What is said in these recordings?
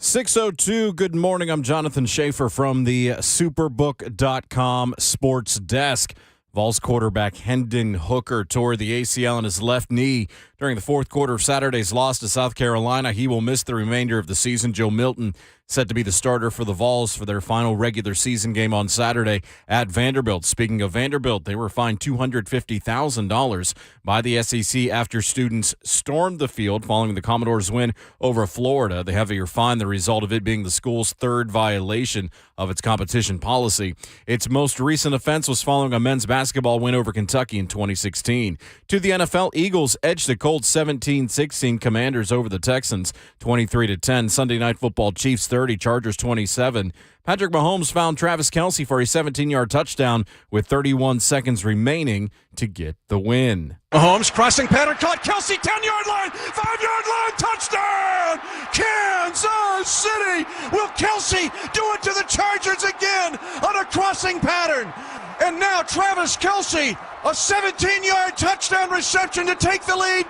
6:02, good morning. I'm Jonathan Schaefer from the Superbook.com sports desk. Vols quarterback Hendon Hooker tore the ACL in his left knee during the fourth quarter of Saturday's loss to South Carolina. He will miss the remainder of the season. Joe Milton set to be the starter for the Vols for their final regular season game on Saturday at Vanderbilt. Speaking of Vanderbilt, they were fined $250,000 by the SEC after students stormed the field following the Commodores' win over Florida. The heavier fine, the result of it being the school's third violation of its competition policy. Its most recent offense was following a men's basketball win over Kentucky in 2016. To the NFL, Eagles edged the Colts 17-16, Commanders over the Texans 23-10. Sunday Night Football, Chiefs 30, Chargers 27. Patrick Mahomes found Travis Kelce for a 17-yard touchdown with 31 seconds remaining to get the win. Mahomes crossing pattern caught Kelce 10-yard line, 5-yard line, touchdown! Kansas City! Will Kelce do it to the Chargers again on a crossing pattern? And now Travis Kelce, a 17-yard touchdown reception to take the lead.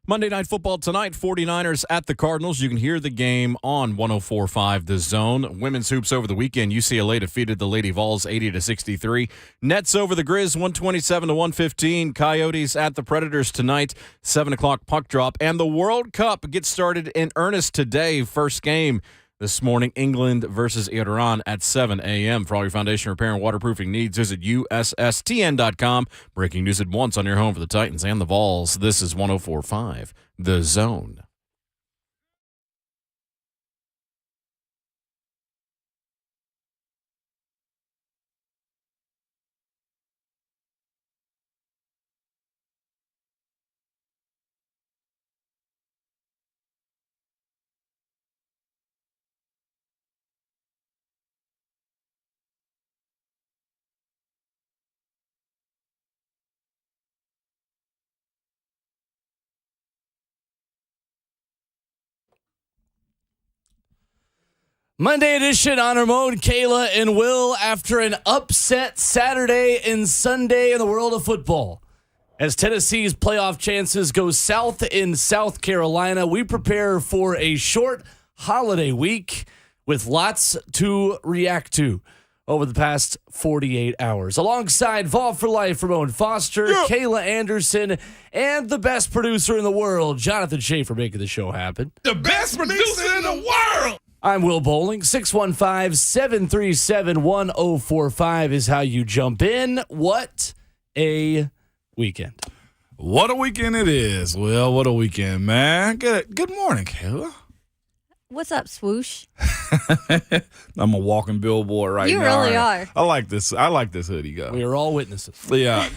Monday Night Football tonight, 49ers at the Cardinals. You can hear the game on 104.5 The Zone. Women's hoops over the weekend. UCLA defeated the Lady Vols 80-63. Nets over the Grizz 127-115. Coyotes at the Predators tonight, 7 o'clock puck drop. And the World Cup gets started in earnest today. First game this morning, England versus Iran at 7 a.m. For all your foundation repair and waterproofing needs, visit USSTN.com. Breaking news at once on your home for the Titans and the Vols. This is 104.5 The Zone. Monday edition, Honor Mode, Kayla and Will, after an upset Saturday and Sunday in the world of football. As Tennessee's playoff chances go south in South Carolina, we prepare for a short holiday week with lots to react to over the past 48 hours. Alongside Vol for Life, Ramon Foster, Kayla Anderson, and the best producer in the world, Jonathan Schaefer, making the show happen. The best producer in the world! I'm Will Bowling. 615-737-1045 is how you jump in. What a weekend. What a weekend it is. Well, what a weekend, man. Good morning, Kayla. What's up, swoosh? I'm a walking billboard right now. You really are. I like this. I like this hoodie, guy. We are all witnesses. Yeah.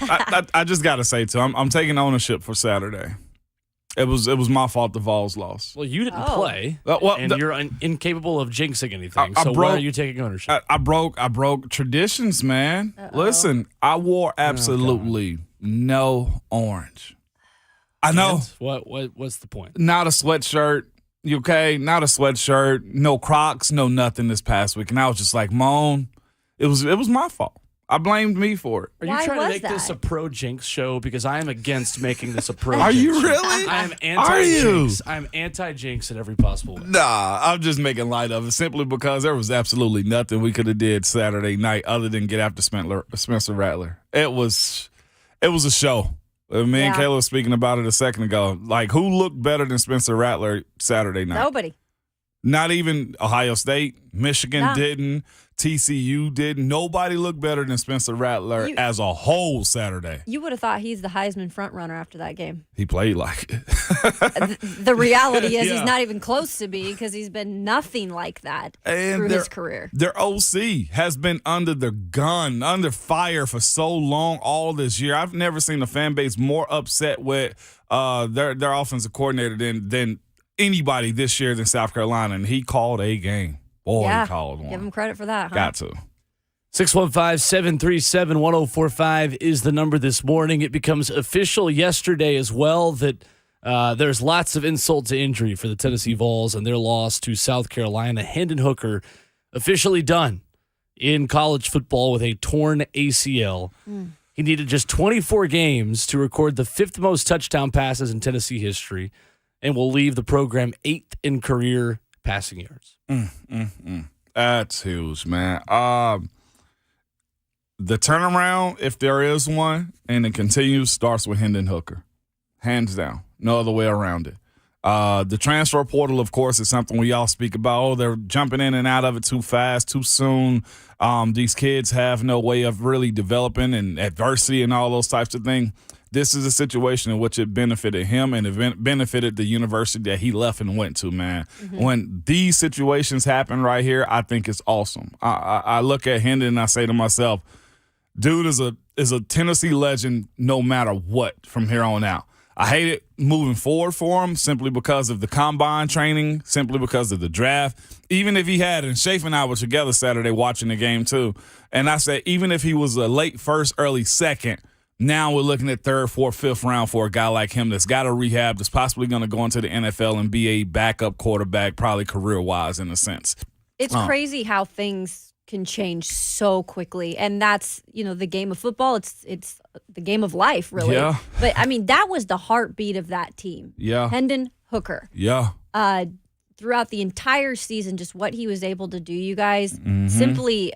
I just got to say, too, I'm taking ownership for Saturday. It was my fault the Vols lost. Well, you didn't play, and you're incapable of jinxing anything. Why are you taking ownership? I broke traditions, man. Listen, I wore absolutely no orange. I know. What's the point? Not a sweatshirt. You okay? Not a sweatshirt. No Crocs. No nothing this past week. And I was just like, Moan, it was my fault. I blamed me for it. Are you trying to make this a pro jinx show? Because I am against making this a pro Are jinx you show. really? I am anti-jinx. I'm anti-jinx in every possible way. Nah, I'm just making light of it simply because there was absolutely nothing we could have did Saturday night other than get after Spencer Rattler. It was a show. Me and Kayla were speaking about it a second ago. Like, who looked better than Spencer Rattler Saturday night? Nobody. Not even Ohio State. Michigan didn't. TCU didn't. Nobody looked better than Spencer Rattler as a whole Saturday. You would have thought he's the Heisman frontrunner after that game. He played like it. The reality is he's not even close to be because he's been nothing like that through his career. Their OC has been under the gun, under fire for so long all this year. I've never seen a fan base more upset with their offensive coordinator than anybody this year than South Carolina, and he called a game. Boy, he called one. Give him credit for that, huh? Got to. 615-737-1045 is the number this morning. It becomes official yesterday as well that there's lots of insult to injury for the Tennessee Vols and their loss to South Carolina. Hendon Hooker officially done in college football with a torn ACL. He needed just 24 games to record the fifth most touchdown passes in Tennessee history and will leave the program eighth in career passing yards. That's huge, man. The turnaround, if there is one, and it continues, starts with Hendon Hooker. Hands down. No other way around it. The transfer portal, of course, is something we all speak about. Oh, they're jumping in and out of it too fast, too soon. These kids have no way of really developing, and adversity and all those types of things. This is a situation in which it benefited him and it benefited the university that he left and went to, man. When these situations happen right here, I think it's awesome. I look at Hendon and I say to myself, dude is a Tennessee legend no matter what from here on out. I hate it moving forward for him simply because of the combine training, simply because of the draft. Even if he had, and Shafe and I were together Saturday watching the game too, and I said even if he was a late first, early second, now we're looking at third, fourth, fifth round for a guy like him that's got a rehab, that's possibly going to go into the NFL and be a backup quarterback, probably career-wise in a sense. It's crazy how things can change so quickly, and that's the game of football. It's the game of life, really. Yeah. But I mean, that was the heartbeat of that team. Yeah. Hendon Hooker. Yeah. Throughout the entire season, just what he was able to do, you guys, simply,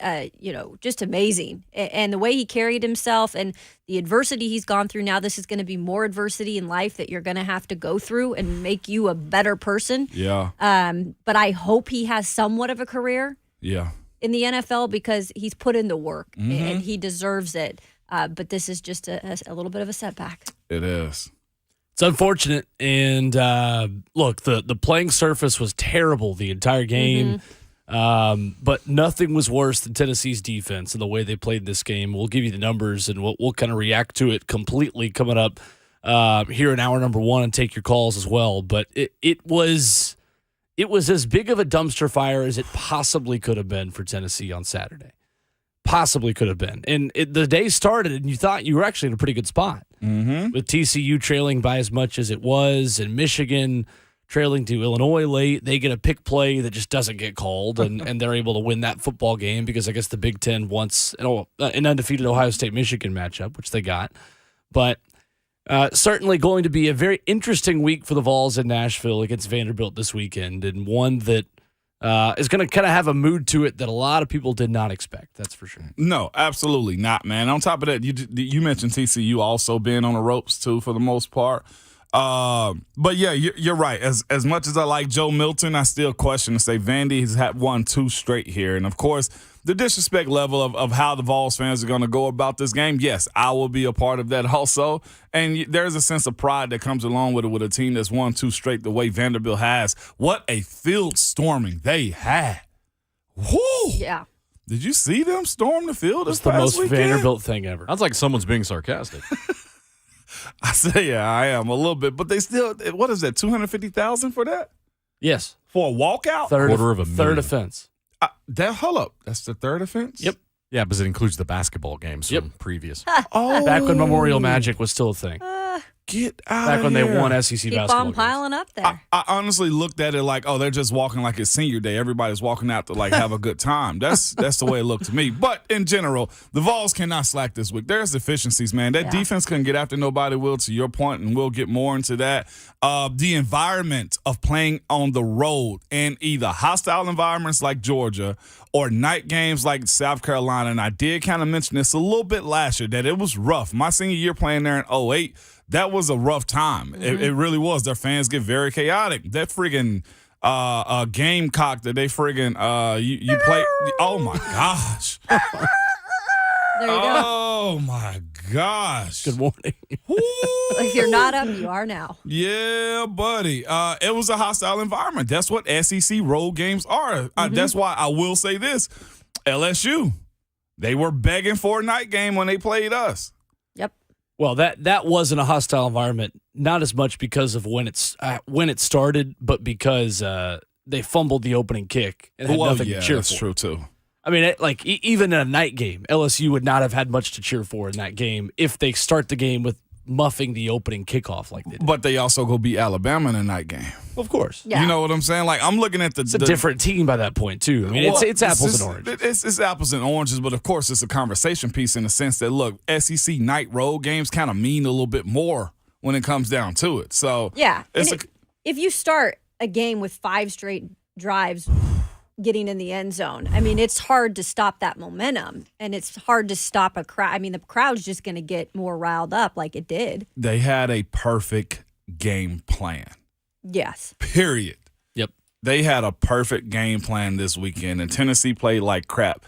just amazing. And the way he carried himself and the adversity he's gone through. Now this is going to be more adversity in life that you're going to have to go through and make you a better person. Yeah. But I hope he has somewhat of a career. Yeah. In the NFL, because he's put in the work and he deserves it. But this is just a little bit of a setback. It is. It's unfortunate. And look, the playing surface was terrible the entire game. But nothing was worse than Tennessee's defense and the way they played this game. We'll give you the numbers and we'll kind of react to it completely coming up here in hour number one and take your calls as well. But it was as big of a dumpster fire as it possibly could have been for Tennessee on Saturday. Possibly could have been. And the day started, and you thought you were actually in a pretty good spot. With TCU trailing by as much as it was, and Michigan trailing to Illinois late. They get a pick play that just doesn't get called, and they're able to win that football game because I guess the Big Ten wants an undefeated Ohio State-Michigan matchup, which they got. But certainly going to be a very interesting week for the Vols in Nashville against Vanderbilt this weekend, and one that is going to kind of have a mood to it that a lot of people did not expect. That's for sure. No, absolutely not, man. On top of that, you mentioned TCU also being on the ropes too for the most part. But yeah, you're right. As much as I like Joe Milton, I still question and say Vandy has had 1-2 straight here, and of course the disrespect level of how the Vols fans are going to go about this game. Yes, I will be a part of that also. And there's a sense of pride that comes along with it with a team that's 1-2 straight the way Vanderbilt has. What a field storming they had. Woo! Yeah. Did you see them storm the field this It's the past most weekend? Vanderbilt thing ever. Sounds like someone's being sarcastic. I say, yeah, I am a little bit. But they still, what is that, $250,000 for that? Yes. For a walkout? Third offense. Hold up. That's the third offense? Yep. Yeah, because it includes the basketball games from previous. Oh. Back when Memorial Magic was still a thing. Get out Back of when here. they won SEC Keep basketball on piling up there. I honestly looked at it like, oh, they're just walking like it's senior day. Everybody's walking out to like have a good time. That's the way it looked to me. But in general, the Vols cannot slack this week. There's deficiencies, man. That defense couldn't get after nobody, Will, to your point, and we'll get more into that. The environment of playing on the road in either hostile environments like Georgia or night games like South Carolina, and I did kind of mention this a little bit last year, that it was rough. My senior year playing there in 2008, that was a rough time. It really was. Their fans get very chaotic. That friggin' Gamecock that they friggin' you play. Oh my gosh. There you go. Oh my gosh. Good morning. If you're not up, you are now. Yeah, buddy. It was a hostile environment. That's what SEC road games are. That's why I will say this. LSU, they were begging for a night game when they played us. Yep. Well, that wasn't a hostile environment, not as much because of when it started, but because they fumbled the opening kick and had nothing to cheer for. That's true too. I mean, even in a night game, LSU would not have had much to cheer for in that game if they start the game with muffing the opening kickoff like they did. But they also go beat Alabama in a night game. Of course. Yeah. You know what I'm saying? Like, I'm looking at It's a different team by that point, too. I mean, it's apples and oranges. It's apples and oranges, but of course, it's a conversation piece in the sense that, look, SEC night road games kind of mean a little bit more when it comes down to it. So, Yeah. If you start a game with 5 straight drives getting in the end zone. I mean, it's hard to stop that momentum, and it's hard to stop a crowd. I mean, the crowd's just going to get more riled up like it did. They had a perfect game plan. Yes. Period. Yep. They had a perfect game plan this weekend, and Tennessee played like crap.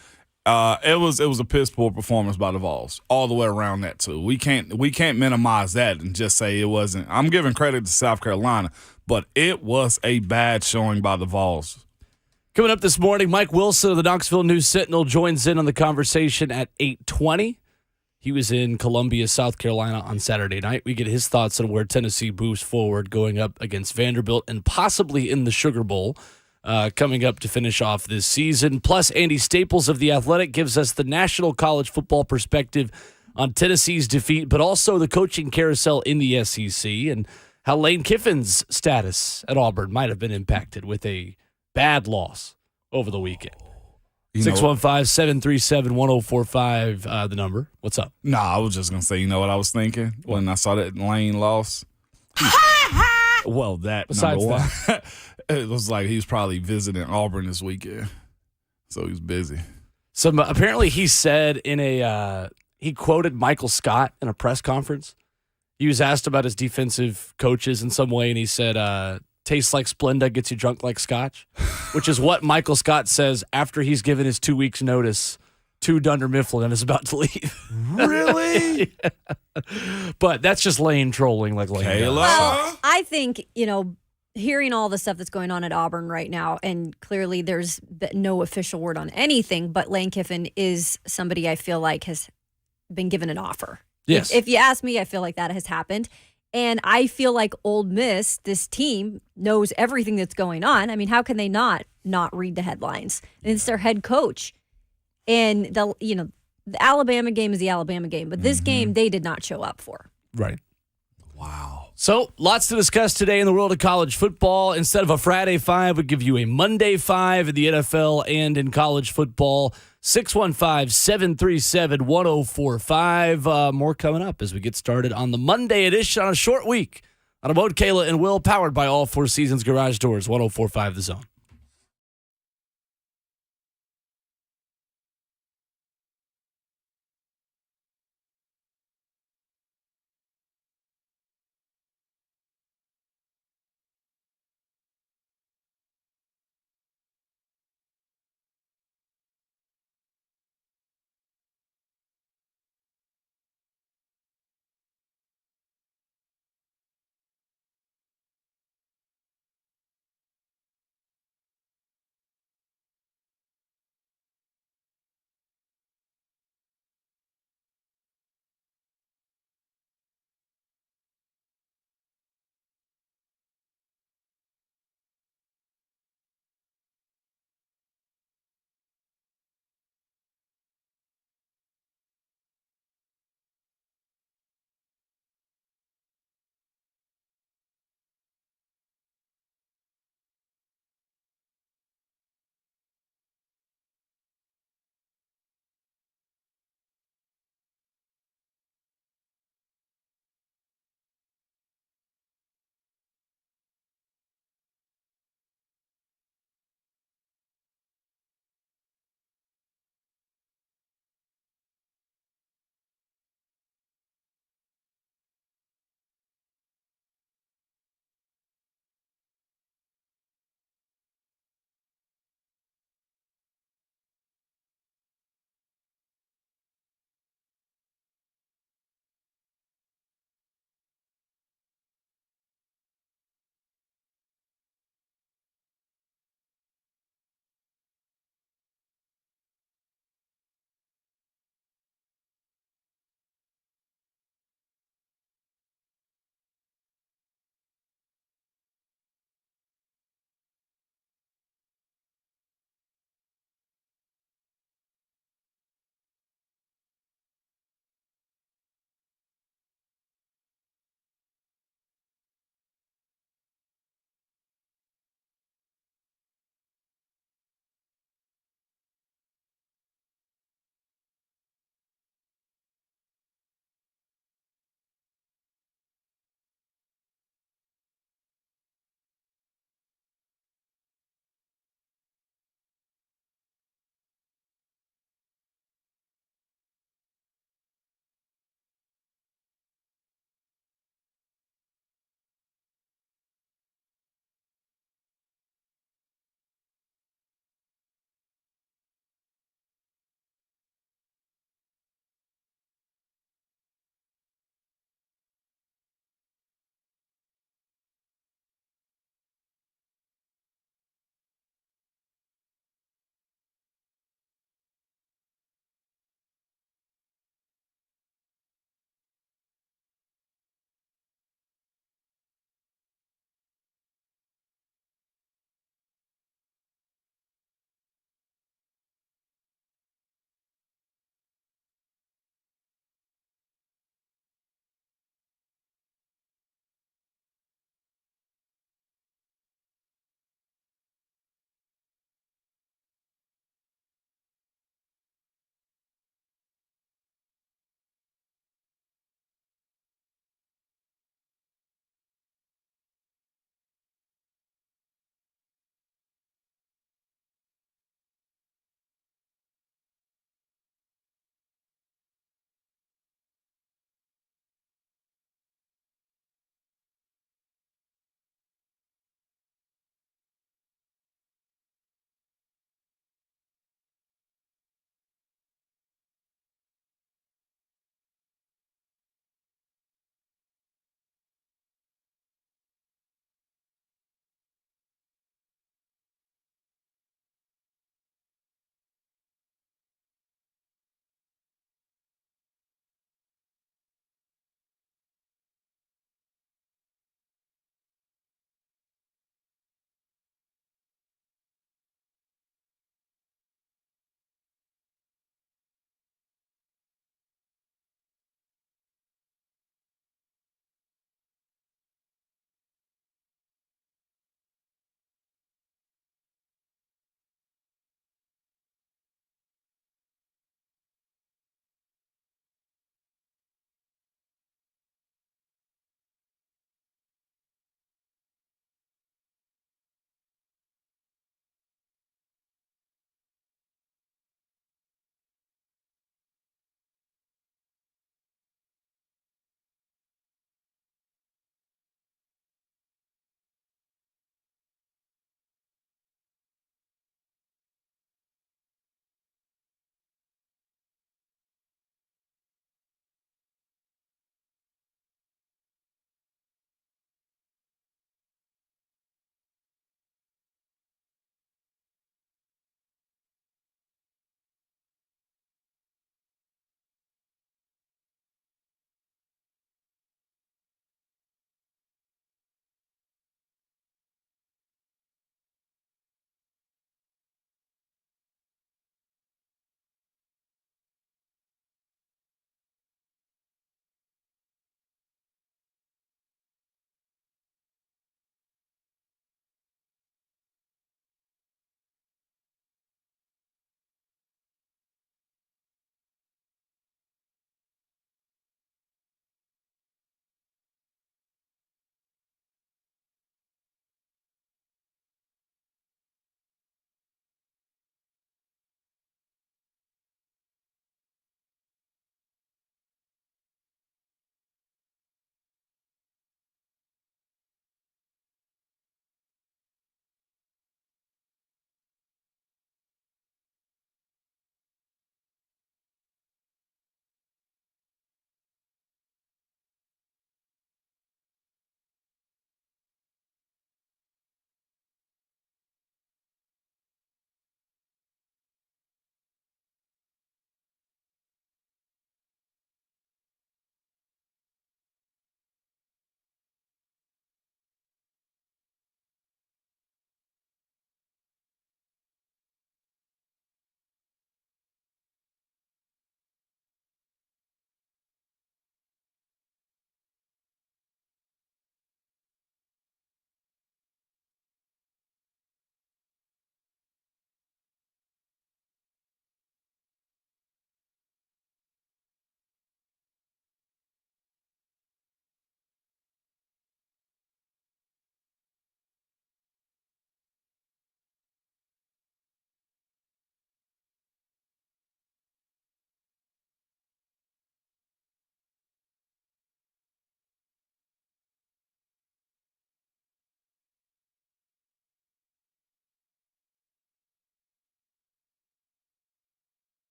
It was a piss poor performance by the Vols all the way around that too. We can't minimize that and just say it wasn't. I'm giving credit to South Carolina, but it was a bad showing by the Vols. Coming up this morning, Mike Wilson of the Knoxville News-Sentinel joins in on the conversation at 8:20. He was in Columbia, South Carolina on Saturday night. We get his thoughts on where Tennessee moves forward going up against Vanderbilt and possibly in the Sugar Bowl coming up to finish off this season. Plus, Andy Staples of The Athletic gives us the national college football perspective on Tennessee's defeat, but also the coaching carousel in the SEC and how Lane Kiffin's status at Auburn might have been impacted with a bad loss over the weekend. 615-737-1045, the number. What's up? Nah, I was just going to say, you know what I was thinking when I saw that Lane loss? Well, that Besides number one. It was like he was probably visiting Auburn this weekend, so he was busy. Apparently he said he quoted Michael Scott in a press conference. He was asked about his defensive coaches in some way, and he said, tastes like Splenda, gets you drunk like Scotch, which is what Michael Scott says after he's given his 2 weeks notice to Dunder Mifflin and is about to leave. Really? Yeah. But that's just Lane trolling like Lane does. Well, I think, hearing all the stuff that's going on at Auburn right now, and clearly there's no official word on anything, but Lane Kiffin is somebody I feel like has been given an offer. Yes. If you ask me, I feel like that has happened. And I feel like Ole Miss, this team, knows everything that's going on. I mean, how can they not read the headlines? And it's their head coach. And the Alabama game is the Alabama game, but this game they did not show up for. Right. Wow. So, lots to discuss today in the world of college football. Instead of a Friday 5, we give you a Monday 5 in the NFL and in college football. 615-737-1045. More coming up as we get started on the Monday edition on a short week on a Mode Kayla and Will, powered by All Four Seasons Garage Doors, 1045 The Zone.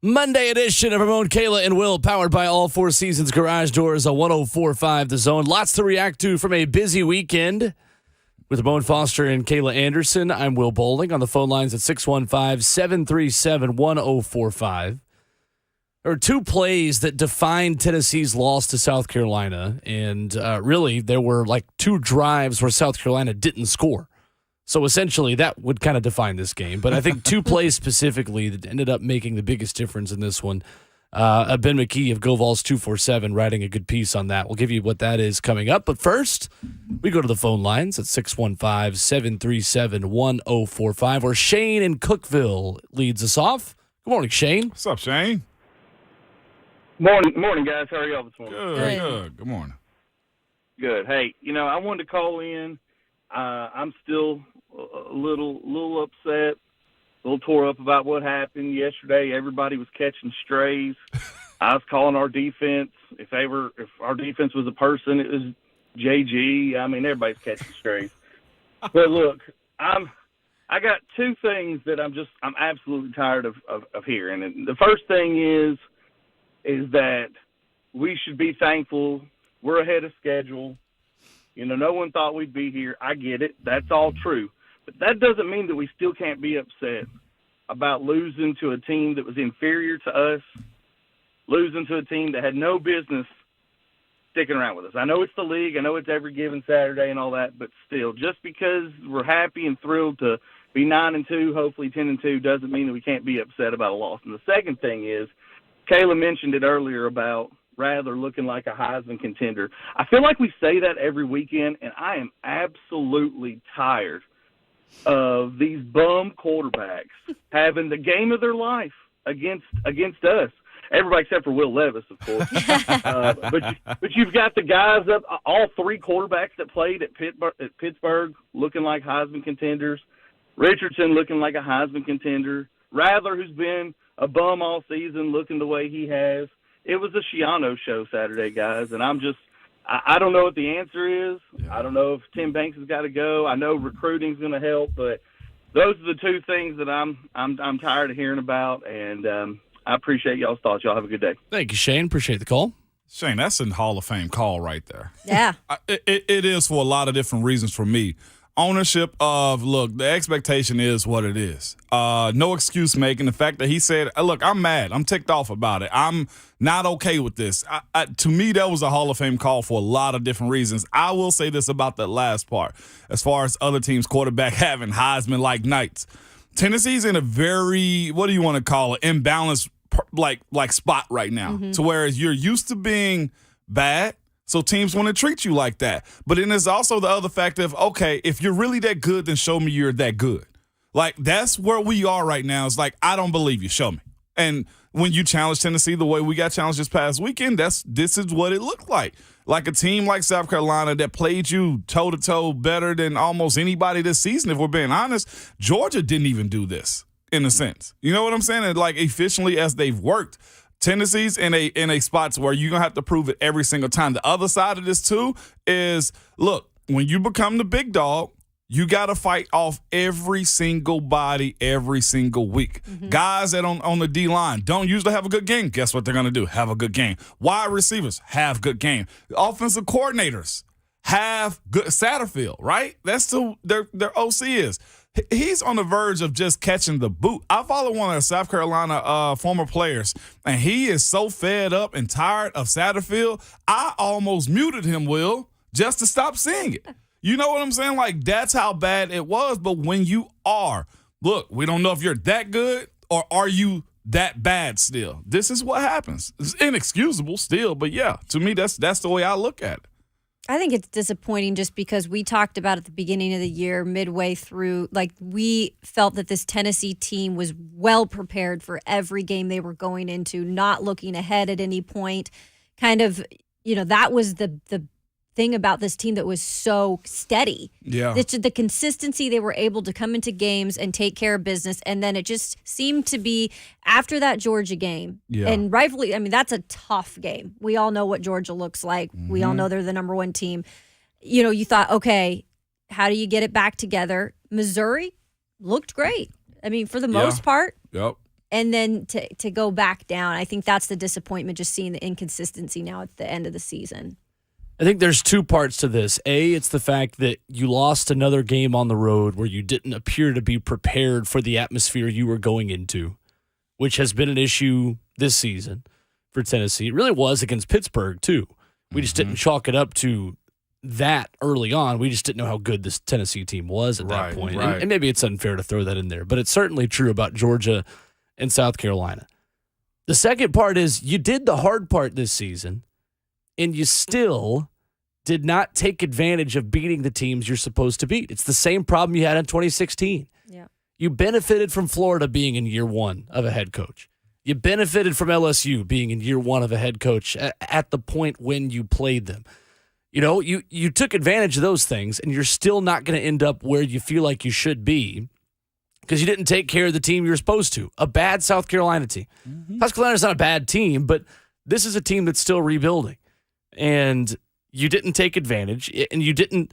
Monday edition of Ramon, Kayla, and Will, powered by All Four Seasons Garage Doors on 104.5 The Zone. Lots to react to from a busy weekend. With Ramon Foster and Kayla Anderson, I'm Will Bowling on the phone lines at 615-737-1045. There are two plays that defined Tennessee's loss to South Carolina, and really there were like two drives where South Carolina didn't score. So essentially that would kind of define this game. But I think two plays specifically that ended up making the biggest difference in this one. Ben McKee of GoVols 247 writing a good piece on that. We'll give you what that is coming up. But first, we go to the phone lines at 615-737-1045, where Shane in Cookeville leads us off. Good morning, Shane. What's up, Shane? Morning, guys. How are y'all this morning? Good. Good morning. Good. Hey, I wanted to call in. I'm still a little upset, a little tore up about what happened yesterday. Everybody was catching strays. I was calling our defense. If our defense was a person, it was JG. I mean, everybody's catching strays. But look, I got two things that I'm absolutely tired of hearing. And the first thing is that we should be thankful we're ahead of schedule. No one thought we'd be here. I get it. That's all true. But that doesn't mean that we still can't be upset about losing to a team that was inferior to us, losing to a team that had no business sticking around with us. I know it's the league. I know it's every given Saturday and all that, but still, just because we're happy and thrilled to be 9-2, hopefully 10-2, doesn't mean that we can't be upset about a loss. And the second thing is, Kayla mentioned it earlier about Rattler looking like a Heisman contender. I feel like we say that every weekend, and I am absolutely tired of these bum quarterbacks having the game of their life against us. Everybody except for Will Levis, of course. But you've got the guys up, all three quarterbacks that played at Pittsburgh looking like Heisman contenders. Richardson looking like a Heisman contender. Rattler, who's been a bum all season, looking the way he has. It was a Shiano show Saturday, guys, and I don't know what the answer is. I don't know if Tim Banks has got to go. I know recruiting's going to help, but those are the two things that I'm tired of hearing about, and I appreciate y'all's thoughts. Y'all have a good day. Thank you, Shane. Appreciate the call. Shane, that's a Hall of Fame call right there. Yeah. It is for a lot of different reasons for me. Ownership of, look, the expectation is what it is. No excuse making. The fact that he said, look, I'm mad. I'm ticked off about it. I'm not okay with this. To me, that was a Hall of Fame call for a lot of different reasons. I will say this about that last part. As far as other teams' quarterback having Heisman-like nights, Tennessee's in a very, what do you want to call it, imbalanced like spot right now. To whereas you're used to being bad, so teams want to treat you like that. But then there's also the other fact of, okay, if you're really that good, then show me you're that good. Like, that's where we are right now. It's like, I don't believe you. Show me. And when you challenge Tennessee the way we got challenged this past weekend, this is what it looked like. Like a team like South Carolina that played you toe-to-toe better than almost anybody this season, if we're being honest. Georgia didn't even do this, in a sense. You know what I'm saying? And like, efficiently as they've worked, Tennessee's in a spot where you're going to have to prove it every single time. The other side of this, too, is, look, when you become the big dog, you got to fight off every single body every single week. Guys that on the D-line don't usually have a good game. Guess what they're going to do? Have a good game. Wide receivers have good game. Offensive coordinators have good. Satterfield, right? That's their OC is. He's on the verge of just catching the boot. I follow one of the South Carolina former players, and he is so fed up and tired of Satterfield, I almost muted him, Will, just to stop seeing it. You know what I'm saying? Like, that's how bad it was. But when you are, look, we don't know if you're that good or are you that bad still. This is what happens. It's inexcusable still, but yeah, to me, that's the way I look at it. I think it's disappointing just because we talked about at the beginning of the year, midway through, like we felt that this Tennessee team was well prepared for every game they were going into, not looking ahead at any point. Kind of, that was the thing about this team that was so steady. Yeah. It's just the consistency. They were able to come into games and take care of business. And then it just seemed to be after that Georgia game. Yeah. And rightfully, I mean, that's a tough game. We all know what Georgia looks like. We all know they're the number one team. You thought, okay, how do you get it back together? Missouri looked great. I mean, for the most part. Yep. and then to go back down. I think that's the disappointment, just seeing the inconsistency now at the end of the season. I think there's two parts to this. A, it's the fact that you lost another game on the road where you didn't appear to be prepared for the atmosphere you were going into, which has been an issue this season for Tennessee. It really was against Pittsburgh, too. We just didn't chalk it up to that early on. We just didn't know how good this Tennessee team was at that point. Right. And maybe it's unfair to throw that in there, but it's certainly true about Georgia and South Carolina. The second part is you did the hard part this season, and you still did not take advantage of beating the teams you're supposed to beat. It's the same problem you had in 2016. Yeah. You benefited from Florida being in year one of a head coach. You benefited from LSU being in year one of a head coach at the point when you played them. You know, you took advantage of those things, and you're still not going to end up where you feel like you should be because you didn't take care of the team you were supposed to. A bad South Carolina team. South Carolina's not a bad team, but this is a team that's still rebuilding. And you didn't take advantage, and you didn't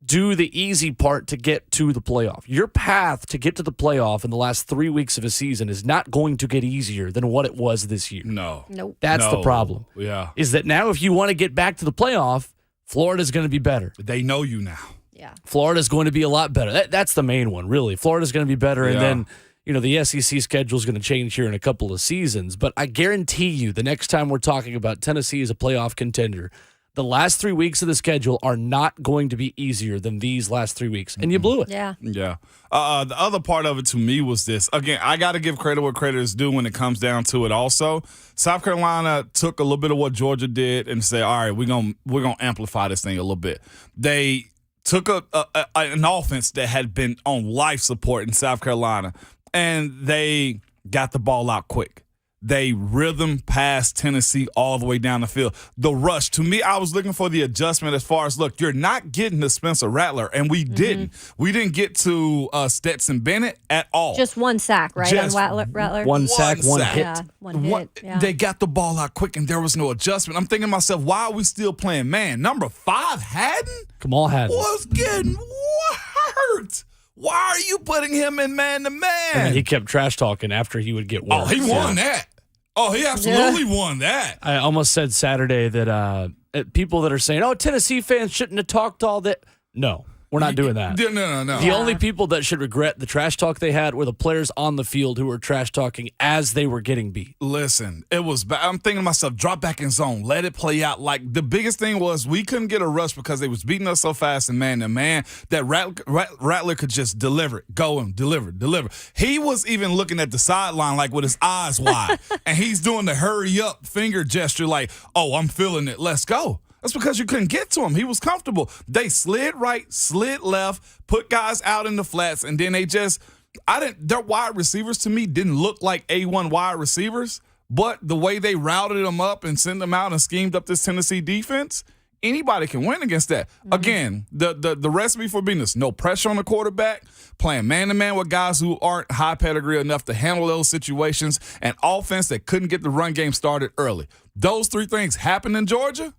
do the easy part to get to the playoff. Your path to get to the playoff in the last 3 weeks of a season is not going to get easier than what it was this year. No. Nope. That's the problem. Yeah. Is that now if you want to get back to the playoff, Florida's going to be better. They know you now. Yeah. Florida's going to be a lot better. That's the main one, really. Florida's going to be better, and then the SEC schedule is going to change here in a couple of seasons. But I guarantee you, the next time we're talking about Tennessee as a playoff contender, the last 3 weeks of the schedule are not going to be easier than these last 3 weeks, and you blew it. Yeah. Yeah. The other part of it to me was this. Again, I got to give credit where credit is due when it comes down to it also. South Carolina took a little bit of what Georgia did and said, all right, we're gonna amplify this thing a little bit. They took an offense that had been on life support in South Carolina, and they got the ball out quick. They rhythm passed Tennessee all the way down the field. The rush, to me, I was looking for the adjustment as far as, look, you're not getting to Spencer Rattler, and we didn't. We didn't get to Stetson Bennett at all. Just one sack, right, Just on Rattler? One sack, one hit. Yeah, one hit. Yeah. They got the ball out quick, and there was no adjustment. I'm thinking to myself, why are we still playing man? Number 5, Haddon, Kamal Haddon. was getting hurt. Why are you putting him in man-to-man? And he kept trash talking after he would get worse. Oh, he won that. Oh, he absolutely won that. I almost said Saturday that people that are saying, oh, Tennessee fans shouldn't have talked all that. No, we're not doing that. No. The only people that should regret the trash talk they had were the players on the field who were trash talking as they were getting beat. Listen, it was bad. I'm thinking to myself, drop back in zone, let it play out. Like, the biggest thing was we couldn't get a rush because they was beating us so fast and man-to-man that Rattler could just deliver it, go and deliver. He was even looking at the sideline like with his eyes wide, and he's doing the hurry up finger gesture like, oh, I'm feeling it, let's go. That's because you couldn't get to him. He was comfortable. They slid right, slid left, put guys out in the flats, and then their wide receivers to me didn't look like A1 wide receivers, but the way they routed them up and sent them out and schemed up this Tennessee defense, anybody can win against that. Again, the recipe for business, no pressure on the quarterback, playing man-to-man with guys who aren't high pedigree enough to handle those situations, and offense that couldn't get the run game started early. Those 3 things happened in Georgia.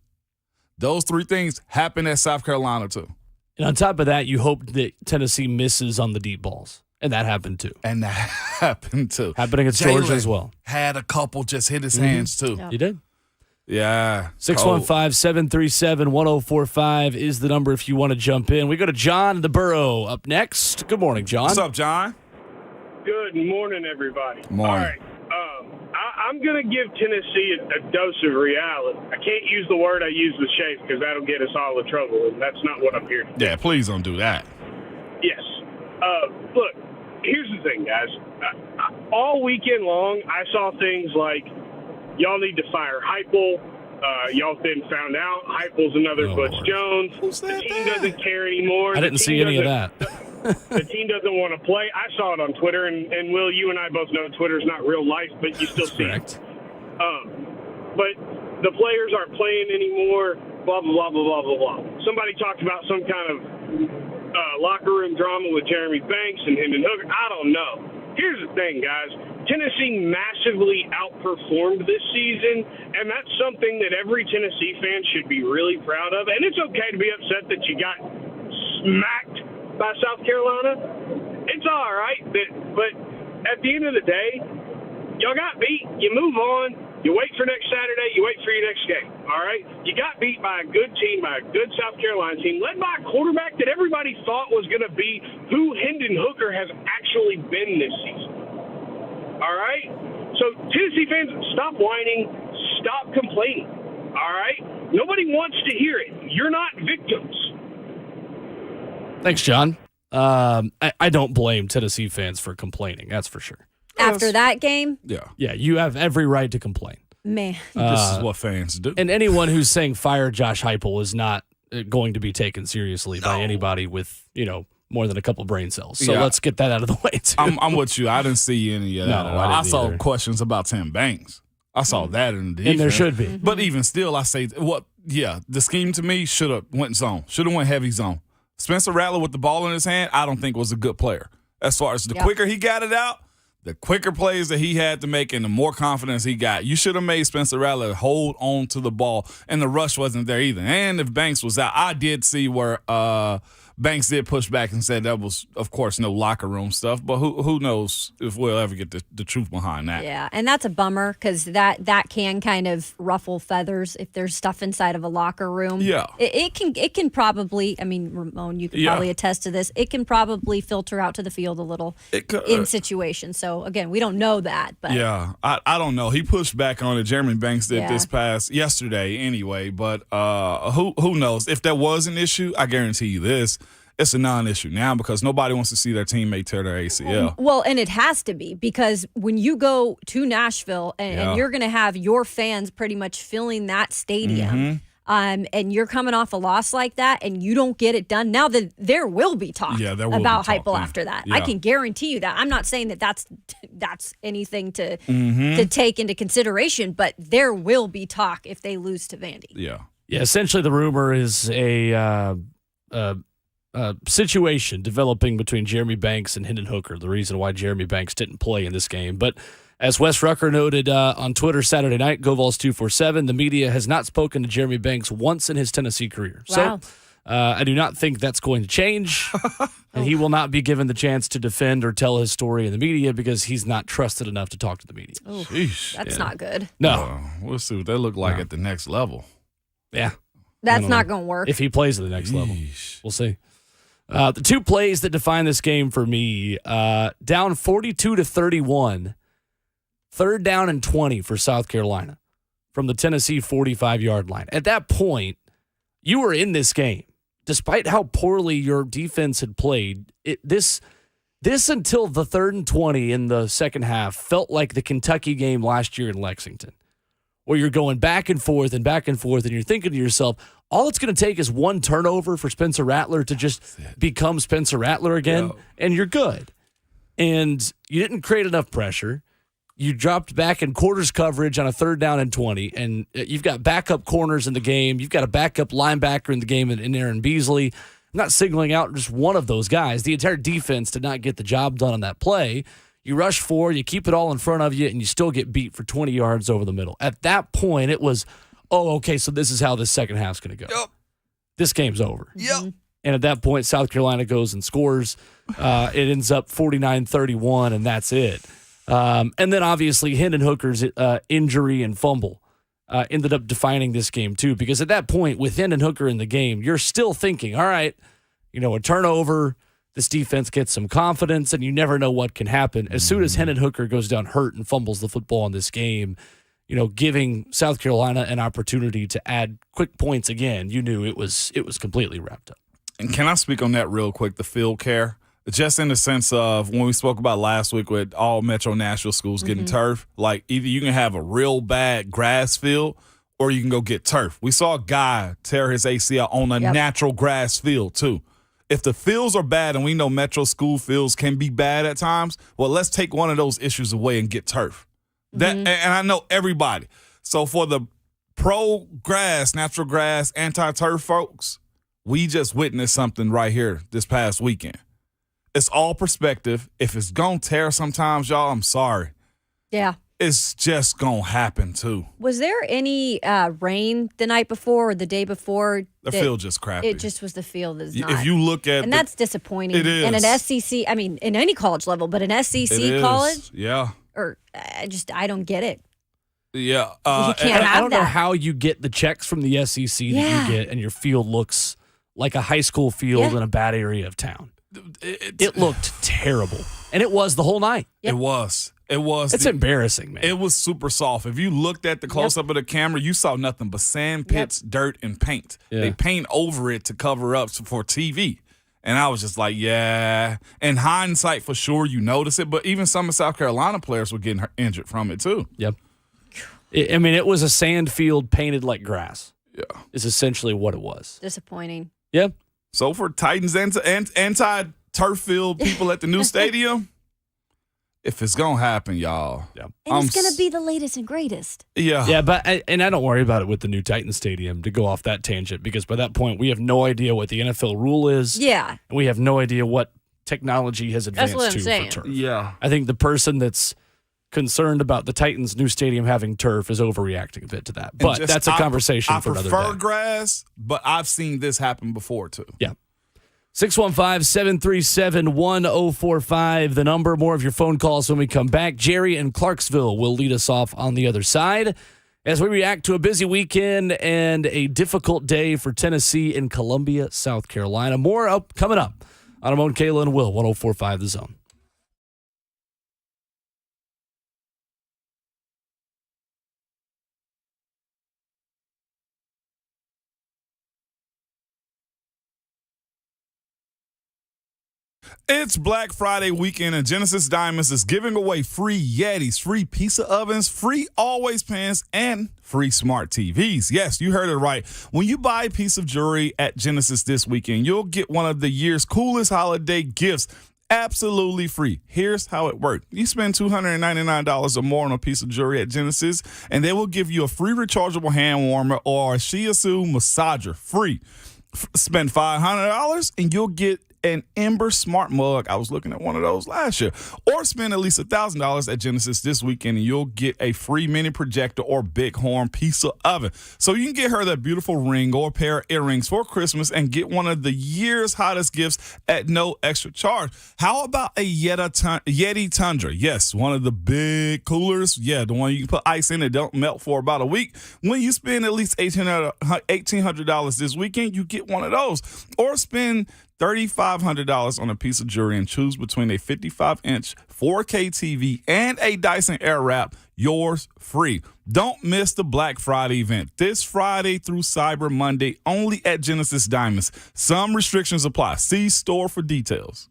Those 3 things happen at South Carolina, too. And on top of that, you hope that Tennessee misses on the deep balls. And that happened, too. And that happened, too. Happening against Georgia as well. Had a couple just hit his hands, too. Yeah. You did. Yeah. 615-737-1045 is the number if you want to jump in. We go to John in the Borough up next. Good morning, John. What's up, John? Good morning, everybody. Morning. All right. I'm going to give Tennessee a dose of reality. I can't use the word I used with Shafe because that'll get us all in trouble, and that's not what I'm here to do. Yeah, please don't do that. Yes. Look, here's the thing, guys. All weekend long, I saw things like, y'all need to fire Heupel. Y'all then found out Heupel's another Butch Jones. The team doesn't care anymore. I didn't see any of that. The team doesn't want to play. I saw it on Twitter, and Will, you and I both know Twitter's not real life, but you still see it. But the players aren't playing anymore, blah, blah, blah, blah, blah, blah. Somebody talked about some kind of locker room drama with Jeremy Banks and Hendon Hooker. I don't know. Here's the thing, guys. Tennessee massively outperformed this season, and that's something that every Tennessee fan should be really proud of. And it's okay to be upset that you got smacked by South Carolina. It's all right. But at the end of the day, Y'all got beat. You move on. You wait for next Saturday. You wait for your next game. All right? You got beat by a good team, by a good South Carolina team, led by a quarterback that everybody thought was going to be who Hendon Hooker has actually been this season. All right? So, Tennessee fans, stop whining. Stop complaining. All right? Nobody wants to hear it. You're not victims. Thanks, John. I don't blame Tennessee fans for complaining. That's for sure. After that game, Yeah, you have every right to complain. man. This is what fans do. And anyone who's saying fire Josh Heupel is not going to be taken seriously by anybody with, more than a couple brain cells. So let's get that out of the way, too. I'm with you. I didn't see any of that. No, I didn't saw either. questions about Tim Banks. I saw that in the defense. And there should be. But even still, I say, the scheme to me should have went zone. Should have went heavy zone. Spencer Rattler with the ball in his hand, I don't think was a good player. As far as the quicker he got it out, the quicker plays that he had to make and the more confidence he got. You should have made Spencer Rattler hold on to the ball, and the rush wasn't there either. And if Banks was out, I did see where Banks did push back and said that was, of course, no locker room stuff. But who knows if we'll ever get the truth behind that. Yeah, and that's a bummer because that can kind of ruffle feathers if there's stuff inside of a locker room. Yeah. It can probably, Ramon, you can probably attest to this, it can probably filter out to the field a little in situations. So, again, we don't know that. But yeah, I don't know. He pushed back on it. Jeremy Banks did yesterday anyway. But who knows? If there was an issue, I guarantee you this. It's a non-issue now because nobody wants to see their teammate tear their ACL. Well, and it has to be because when you go to Nashville and you're going to have your fans pretty much filling that stadium, and you're coming off a loss like that and you don't get it done, now that there will be talk about Heupel after that. I can guarantee you that. I'm not saying that that's anything to take into consideration, but there will be talk if they lose to Vandy. Yeah, essentially the rumor is a situation developing between Jeremy Banks and Hendon Hooker, the reason why Jeremy Banks didn't play in this game. But as Wes Rucker noted on Twitter Saturday night, GoVols247, the media has not spoken to Jeremy Banks once in his Tennessee career. Wow. So I do not think that's going to change, and he will not be given the chance to defend or tell his story in the media because he's not trusted enough to talk to the media. That's not good. No. We'll see what they look like at the next level. Yeah. That's not going to work. If he plays at the next level. We'll see. The two plays that define this game for me, down 42-31, 3rd down and 20 for South Carolina from the Tennessee 45-yard line. At that point, you were in this game. Despite how poorly your defense had played, this until the 3rd and 20 in the second half felt like the Kentucky game last year in Lexington, where you're going back and forth, and you're thinking to yourself, all it's going to take is one turnover for Spencer Rattler to just become Spencer Rattler again, and you're good. And you didn't create enough pressure. You dropped back in quarters coverage on a 3rd down and 20, and you've got backup corners in the game. You've got a backup linebacker in the game in Aaron Beasley. I'm not singling out just one of those guys. The entire defense did not get the job done on that play. You rush 4, you keep it all in front of you, and you still get beat for 20 yards over the middle. At that point, it was, okay, so this is how this second half's going to go. Yep. This game's over. Yep. And at that point, South Carolina goes and scores. It ends up 49-31, and that's it. And then, obviously, Hendon Hooker's injury and fumble ended up defining this game, too, because at that point, with Hendon Hooker in the game, you're still thinking, all right, a turnover, this defense gets some confidence, and you never know what can happen. As soon as Hendon Hooker goes down hurt and fumbles the football in this game, giving South Carolina an opportunity to add quick points again, you knew it was completely wrapped up. And can I speak on that real quick, the field care? Just in the sense of when we spoke about last week with all Metro Nashville schools getting turf, like either you can have a real bad grass field or you can go get turf. We saw a guy tear his ACL on a natural grass field, too. If the fields are bad, and we know Metro school fields can be bad at times, well, let's take one of those issues away and get turf. And I know everybody. So for the pro-grass, natural grass, anti-turf folks, we just witnessed something right here this past weekend. It's all perspective. If it's going to tear sometimes, y'all, I'm sorry. Yeah. It's just going to happen, too. Was there any rain the night before or the day before? The field just crappy. It just was the field is not. If you look at that's disappointing. It is. And an SEC, in any college level, but an SEC college? Yeah. Or I don't get it. Yeah. You can't I have don't know that. how you get the checks from the SEC that Yeah. you get, and your field looks like a high school field Yeah. in a bad area of town. It looked terrible, and it was the whole night. It was. It's embarrassing, man. It was super soft. If you looked at the close up of the camera, you saw nothing but sand pits, dirt, and paint. Yeah. They paint over it to cover up for TV. And I was just like, yeah. In hindsight, for sure, you notice it. But even some of South Carolina players were getting injured from it, too. Yep. It was a sand field painted like grass. Yeah. Is essentially what it was. Disappointing. Yep. So for Titans anti-turf field people at the new stadium, if it's going to happen, y'all. Yep. And it's going to be the latest and greatest. Yeah. Yeah, but I don't worry about it with the new Titan Stadium, to go off that tangent, because by that point we have no idea what the NFL rule is. Yeah. And we have no idea what technology has That's advanced what I'm to saying. for turf. Yeah. I think the person that's concerned about the Titans' new stadium having turf is overreacting a bit to that. But that's a conversation for another day. I prefer grass, but I've seen this happen before, too. Yeah. 615-737-1045, the number. More of your phone calls when we come back. Jerry in Clarksville will lead us off on the other side as we react to a busy weekend and a difficult day for Tennessee and Columbia, South Carolina. More coming up on Ramon, Kayla, and Will, 1045 The Zone. It's Black Friday weekend, and Genesis Diamonds is giving away free Yetis, free pizza ovens, free always pans, and free smart TVs. Yes, you heard it right. When you buy a piece of jewelry at Genesis this weekend, you'll get one of the year's coolest holiday gifts absolutely free. Here's how it works. You spend $299 or more on a piece of jewelry at Genesis, and they will give you a free rechargeable hand warmer or a shiatsu massager free. Spend $500 and you'll get an Ember Smart Mug. I was looking at one of those last year. Or spend at least $1,000 at Genesis this weekend and you'll get a free mini projector or Bighorn pizza oven. So you can get her that beautiful ring or a pair of earrings for Christmas and get one of the year's hottest gifts at no extra charge. How about a Yeti Tundra? Yes, one of the big coolers. Yeah, the one you can put ice in and don't melt for about a week. When you spend at least $1,800 this weekend, you get one of those. Or spend $3,500 on a piece of jewelry and choose between a 55-inch 4K TV and a Dyson Airwrap, yours free. Don't miss the Black Friday event this Friday through Cyber Monday only at Genesis Diamonds. Some restrictions apply. See store for details.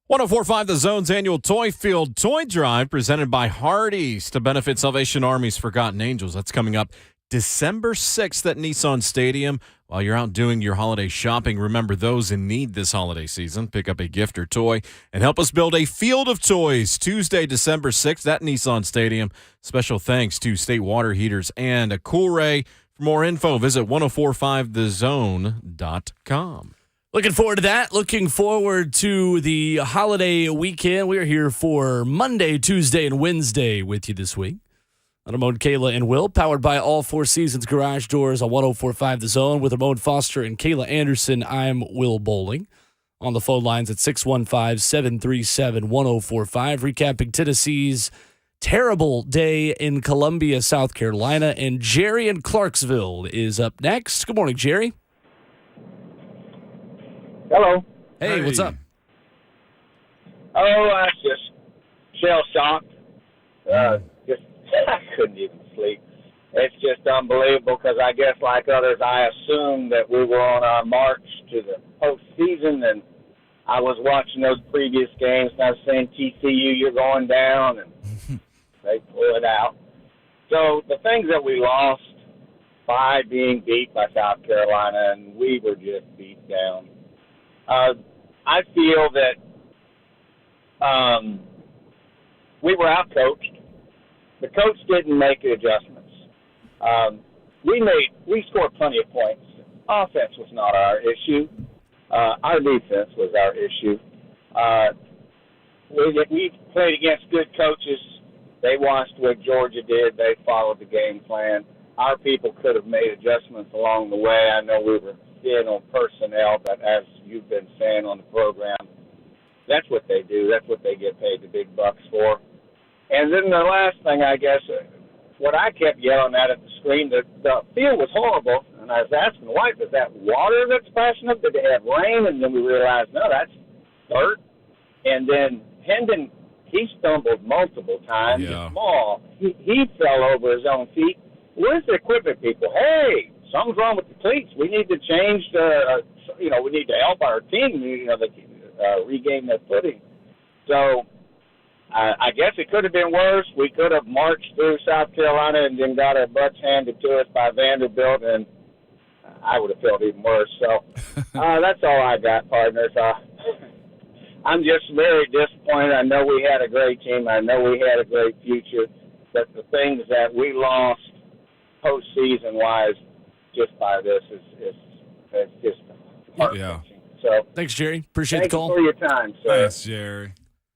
1045 The Zone's annual Toy Field Toy Drive presented by Hardee's to benefit Salvation Army's Forgotten Angels. That's coming up December 6th at Nissan Stadium. While you're out doing your holiday shopping, remember those in need this holiday season. Pick up a gift or toy and help us build a field of toys Tuesday, December 6th at Nissan Stadium. Special thanks to State Water Heaters and a Coolray. For more info, visit 1045thezone.com. Looking forward to that. Looking forward to the holiday weekend. We are here for Monday, Tuesday, and Wednesday with you this week. Ramon, Kayla, and Will, powered by All Four Seasons Garage Doors on 1045 The Zone. With Ramon Foster and Kayla Anderson, I'm Will Bowling. On the phone lines at 615-737-1045, recapping Tennessee's terrible day in Columbia, South Carolina. And Jerry in Clarksville is up next. Good morning, Jerry. Hello. Hey, what's up? Oh, I was just shell-shocked. Just I couldn't even sleep. It's just unbelievable because I guess like others, I assumed that we were on our march to the postseason, and I was watching those previous games, and I was saying, TCU, you're going down, and they pull it out. So the things that we lost by being beat by South Carolina, and we were just beat down. I feel that we were out-coached. The coach didn't make the adjustments. We scored plenty of points. Offense was not our issue. Our defense was our issue. We played against good coaches. They watched what Georgia did. They followed the game plan. Our people could have made adjustments along the way. I know we were thin on personnel, but as you've been saying on the program, that's what they do. That's what they get paid the big bucks for. And then the last thing, I guess, what I kept yelling at the screen, the field was horrible, and I was asking the wife, is that water that's splashing up? Did they have rain? And then we realized, no, that's dirt. And then Hendon, he stumbled multiple times. Yeah. Small. He fell over his own feet. Where's the equipment people? Hey, something's wrong with the cleats. We need to change we need to help our team, regain their footing. So I guess it could have been worse. We could have marched through South Carolina and then got our butts handed to us by Vanderbilt, and I would have felt even worse. So that's all I got, partners. I'm just very disappointed. I know we had a great team. I know we had a great future, but the things that we lost postseason-wise just by this is just heart-wrenching. So thanks, Jerry. Appreciate the call. Thank you for your time, sir. Thanks, Jerry.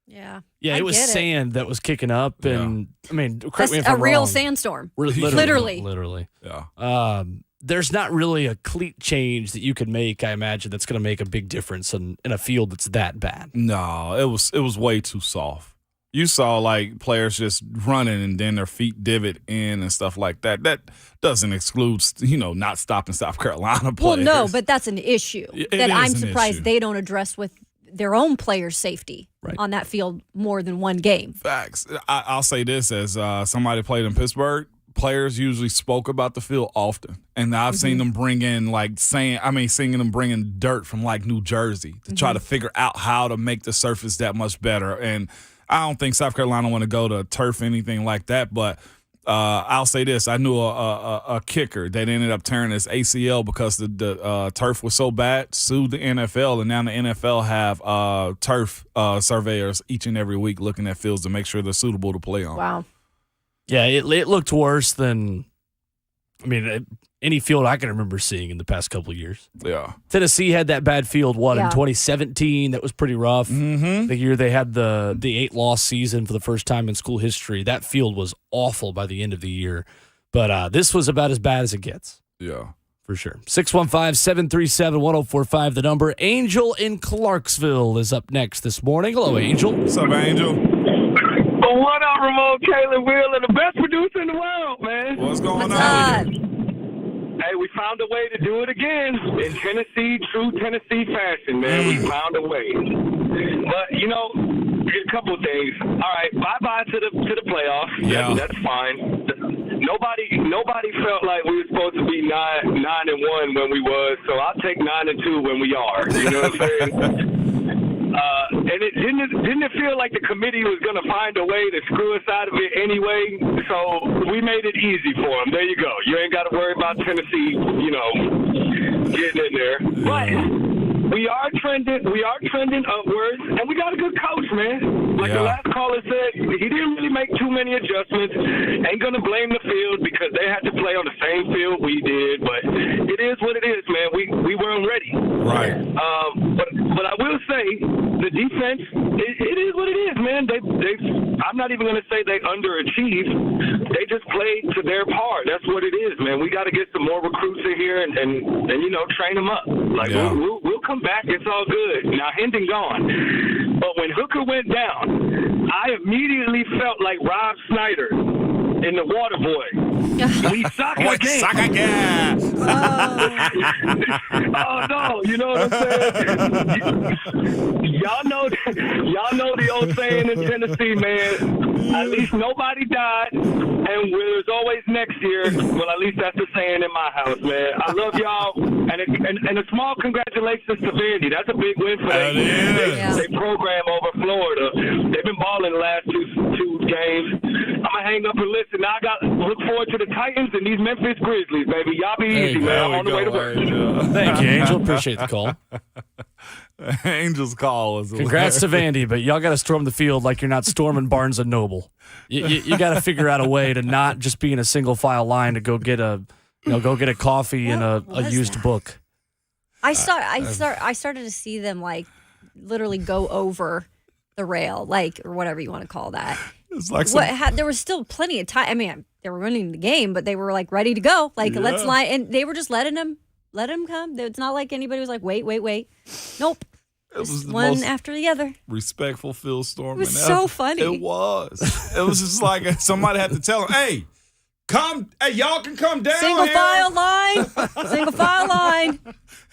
Yeah. Yeah, it was sand that was kicking up, and I mean, correct me if That's I'm a real wrong. sandstorm. Literally. Yeah. There's not really a cleat change that you could make, I imagine, that's going to make a big difference in a field that's that bad. No, it was way too soft. You saw like players just running and then their feet divot in and stuff like that. That doesn't exclude, not stopping South Carolina players. Well, no, but that's an issue that I'm surprised issue. they don't address with their own players' safety on that field more than one game. Facts. I'll say this as somebody played in Pittsburgh. Players usually spoke about the field often, and I've seen them bring in seeing them bringing dirt from like New Jersey to try to figure out how to make the surface that much better. And I don't think South Carolina want to go to turf or anything like that, but I'll say this. I knew a kicker that ended up tearing his ACL because the turf was so bad, sued the NFL, and now the NFL have turf surveyors each and every week looking at fields to make sure they're suitable to play on. Wow. Yeah, it looked worse than, any field I can remember seeing in the past couple of years. Yeah. Tennessee had that bad field, in 2017? That was pretty rough. Mm-hmm. The year they had the 8-loss season for the first time in school history. That field was awful by the end of the year. But this was about as bad as it gets. Yeah. For sure. 615-737-1045, the number. Angel in Clarksville is up next this morning. Hello, Angel. What's up, Angel? What up, Ramon, Kayla, Will, and the best producer in the world, man? What's going What's on? up? Hey, we found a way to do it again in Tennessee, true Tennessee fashion, man. We found a way. But, a couple of things. All right, bye-bye to the playoffs. Yeah. That's fine. Nobody felt like we were supposed to be 9-1 when we was, so I'll take 9-2 when we are. You know what I'm saying? and didn't it feel like the committee was going to find a way to screw us out of it anyway? So we made it easy for them. There you go. You ain't got to worry about Tennessee, getting in there. But we are trending upwards, and we got a good coach, man. Like the last caller said, he didn't really make too many adjustments. Ain't gonna blame the field because they had to play on the same field we did, but it is what it is, man. We weren't ready. Right. But I will say the defense, it is what it is, man. They I'm not even gonna say they underachieved. They just played to their part. That's what it is, man. We got to get some more recruits in here and train them up. Like we'll come back. It's all good. Now Hendon gone, but when Hooker went down, I immediately felt like Rob Snyder in The Water Boy. We suck again. Suck again. Oh no, you know what I'm saying? Y'all know the old saying in Tennessee, man. At least nobody died, and there's always next year. Well, at least that's the saying in my house, man. I love y'all, and a small congratulations to Vandy. That's a big win for them. They program over Florida. They've been balling the last two games. I'm gonna hang up and listen. Now I look forward to the Titans and these Memphis Grizzlies, baby. Y'all be easy, man. I'm on the way to work. Thank you, Angel. Appreciate the call. Angel's call is Congrats to Vandy, but y'all got to storm the field like you're not storming Barnes and Noble. You got to figure out a way to not just be in a single file line to go get a coffee and a used book. I started to see them like literally go over the rail, like, or whatever you want to call that. It's like there was still plenty of time. I mean, they were running the game, but they were like ready to go. Like, let's line, and they were just letting them come. It's not like anybody was like, wait. Nope. It was the one most after the other. Respectful field storming. It was so funny. It was. It was just like somebody had to tell them, hey, y'all can come down Single here. file line. Single file line.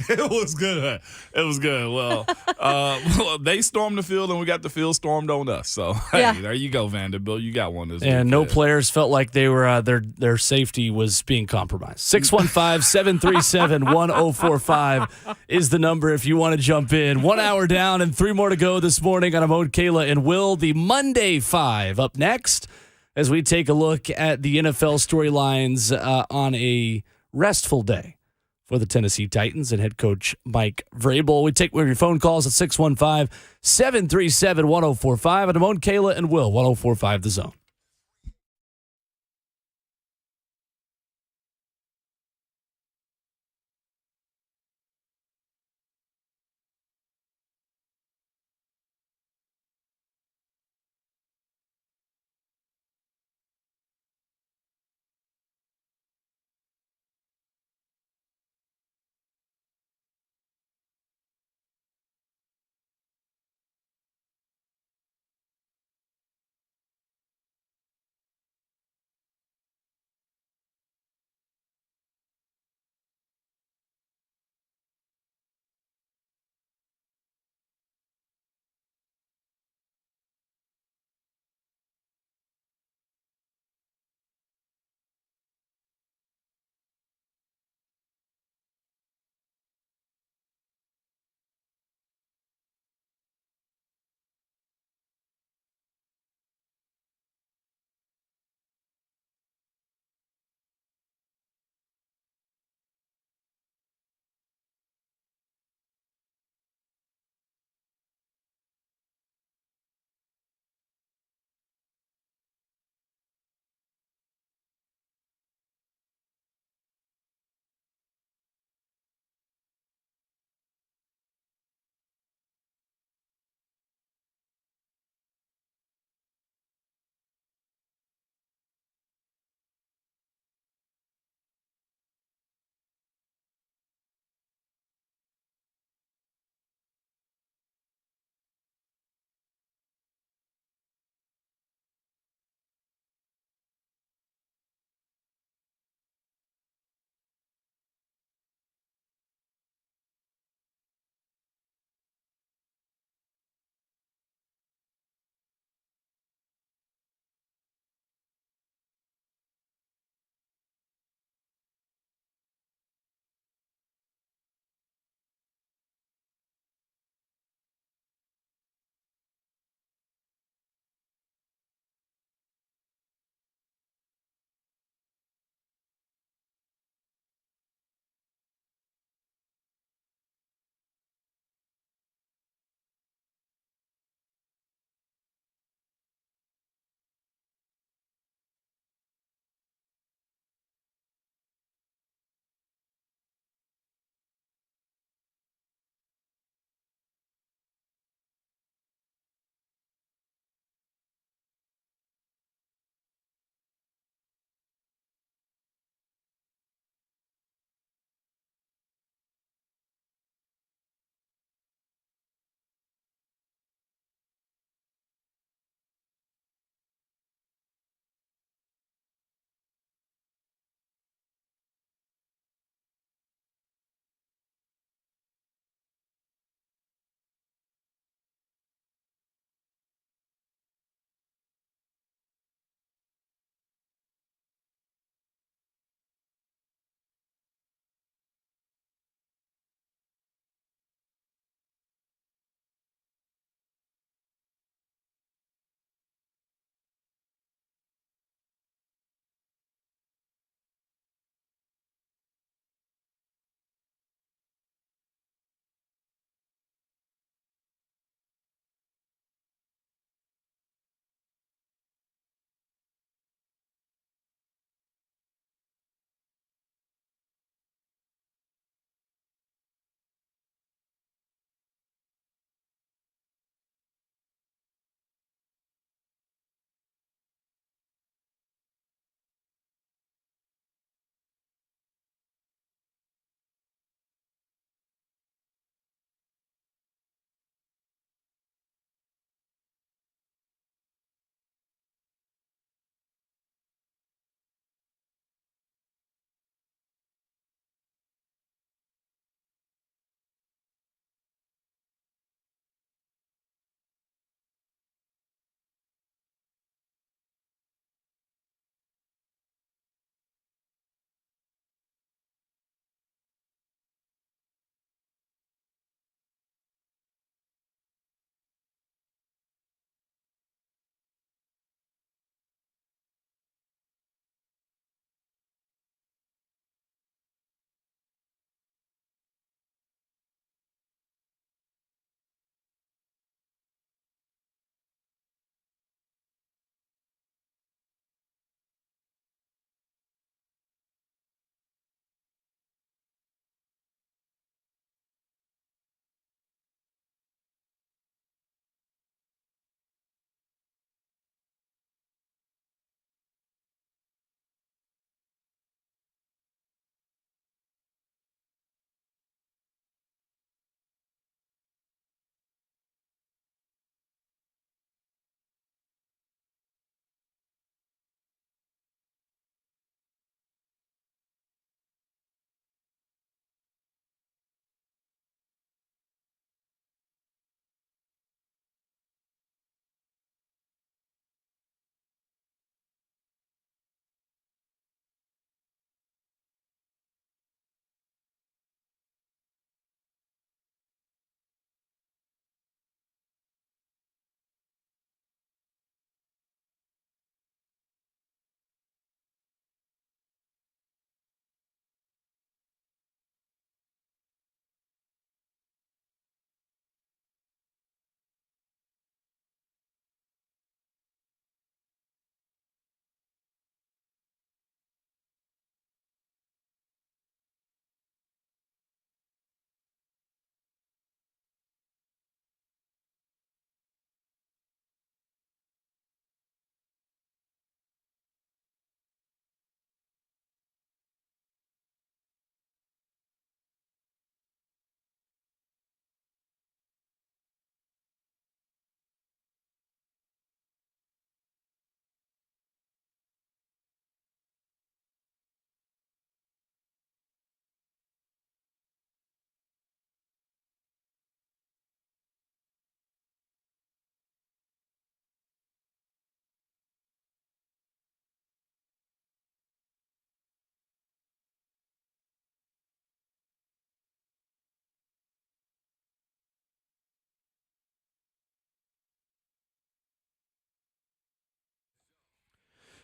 It was good. It was good. Well, they stormed the field, and we got the field stormed on us. So, hey, there you go, Vanderbilt. You got one this week. And no players felt like they were their safety was being compromised. 615-737-1045 is the number if you want to jump in. 1 hour down and 3 more to go this morning on Amode, Kayla, and Will. The Monday Five up next as we take a look at the NFL storylines on a restful day for the Tennessee Titans and head coach Mike Vrabel. We take one of your phone calls at 615-737-1045 at Amode, Kayla, and Will, 1045 The Zone.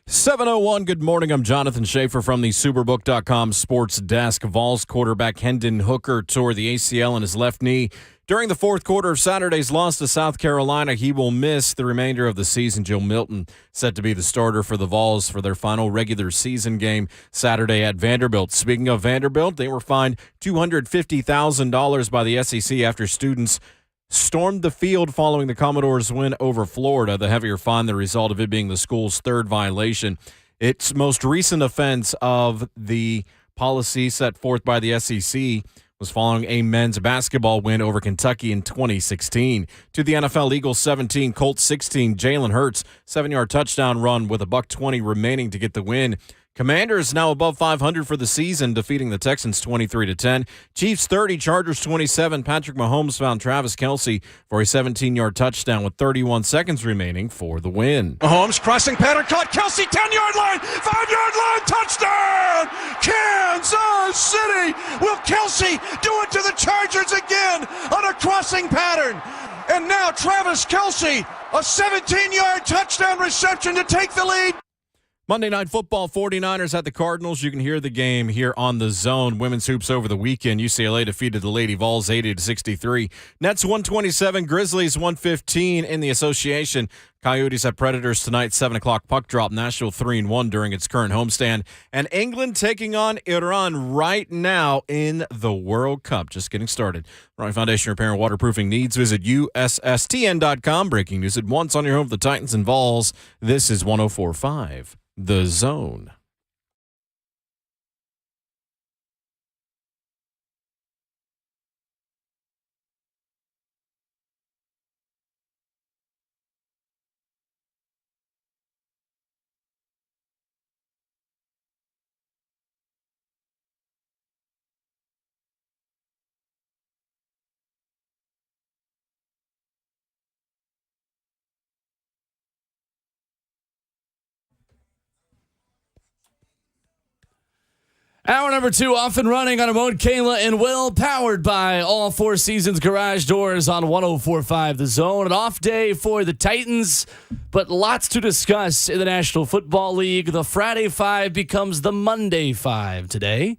7:01, good morning. I'm Jonathan Schaefer from the Superbook.com sports desk. Vols quarterback Hendon Hooker tore the ACL in his left knee during the fourth quarter of Saturday's loss to South Carolina. He will miss the remainder of the season. Joe Milton set to be the starter for the Vols for their final regular season game Saturday at Vanderbilt. Speaking of Vanderbilt, they were fined $250,000 by the SEC after students stormed the field following the Commodores' win over Florida. The heavier fine, the result of it being the school's third violation. Its most recent offense of the policy set forth by the SEC was following a men's basketball win over Kentucky in 2016. To the NFL, Eagles 17, Colts 16. Jalen Hurts, 7-yard touchdown run with $120 remaining to get the win. Commanders now above 500 for the season, defeating the Texans 23-10. Chiefs 30, Chargers 27. Patrick Mahomes found Travis Kelce for a 17-yard touchdown with 31 seconds remaining for the win. Mahomes crossing pattern caught Kelsey 10-yard line, 5-yard line, touchdown! Kansas City! Will Kelsey do it to the Chargers again on a crossing pattern? And now Travis Kelce, a 17-yard touchdown reception to take the lead. Monday Night Football, 49ers at the Cardinals. You can hear the game here on The Zone. Women's hoops over the weekend. UCLA defeated the Lady Vols 80-63. Nets 127, Grizzlies 115 in the association. Coyotes at Predators tonight, 7 o'clock puck drop. Nashville 3-1 during its current homestand. And England taking on Iran right now in the World Cup. Just getting started. Ryan Foundation Repair and Waterproofing needs. Visit USSTN.com. Breaking news at once on your home of the Titans and Vols. This is 104.5. The Zone. Hour number 2 off and running on Ramon, Kayla, and Will, powered by All Four Seasons Garage Doors on 104.5 The Zone. An off day for the Titans, but lots to discuss in the National Football League. The Friday Five becomes the Monday Five today.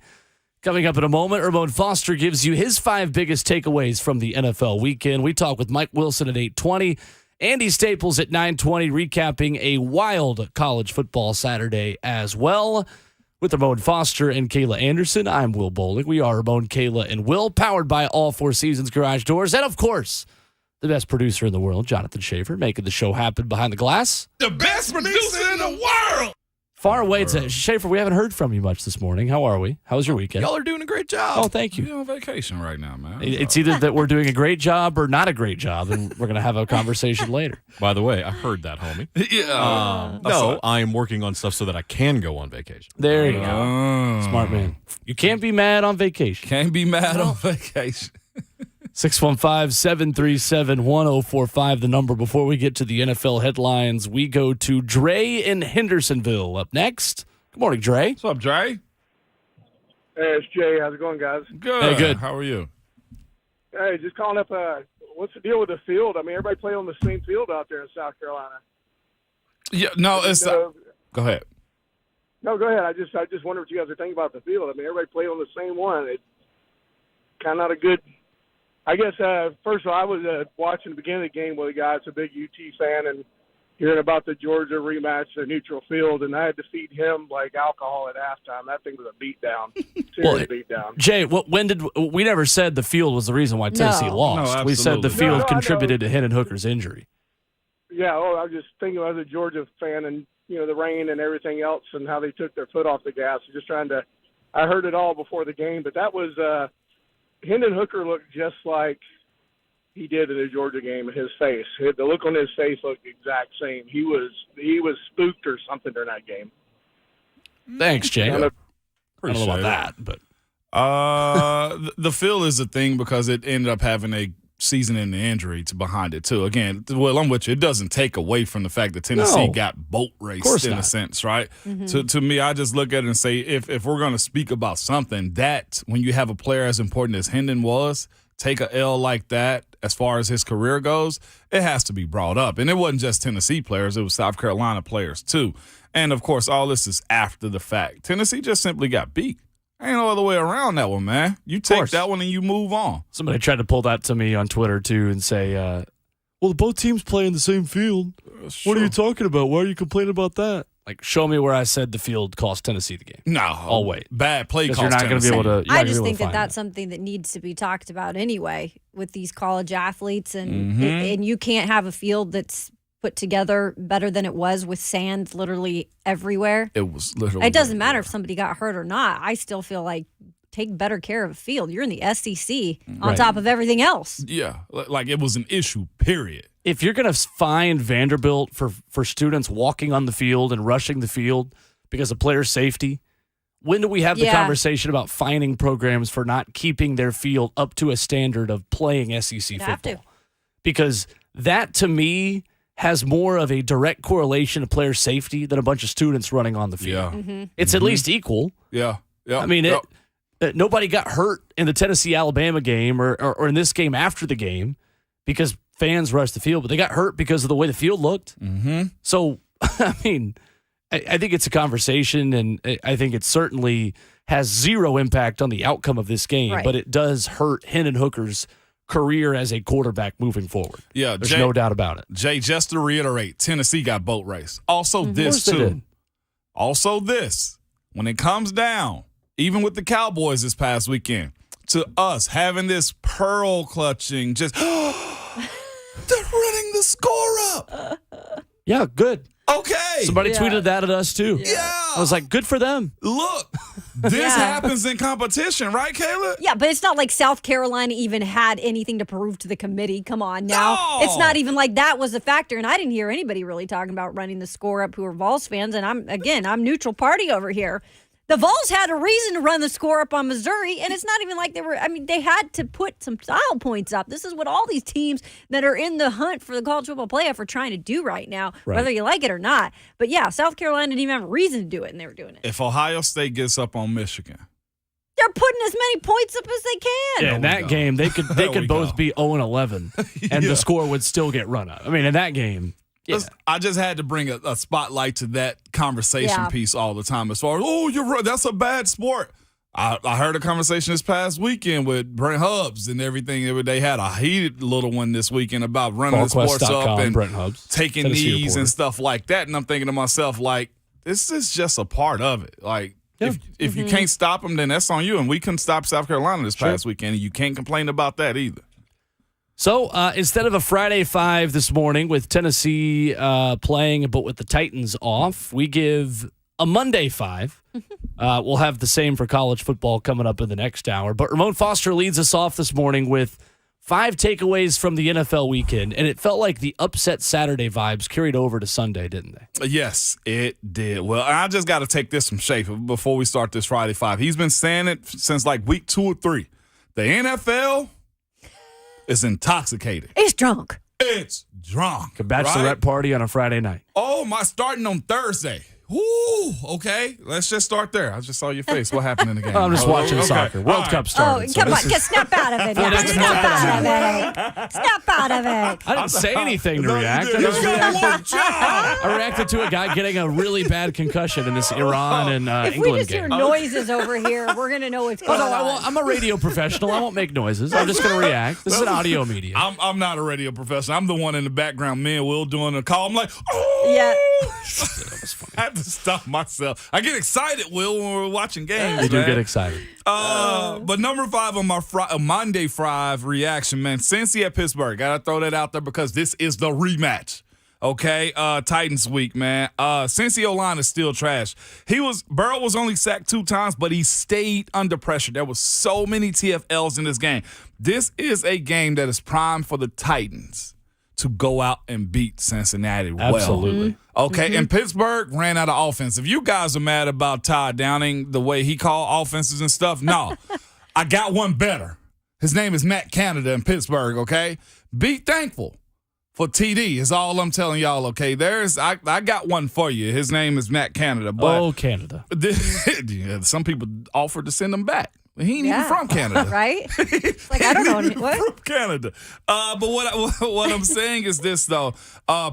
Coming up in a moment, Ramon Foster gives you his 5 biggest takeaways from the NFL weekend. We talk with Mike Wilson at 8:20. Andy Staples at 9:20, recapping a wild college football Saturday as well. With Ramon Foster and Kayla Anderson, I'm Will Bowling. We are Ramon, Kayla, and Will, powered by All Four Seasons Garage Doors. And, of course, the best producer in the world, Jonathan Schaefer, making the show happen behind the glass. The best producer in the world! Far away. Schaefer, we haven't heard from you much this morning. How are we? How was your weekend? Y'all are doing a great job. Oh, thank you. You're on vacation right now, man. It's either that we're doing a great job or not a great job, and we're going to have a conversation later. By the way, I heard that, homie. Yeah. No, I am working on stuff so that I can go on vacation. There you go. Smart man. You can't be mad on vacation. Can't be mad on vacation. 615-737-1045, the number. Before we get to the NFL headlines, we go to Dre in Hendersonville up next. Good morning, Dre. What's up, Dre? Hey, it's Jay. How's it going, guys? Good. Hey, good. How are you? Hey, just calling up. What's the deal with the field? I mean, everybody play on the same field out there in South Carolina. Yeah, no, it's go ahead. No, go ahead. I just wonder what you guys are thinking about the field. I mean, everybody play on the same one. It's kind of not a good. I guess first of all, I was watching the beginning of the game with a guy that's a big UT fan and hearing about the Georgia rematch, the neutral field, and I had to feed him like alcohol at halftime. That thing was a beatdown, serious beatdown. Jay, we never said the field was the reason why Tennessee lost. No, we said the field No, contributed to Hendon Hooker's injury. Yeah, I was just thinking as a Georgia fan and, the rain and everything else and how they took their foot off the gas. Just trying to – I heard it all before the game, but that was Hendon Hooker looked just like he did in the Georgia game in his face. The look on his face looked the exact same. He was spooked or something during that game. Thanks, Jay. I don't Appreciate know about it. that, but the field is a thing because it ended up having a season-ending injury behind it too. Again, well, I'm with you. It doesn't take away from the fact that Tennessee got boat raced in a sense, right? Mm-hmm. To me, I just look at it and say, if we're going to speak about something, that when you have a player as important as Hendon was, take a L like that as far as his career goes, it has to be brought up. And it wasn't just Tennessee players. It was South Carolina players too. And, of course, all this is after the fact. Tennessee just simply got beat. Ain't no other way around that one, man. You take that one and you move on. Somebody tried to pull that to me on Twitter, too, and say, well, both teams play in the same field. What are you talking about? Why are you complaining about that? Like, show me where I said the field cost Tennessee the game. No. I'll wait. Bad play cost you're not going to be able to. I just think that that's something that needs to be talked about anyway with these college athletes. And you can't have a field that's put together better than it was with sand literally everywhere. It was literally. It doesn't matter if somebody got hurt or not. I still feel like take better care of a field. You're in the SEC on top of everything else. Yeah, like it was an issue, period. If you're going to fine Vanderbilt for students walking on the field and rushing the field because of player safety, when do we have the conversation about fining programs for not keeping their field up to a standard of playing SEC football? Have to. Because that, to me, has more of a direct correlation to player safety than a bunch of students running on the field. Yeah. It's at least equal. Yeah. I mean, nobody got hurt in the Tennessee-Alabama game or in this game after the game because fans rushed the field, but they got hurt because of the way the field looked. So, I mean, I think it's a conversation, and I think it certainly has zero impact on the outcome of this game, but it does hurt Hendon Hooker's career as a quarterback moving forward. Yeah, there's no doubt about it. Jay, just to reiterate, Tennessee got boat race. Also this, too. Also this. When it comes down, even with the Cowboys this past weekend, to us having this pearl clutching, just they're running the score up. Yeah, good. Okay. Somebody tweeted that at us, too. Yeah. I was like, good for them. Look, this happens in competition, right, Kayla? Yeah, but it's not like South Carolina even had anything to prove to the committee. Come on now. No. It's not even like that was a factor. And I didn't hear anybody really talking about running the score up who are Vols fans. And I'm neutral party over here. The Vols had a reason to run the score up on Missouri, and it's not even like they had to put some style points up. This is what all these teams that are in the hunt for the college football playoff are trying to do right now, whether you like it or not. But yeah, South Carolina didn't even have a reason to do it, and they were doing it. If Ohio State gets up on Michigan, they're putting as many points up as they can. Yeah, in that game, they could both be 0-11, and the score would still get run up. I mean, in that game. Yeah. I just had to bring a spotlight to that conversation piece all the time as far as, you're right, that's a bad sport. I heard a conversation this past weekend with Brent Hubbs and everything. They had a heated little one this weekend about running the sports up and Brent Hubbs, taking knees and stuff like that. And I'm thinking to myself, like, this is just a part of it. Like, if you can't stop them, then that's on you. And we couldn't stop South Carolina this past weekend, and you can't complain about that either. So instead of a Friday 5 this morning with Tennessee playing but with the Titans off, we give a Monday 5. We'll have the same for college football coming up in the next hour. But Ramon Foster leads us off this morning with 5 takeaways from the NFL weekend, and it felt like the upset Saturday vibes carried over to Sunday, didn't they? Yes, it did. Well, I just got to take this from Schaefer before we start this Friday 5. He's been saying it since like week 2 or 3. The NFL is intoxicated. It's drunk. It's drunk. A bachelorette party on a Friday night. Oh, my, starting on Thursday. Woo, okay. Let's just start there. I just saw your face. What happened in the game? I'm just watching soccer. World Cup started. Oh, come on. Snap out of it. Snap out of it. Snap out of it. I didn't say anything to react. I reacted to a guy getting a really bad concussion in this Iran and England game. If we just hear noises over here, we're going to know what's going on. I'm a radio professional. I won't make noises. I'm just going to react. This is an audio medium. I'm not a radio professional. I'm the one in the background. Me and Will doing a call. I'm like, yeah. That was funny. I had to stop myself. I get excited, Will, when we're watching games. You do get excited. But number 5 on my Monday 5 reaction, man. Cincy at Pittsburgh. Gotta throw that out there because this is the rematch. Okay, Titans week, man. Cincy O-line is still trash. Burrow was only sacked 2 times, but he stayed under pressure. There was so many TFLs in this game. This is a game that is primed for the Titans to go out and beat Cincinnati well. Absolutely. Okay, and Pittsburgh ran out of offense. If you guys are mad about Todd Downing, the way he called offenses and stuff, no. I got one better. His name is Matt Canada in Pittsburgh, okay? Be thankful for TD is all I'm telling y'all, okay? I got one for you. His name is Matt Canada. But Canada. Some people offered to send him back. He ain't even from Canada. Right? Like, I don't know. What? From Canada. But what I'm saying is this, though.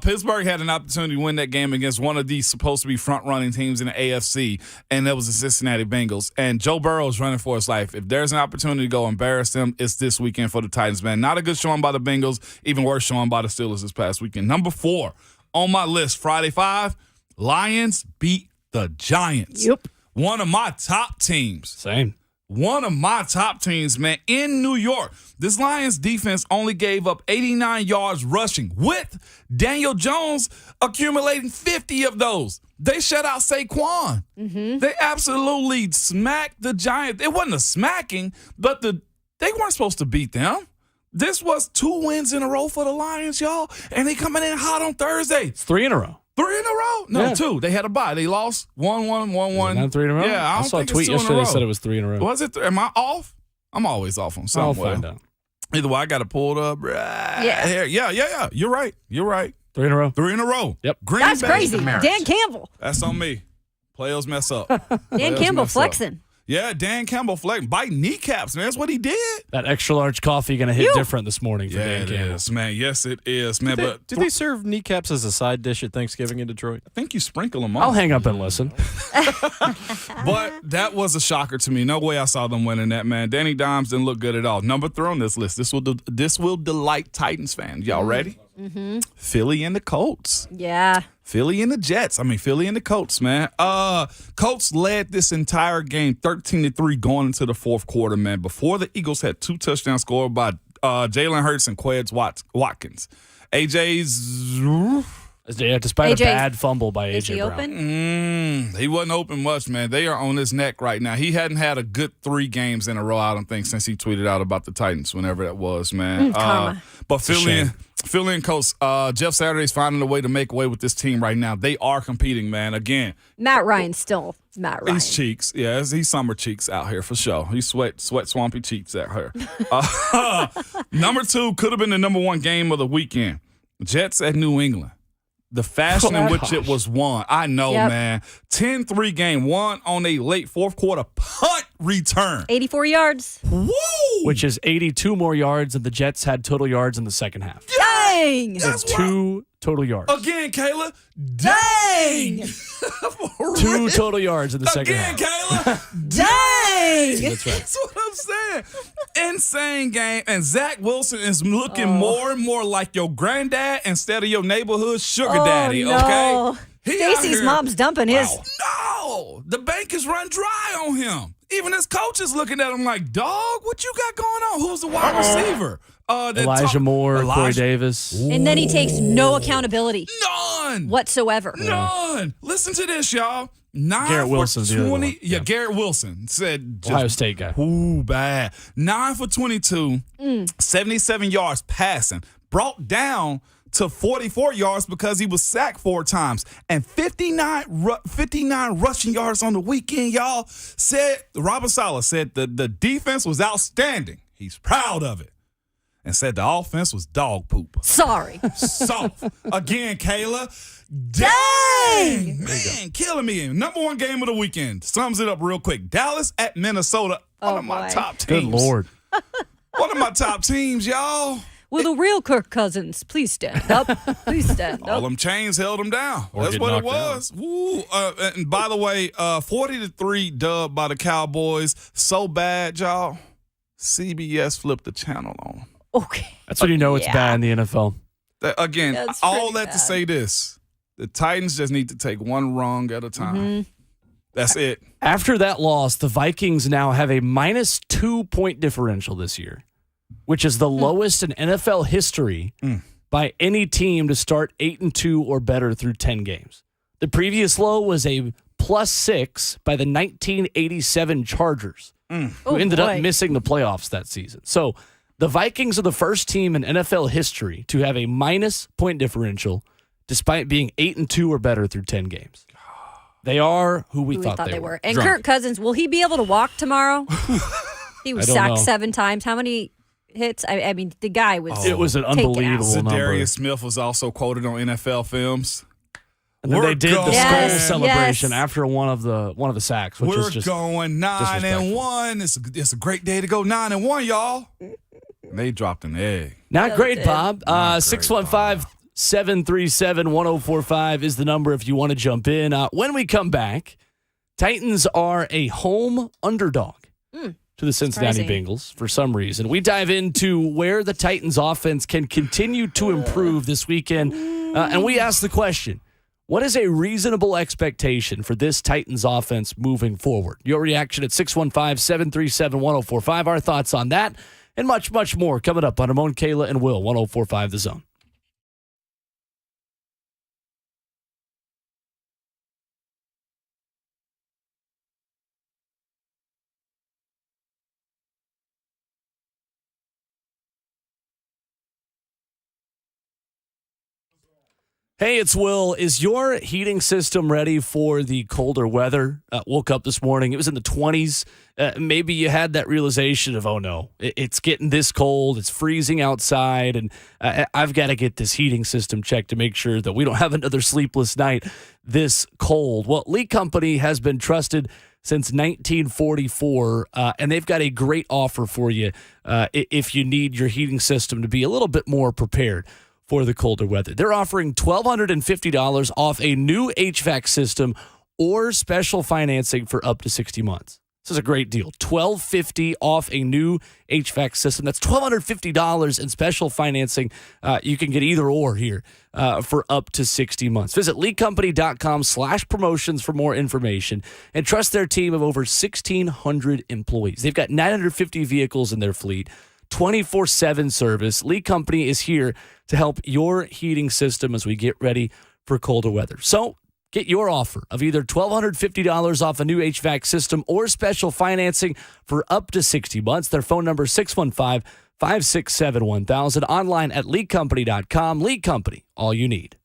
Pittsburgh had an opportunity to win that game against one of these supposed to be front-running teams in the AFC, and that was the Cincinnati Bengals. And Joe Burrow is running for his life. If there's an opportunity to go embarrass them, it's this weekend for the Titans, man. Not a good showing by the Bengals, even worse showing by the Steelers this past weekend. Number 4 on my list, Friday 5, Lions beat the Giants. Yep. One of my top teams. Same. One of my top teams, man, in New York. This Lions defense only gave up 89 yards rushing, with Daniel Jones accumulating 50 of those. They shut out Saquon. Mm-hmm. They absolutely smacked the Giants. It wasn't a smacking, but they weren't supposed to beat them. This was 2 wins in a row for the Lions, y'all, and they coming in hot on Thursday. It's 3 in a row. 3 in a row? No, Yeah. 2. They had a bye. They lost 1-1, 1-1. Not 3 in a row? Yeah, I don't saw a think tweet it's 2 in a yesterday row. that said it was 3 in a row. Was it? Am I off? I'm always off on I'll something. find out. Either way, I got to pull it up right here. Yeah. You're right. 3 in a row. 3 in a row. Yep. Green That's Bay. crazy. Dan Campbell. That's on me. Players mess up. Dan Players Campbell mess up. flexing. Yeah, Dan Campbell flexing. Biting kneecaps, man. That's what he did. That extra large coffee going to hit different this morning for Yeah, Dan it Campbell. is, man. Yes, it is, man. But Did they serve kneecaps as a side dish at Thanksgiving in Detroit? I think you sprinkle them on. I'll hang up and listen. But that was a shocker to me. No way I saw them winning that, man. Danny Dimes didn't look good at all. Number 3 on this list. This will delight Titans fans. Y'all ready? Mm-hmm. Philly and the Colts. Yeah. Philly and the Jets. Philly and the Colts, man. Colts led this entire game 13-3 going into the fourth quarter, man. Before the Eagles had 2 touchdowns scored by Jalen Hurts and Quez Watkins. Despite AJ, a bad fumble by Is AJ he Brown. open? He wasn't open much, man. They are on his neck right now. He hadn't had a good 3 games in a row, I don't think, since he tweeted out about the Titans, whenever that was, man. Karma. But Philly and Colts, Jeff Saturday's finding a way to make away with this team right now. They are competing, man. Again, Matt Ryan's still Matt Ryan. he's cheeks. Yeah, he's summer cheeks out here for sure. He's sweat swampy cheeks out here. Number 2 could have been the number 1 game of the weekend. Jets at New England. The fashion in which it was won. I know, man. 10-3 game, won on a late fourth quarter punt return. 84 yards. Woo! Which is 82 more yards than the Jets had total yards in the second half. Dang. That's 2 total yards. Again, Kayla. Dang! 2 total yards in the second Again, half. Kayla. Dang. That's right. That's what I'm saying. Insane game. And Zach Wilson is looking more and more like your granddad instead of your neighborhood sugar daddy, no. okay? He out Stacy's here- mom's dumping his. No, the bank is run dry on him. Even his coach is looking at him like, dog, what you got going on? Who's the wide receiver? Elijah Moore, Corey Davis. And then he takes no accountability None. whatsoever. None. Listen to this, y'all. 9 Garrett for Wilson's the other 20. one. Yeah, Yeah. Garrett Wilson said Ohio State guy. Ooh, bad. 9 for 22, 77 yards passing. Brought down to 44 yards because he was sacked 4 times. And 59 rushing yards on the weekend, y'all. Robert Saleh said the defense was outstanding. He's proud of it. And said the offense was dog poop. Sorry. Soft. Again, Kayla. Dang! Man, killing me. Number 1 game of the weekend. Sums it up real quick. Dallas at Minnesota. One of my boy. top teams. Good Lord. One of my top teams, y'all. Will the real Kirk Cousins please stand up? Please stand All up. them chains held them down. Or That's get what it knocked down. was. Woo. And by the way, 40-3 dub by the Cowboys. So bad, y'all. CBS flipped the channel on them. Okay. That's when you know it's Yeah. bad in the NFL. Again, That's all pretty that bad. to say this. The Titans just need to take one wrong at a time. Mm-hmm. That's it. After that loss, the Vikings now have a minus 2-point differential this year, which is the lowest in NFL history by any team to start 8-2 or better through 10 games. The previous low was a +6 by the 1987 Chargers, who ended up missing the playoffs that season. So the Vikings are the first team in NFL history to have a minus point differential despite being 8-2 or better through 10 games. They are who we thought they were. And Drunk. Kirk Cousins, will he be able to walk tomorrow? He was I don't sacked know. 7 times. How many hits? I mean, the guy was. It was an taken out. unbelievable number. Zadarius Smith was also quoted on NFL Films. And then they did the skull Yes, celebration yes. after one of the sacks, which We're was just going 9-1. It's a great day to go 9-1, y'all. And they dropped an egg. not great, did. Bob. Not great, 615-737-1045 is the number if you want to jump in. When we come back, Titans are a home underdog to the Cincinnati Surprising. Bengals for some reason. We dive into where the Titans offense can continue to improve this weekend. And we ask the question, what is a reasonable expectation for this Titans offense moving forward? Your reaction at 615-737-1045. Our thoughts on that and much, much more coming up on Ramon, Kayla, and Will, 1045 The Zone. Hey, it's Will. Is your heating system ready for the colder weather? Woke up this morning. It was in the 20s. Maybe you had that realization of, oh, no, it's getting this cold. It's freezing outside. And I've got to get this heating system checked to make sure that we don't have another sleepless night this cold. Well, Lee Company has been trusted since 1944, and they've got a great offer for you if you need your heating system to be a little bit more prepared for the colder weather. They're offering $1,250 off a new HVAC system or special financing for up to 60 months. This is a great deal. $1,250 off a new HVAC system. That's $1,250 in special financing. You can get either or here for up to 60 months. Visit leecompany.com/promotions for more information and trust their team of over 1,600 employees. They've got 950 vehicles in their fleet. 24/7 service. Lee Company is here to help your heating system as we get ready for colder weather. So get your offer of either $1,250 off a new HVAC system or special financing for up to 60 months. Their phone number is 615-567-1000. Online at leecompany.com. Lee Company, all you need.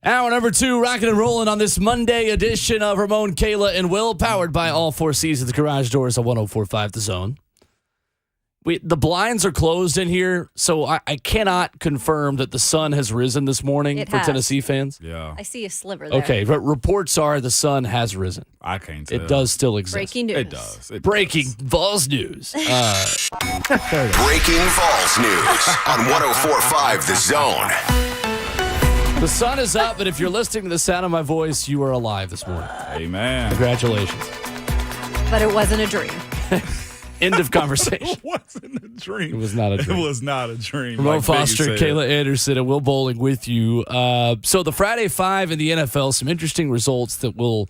Hour number 2, rocking and rolling on this Monday edition of Ramon, Kayla, and Will, powered by all 4 Seasons Garage Doors at 104.5 The Zone. The blinds are closed in here, so I cannot confirm that the sun has risen this morning for Tennessee fans. Yeah. I see a sliver there. Okay, but reports are the sun has risen. I can't tell. It does still exist. Breaking news. It does. Breaking Vols news. Breaking Vols news on 104.5 The Zone. The sun is up, but if you're listening to the sound of my voice, you are alive this morning. Amen. Congratulations. But it wasn't a dream. End of conversation. It wasn't a dream. It was not a dream. It was not a dream. Ramon like Foster, Biggie said. Kayla Anderson, and Will Bowling with you. So the Friday 5 in the NFL, some interesting results that we'll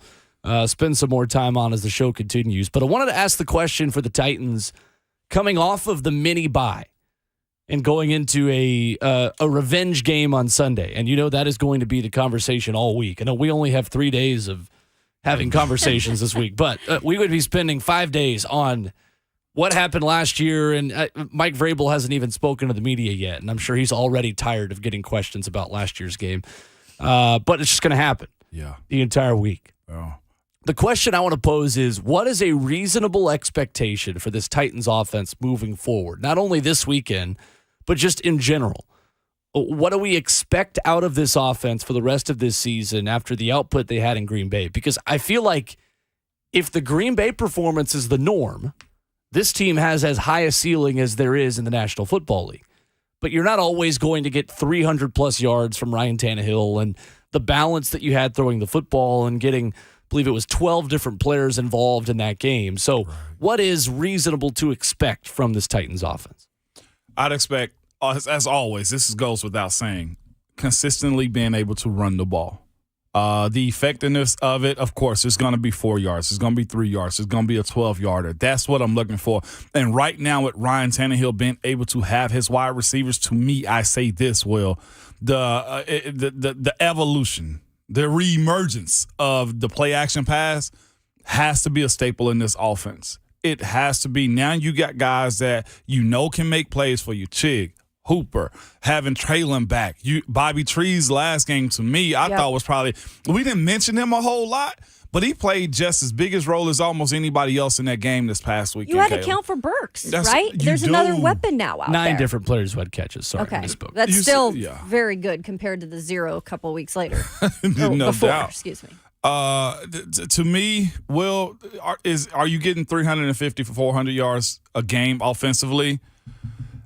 spend some more time on as the show continues. But I wanted to ask the question for the Titans coming off of the mini bye and going into a revenge game on Sunday. And you know that is going to be the conversation all week. I know we only have 3 days of having conversations this week, but we would be spending 5 days on what happened last year. And Mike Vrabel hasn't even spoken to the media yet, and I'm sure he's already tired of getting questions about last year's game. But it's just going to happen the entire week. Oh. The question I want to pose is, what is a reasonable expectation for this Titans offense moving forward? Not only this weekend, but just in general. What do we expect out of this offense for the rest of this season after the output they had in Green Bay? Because I feel like if the Green Bay performance is the norm, this team has as high a ceiling as there is in the National Football League. But you're not always going to get 300-plus yards from Ryan Tannehill, and the balance that you had throwing the football and getting, I believe it was 12 different players involved in that game. So what is reasonable to expect from this Titans offense? I'd expect, as always, this goes without saying, consistently being able to run the ball. The effectiveness of it, of course, it's going to be 4 yards. It's going to be 3 yards. It's going to be a 12-yarder. That's what I'm looking for. And right now with Ryan Tannehill being able to have his wide receivers, to me, I say this, Will, the evolution, the reemergence of the play-action pass has to be a staple in this offense. It has to be. Now you got guys that you know can make plays for you. Chig, Hooper, having Traylon back. Bobby Tree's last game, to me, I thought was probably – we didn't mention him a whole lot, but he played just as big as role as almost anybody else in that game this past weekend. You had to count for Burks, right? There's another weapon now out 9 there. different players who had catches. Sorry, okay. I misspoke. That's still very good compared to the 0 a couple weeks later. No before, doubt. Excuse me. To me, Will, are you getting 350 for 400 yards a game offensively?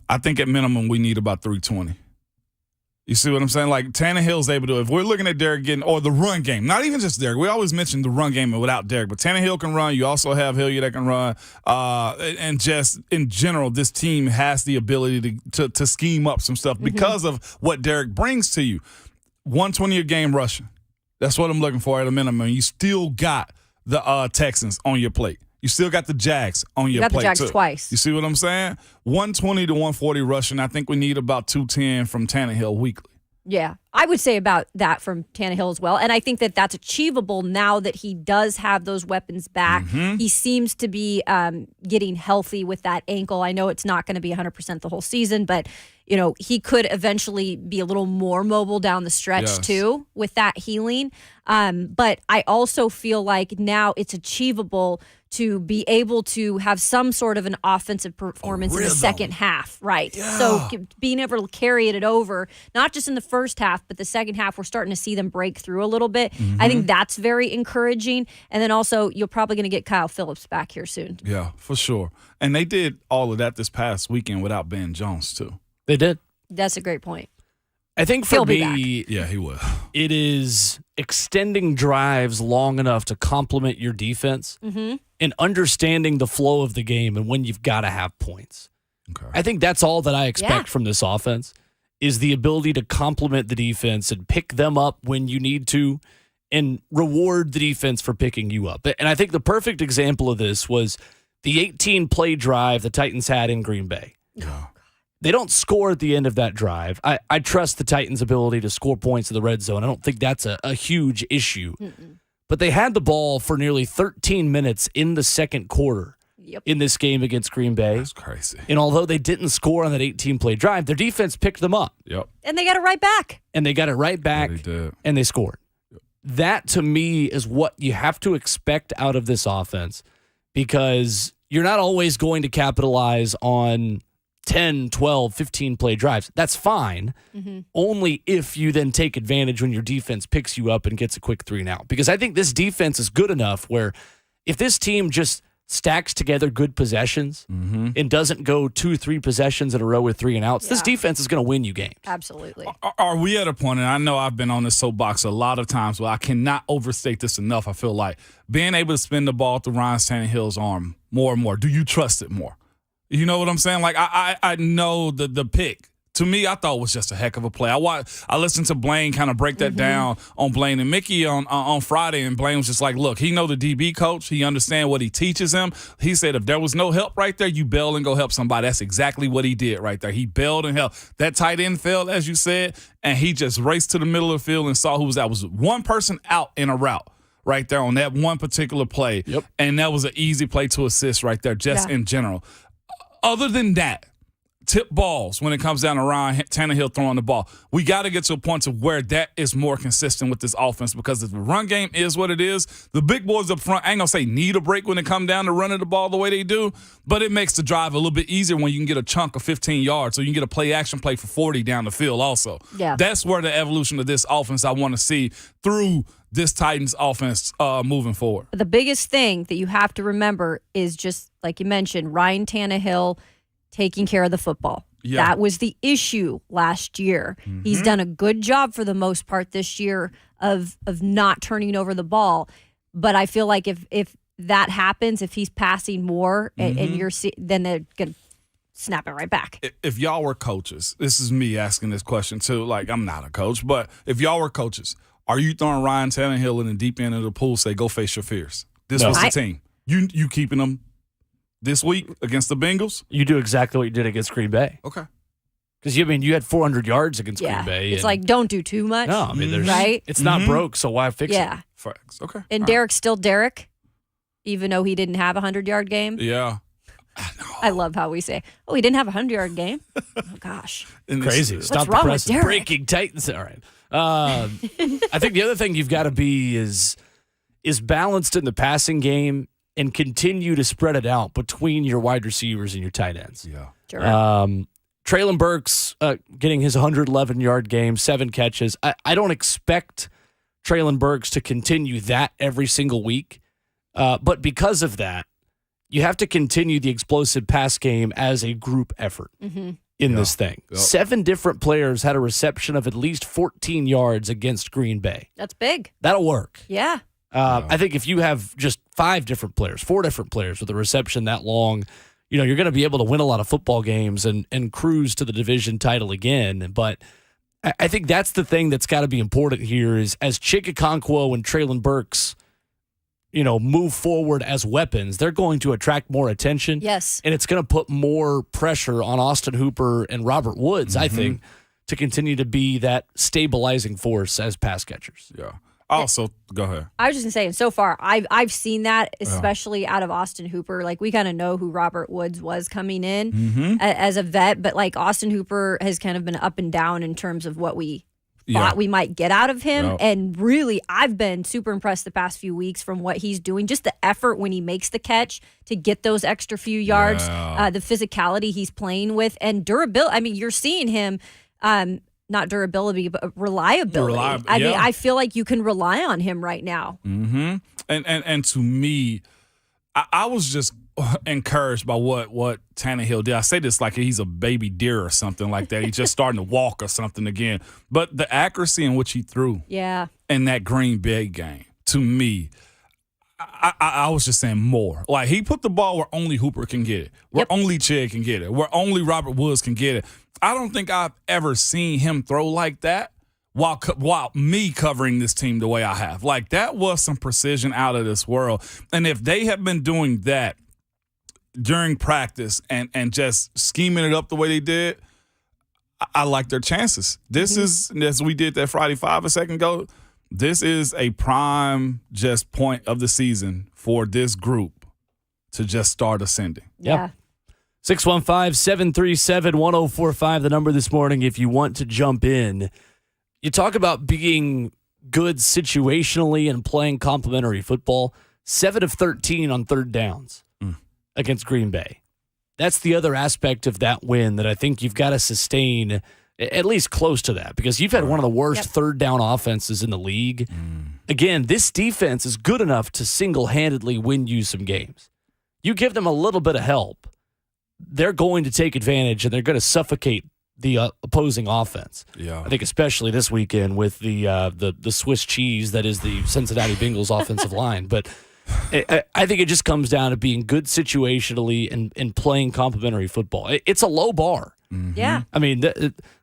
I think at minimum we need about 320. You see what I'm saying? Like Tannehill's able to, if we're looking at Derek getting, or the run game, not even just Derek. We always mention the run game without Derek, but Tannehill can run. You also have Hilliard that can run. And just in general, this team has the ability to scheme up some stuff because of what Derek brings to you. 120 a game rushing. That's what I'm looking for at a minimum. You still got the Texans on your plate. You still got the Jags on your plate, too. You got the Jags twice. You see what I'm saying? 120 to 140 rushing. I think we need about 210 from Tannehill weekly. Yeah, I would say about that from Tannehill as well. And I think that that's achievable now that he does have those weapons back. He seems to be getting healthy with that ankle. I know it's not going to be 100% the whole season, but you know, he could eventually be a little more mobile down the stretch too with that healing. But I also feel like now it's achievable to be able to have some sort of an offensive performance in the second half, right? Yeah. So being able to carry it over, not just in the first half, but the second half, we're starting to see them break through a little bit. I think that's very encouraging. And then also, you're probably going to get Kyle Phillips back here soon. Yeah, for sure. And they did all of that this past weekend without Ben Jones, too. They did. That's a great point. I think for me, yeah, he will. It is extending drives long enough to complement your defense and understanding the flow of the game and when you've got to have points. Okay. I think that's all that I expect from this offense is the ability to complement the defense and pick them up when you need to and reward the defense for picking you up. And I think the perfect example of this was the 18-play drive the Titans had in Green Bay. Yeah. They don't score at the end of that drive. I trust the Titans' ability to score points in the red zone. I don't think that's a huge issue. But they had the ball for nearly 13 minutes in the second quarter in this game against Green Bay. That's crazy. And although they didn't score on that 18-play drive, their defense picked them up. Yep. And they got it right back. And they got it right back, Yeah, they did. and they scored. That, to me, is what you have to expect out of this offense, because you're not always going to capitalize on 10, 12, 15-play drives. That's fine, only if you then take advantage when your defense picks you up and gets a quick 3-and-out. Because I think this defense is good enough where if this team just stacks together good possessions and doesn't go 2-3 possessions in a row with 3-and-outs, this defense is going to win you games. Absolutely. Are we at a point, and I know I've been on this soapbox a lot of times, but I cannot overstate this enough. I feel like being able to spin the ball through Ryan Tannehill's arm more and more. Do you trust it more? You know what I'm saying? Like, I know the pick. To me, I thought it was just a heck of a play. I listened to Blaine kind of break that down on Blaine and Mickey on Friday, and Blaine was just like, look, he know the DB coach. He understand what he teaches him. He said if there was no help right there, you bail and go help somebody. That's exactly what he did right there. He bailed and helped. That tight end failed, as you said, and he just raced to the middle of the field and saw who was out. It was one person out in a route right there on that one particular play, and that was an easy play to assist right there just in general. Other than that, tip balls when it comes down to Ryan Tannehill throwing the ball. We got to get to a point to where that is more consistent with this offense, because if the run game is what it is, the big boys up front, I ain't going to say need a break when it comes down to running the ball the way they do, but it makes the drive a little bit easier when you can get a chunk of 15 yards, so you can get a play-action play for 40 down the field also. Yeah. That's where the evolution of this offense I want to see through this Titans offense moving forward. The biggest thing that you have to remember is just, like you mentioned, Ryan Tannehill taking care of the football. Yeah. That was the issue last year. He's done a good job for the most part this year of not turning over the ball. But I feel like if that happens, if he's passing more and then they're going to snap it right back. If y'all were coaches, this is me asking this question too. Like, I'm not a coach, but if y'all were coaches, are you throwing Ryan Tannehill in the deep end of the pool, say, go face your fears? This was the team. You keeping them this week against the Bengals? You do exactly what you did against Green Bay. Okay. Because you had 400 yards against Green Bay. It's like, don't do too much. No, I mean, right? It's not broke, so why fix it? Yeah. Facts. Okay. And Derek's still Derek, even though he didn't have a 100-yard game. Yeah. I love how we say, he didn't have a 100-yard game. Oh, gosh. Crazy. Stop the wrong with press. Derek? Breaking Titans. All right. I think the other thing you've got to be is balanced in the passing game and continue to spread it out between your wide receivers and your tight ends. Yeah. Sure. Treylon Burks getting his 111-yard game, 7 catches. I don't expect Treylon Burks to continue that every single week. But because of that, you have to continue the explosive pass game as a group effort in this thing. Yep. 7 different players had a reception of at least 14 yards against Green Bay. That's big. That'll work. Yeah. I think if you have just 4 different players with a reception that long, you're going to be able to win a lot of football games and cruise to the division title again. But I think that's the thing that's got to be important here is as Chikakonkwo and Treylon Burks, move forward as weapons, they're going to attract more attention. Yes. And it's going to put more pressure on Austin Hooper and Robert Woods, I think, to continue to be that stabilizing force as pass catchers. Yeah. Also, go ahead. I was just saying, so far, I've seen that, especially out of Austin Hooper. Like, we kind of know who Robert Woods was coming in as a vet, but, like, Austin Hooper has kind of been up and down in terms of what we thought we might get out of him. Yep. And really, I've been super impressed the past few weeks from what he's doing. Just the effort when he makes the catch to get those extra few yards, the physicality he's playing with, and durability. I mean, you're seeing him not durability, but reliability. I mean, I feel like you can rely on him right now. Mm-hmm. And to me, I was just encouraged by what Tannehill did. I say this like he's a baby deer or something like that. He's just starting to walk or something again. But the accuracy in which he threw in that Green Bay game, to me, I was just saying more. Like, he put the ball where only Hooper can get it, where only Chig can get it, where only Robert Woods can get it. I don't think I've ever seen him throw like that while me covering this team the way I have. Like, that was some precision out of this world. And if they had been doing that during practice and just scheming it up the way they did, I like their chances. This is, as we did that Friday 5 a second ago, this is a prime just point of the season for this group to just start ascending. Yeah. 615-737-1045, the number this morning if you want to jump in. You talk about being good situationally and playing complementary football. 7 of 13 on third downs against Green Bay. That's the other aspect of that win that I think you've got to sustain at least close to that, because you've had one of the worst third down offenses in the league. Again, this defense is good enough to single-handedly win you some games. You give them a little bit of help, they're going to take advantage and they're going to suffocate the opposing offense. Yeah. I think especially this weekend with the Swiss cheese that is the Cincinnati Bengals offensive line. But I think it just comes down to being good situationally and playing complementary football. It's a low bar. Yeah. I mean,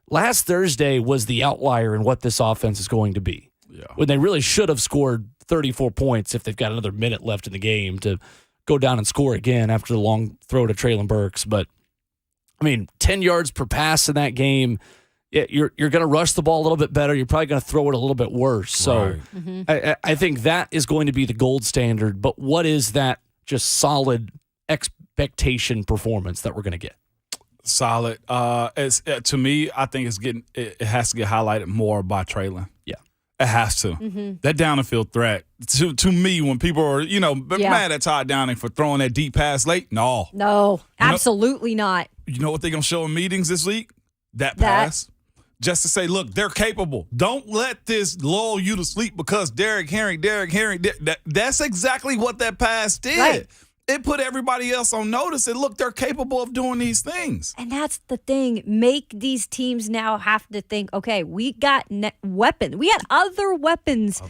last Thursday was the outlier in what this offense is going to be. Yeah. When they really should have scored 34 points if they've got another minute left in the game to go down and score again after the long throw to Treylon Burks. But, I mean, 10 yards per pass in that game, you're going to rush the ball a little bit better. You're probably going to throw it a little bit worse. So I think that is going to be the gold standard. But what is that just solid expectation performance that we're going to get? Solid. To me, I think it has to get highlighted more by Treylon. Yeah. It has to. That down the field threat. To me, when people are, mad at Todd Downing for throwing that deep pass late, No, absolutely not. You know what they're going to show in meetings this week? That pass. Just to say, look, they're capable. Don't let this lull you to sleep because Derrick Henry. That's exactly what that pass did. Right. It put everybody else on notice and look, they're capable of doing these things. And that's the thing. Make these teams now have to think, okay, we got weapons. We had other weapons.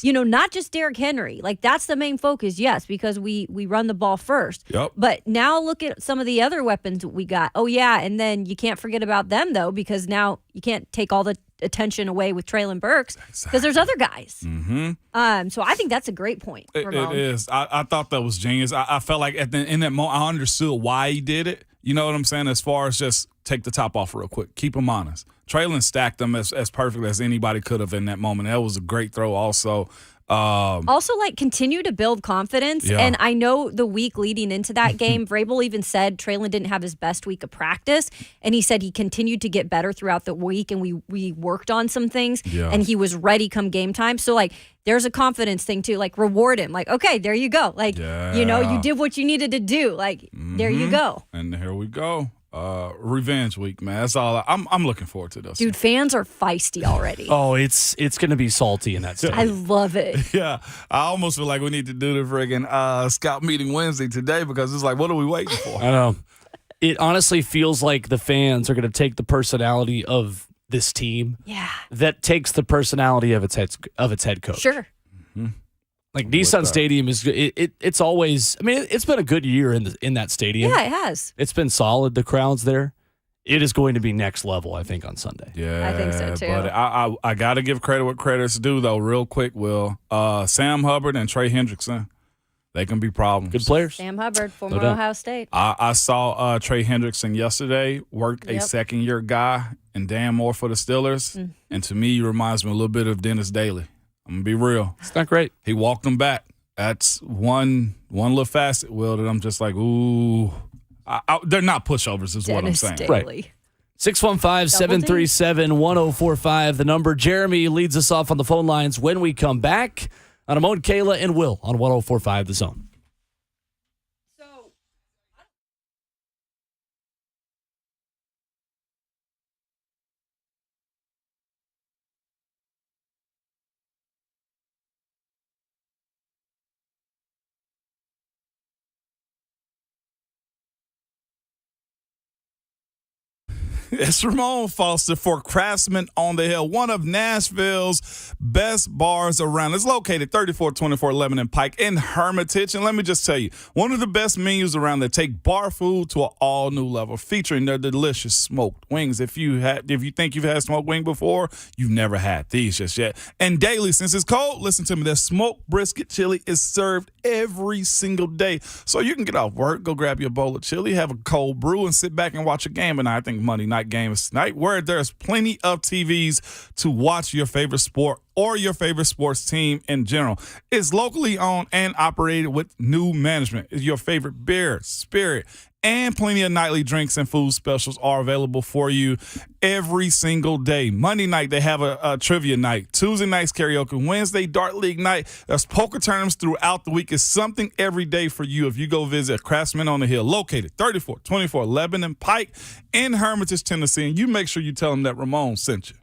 Not just Derrick Henry. Like, that's the main focus, yes, because we run the ball first. Yep. But now look at some of the other weapons we got. Oh, yeah, and then you can't forget about them, though, because now you can't take all the attention away with Treylon Burks because there's other guys. So I think that's a great point. It is. I thought that was genius. I felt like in that moment I understood why he did it. You know what I'm saying? As far as just take the top off real quick, keep them honest. Treylon stacked them as perfect as anybody could have in that moment. That was a great throw. Also, continue to build confidence. Yeah. And I know the week leading into that game, Vrabel even said Treylon didn't have his best week of practice. And he said he continued to get better throughout the week. And we worked on some things. Yeah. And he was ready come game time. So, there's a confidence thing, too. Reward him. Okay, there you go. You did what you needed to do. There you go. And here we go. Revenge week, man. That's all. I'm looking forward to this. Dude, fans are feisty already. Oh, it's going to be salty in that stadium. I love it. Yeah, I almost feel like we need to do the friggin' scout meeting Wednesday today because it's like, what are we waiting for? I know. It honestly feels like the fans are going to take the personality of this team. Yeah. That takes the personality of its head coach. Sure. Like Nissan Stadium is it's always. I mean, it's been a good year in that stadium. Yeah, it has. It's been solid. The crowd's there. It is going to be next level, I think, on Sunday. Yeah, I think so too. But I got to give credit what credit's due, though, real quick. Will Sam Hubbard and Trey Hendrickson, they can be problems. Good players. Sam Hubbard, former Ohio State. I saw Trey Hendrickson yesterday work a second-year guy in Dan Moore for the Steelers, and to me, he reminds me a little bit of Dennis Daly. I'm going to be real. It's not great. He walked them back. That's one little facet, Will, that I'm just like, ooh. They're not pushovers is what I'm saying. Daly. Right. 615-737-1045, the number. Jeremy leads us off on the phone lines when we come back on Amon, Kayla, and Will on 1045 The Zone. It's Ramon Foster for Craftsman on the Hill, one of Nashville's best bars around. It's located 3424 Lebanon Pike in Hermitage. And let me just tell you, one of the best menus around that take bar food to an all-new level, featuring their delicious smoked wings. If you think you've had smoked wing before, you've never had these just yet. And daily, since it's cold, listen to me, their smoked brisket chili is served every single day. So you can get off work, go grab your bowl of chili, have a cold brew, and sit back and watch a game. And I think Monday night night games tonight, where there's plenty of TVs to watch your favorite sport or your favorite sports team in general. It's locally owned and operated with new management. Your favorite beer, spirit, and plenty of nightly drinks and food specials are available for you every single day. Monday night, they have a trivia night. Tuesday night's karaoke. Wednesday, Dart League night. There's poker tournaments throughout the week. It's something every day for you if you go visit Craftsman on the Hill, located 3424 Lebanon Pike in Hermitage, Tennessee. And you make sure you tell them that Ramon sent you.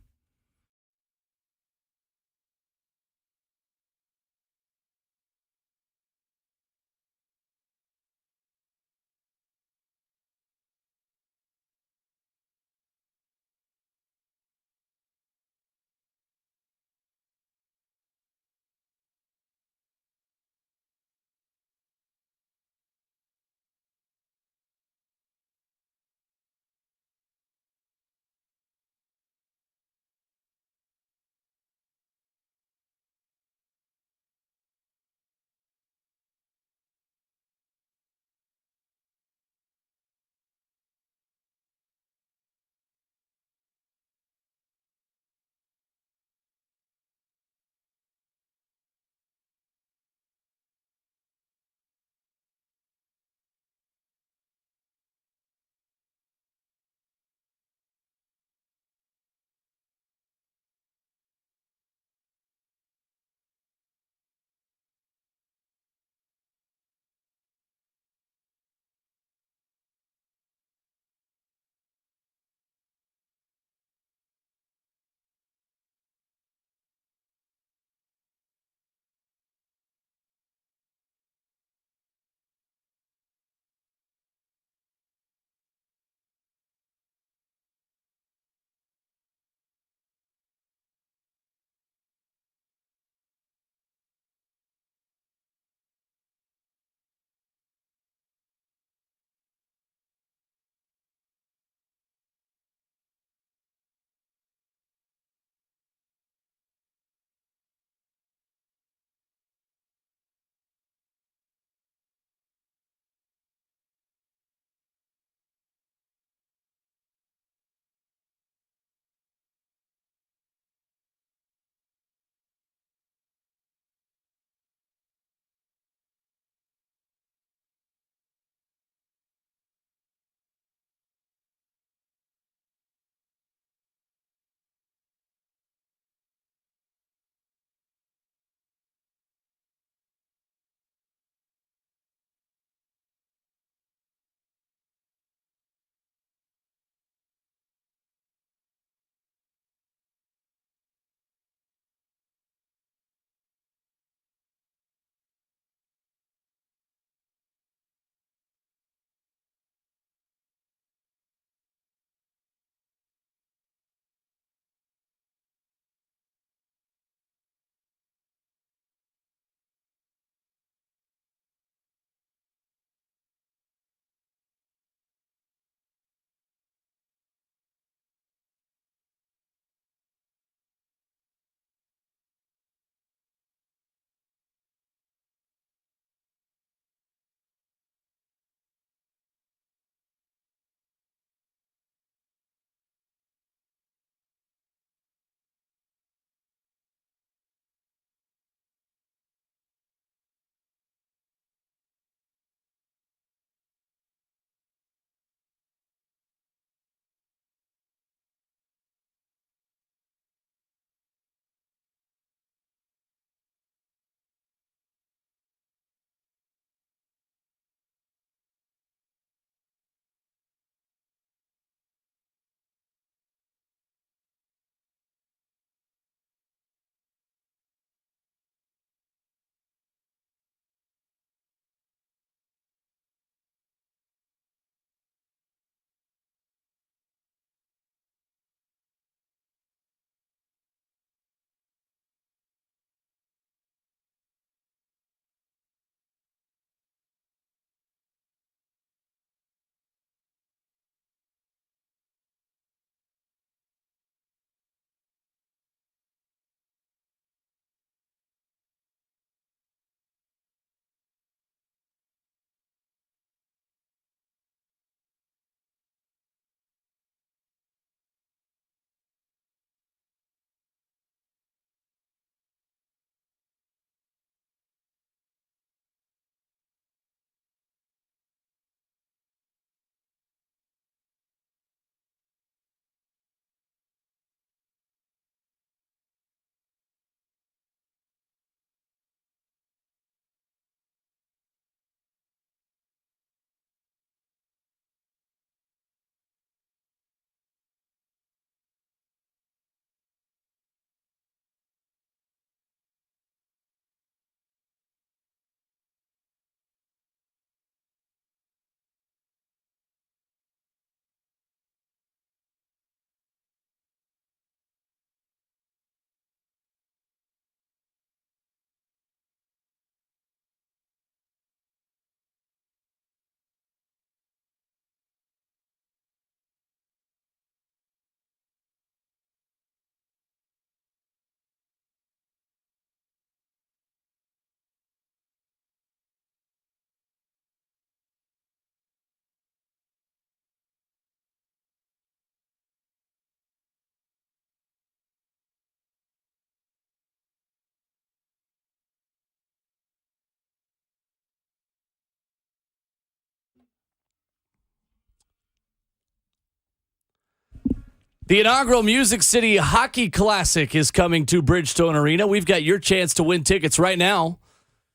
The inaugural Music City Hockey Classic is coming to Bridgestone Arena. We've got your chance to win tickets right now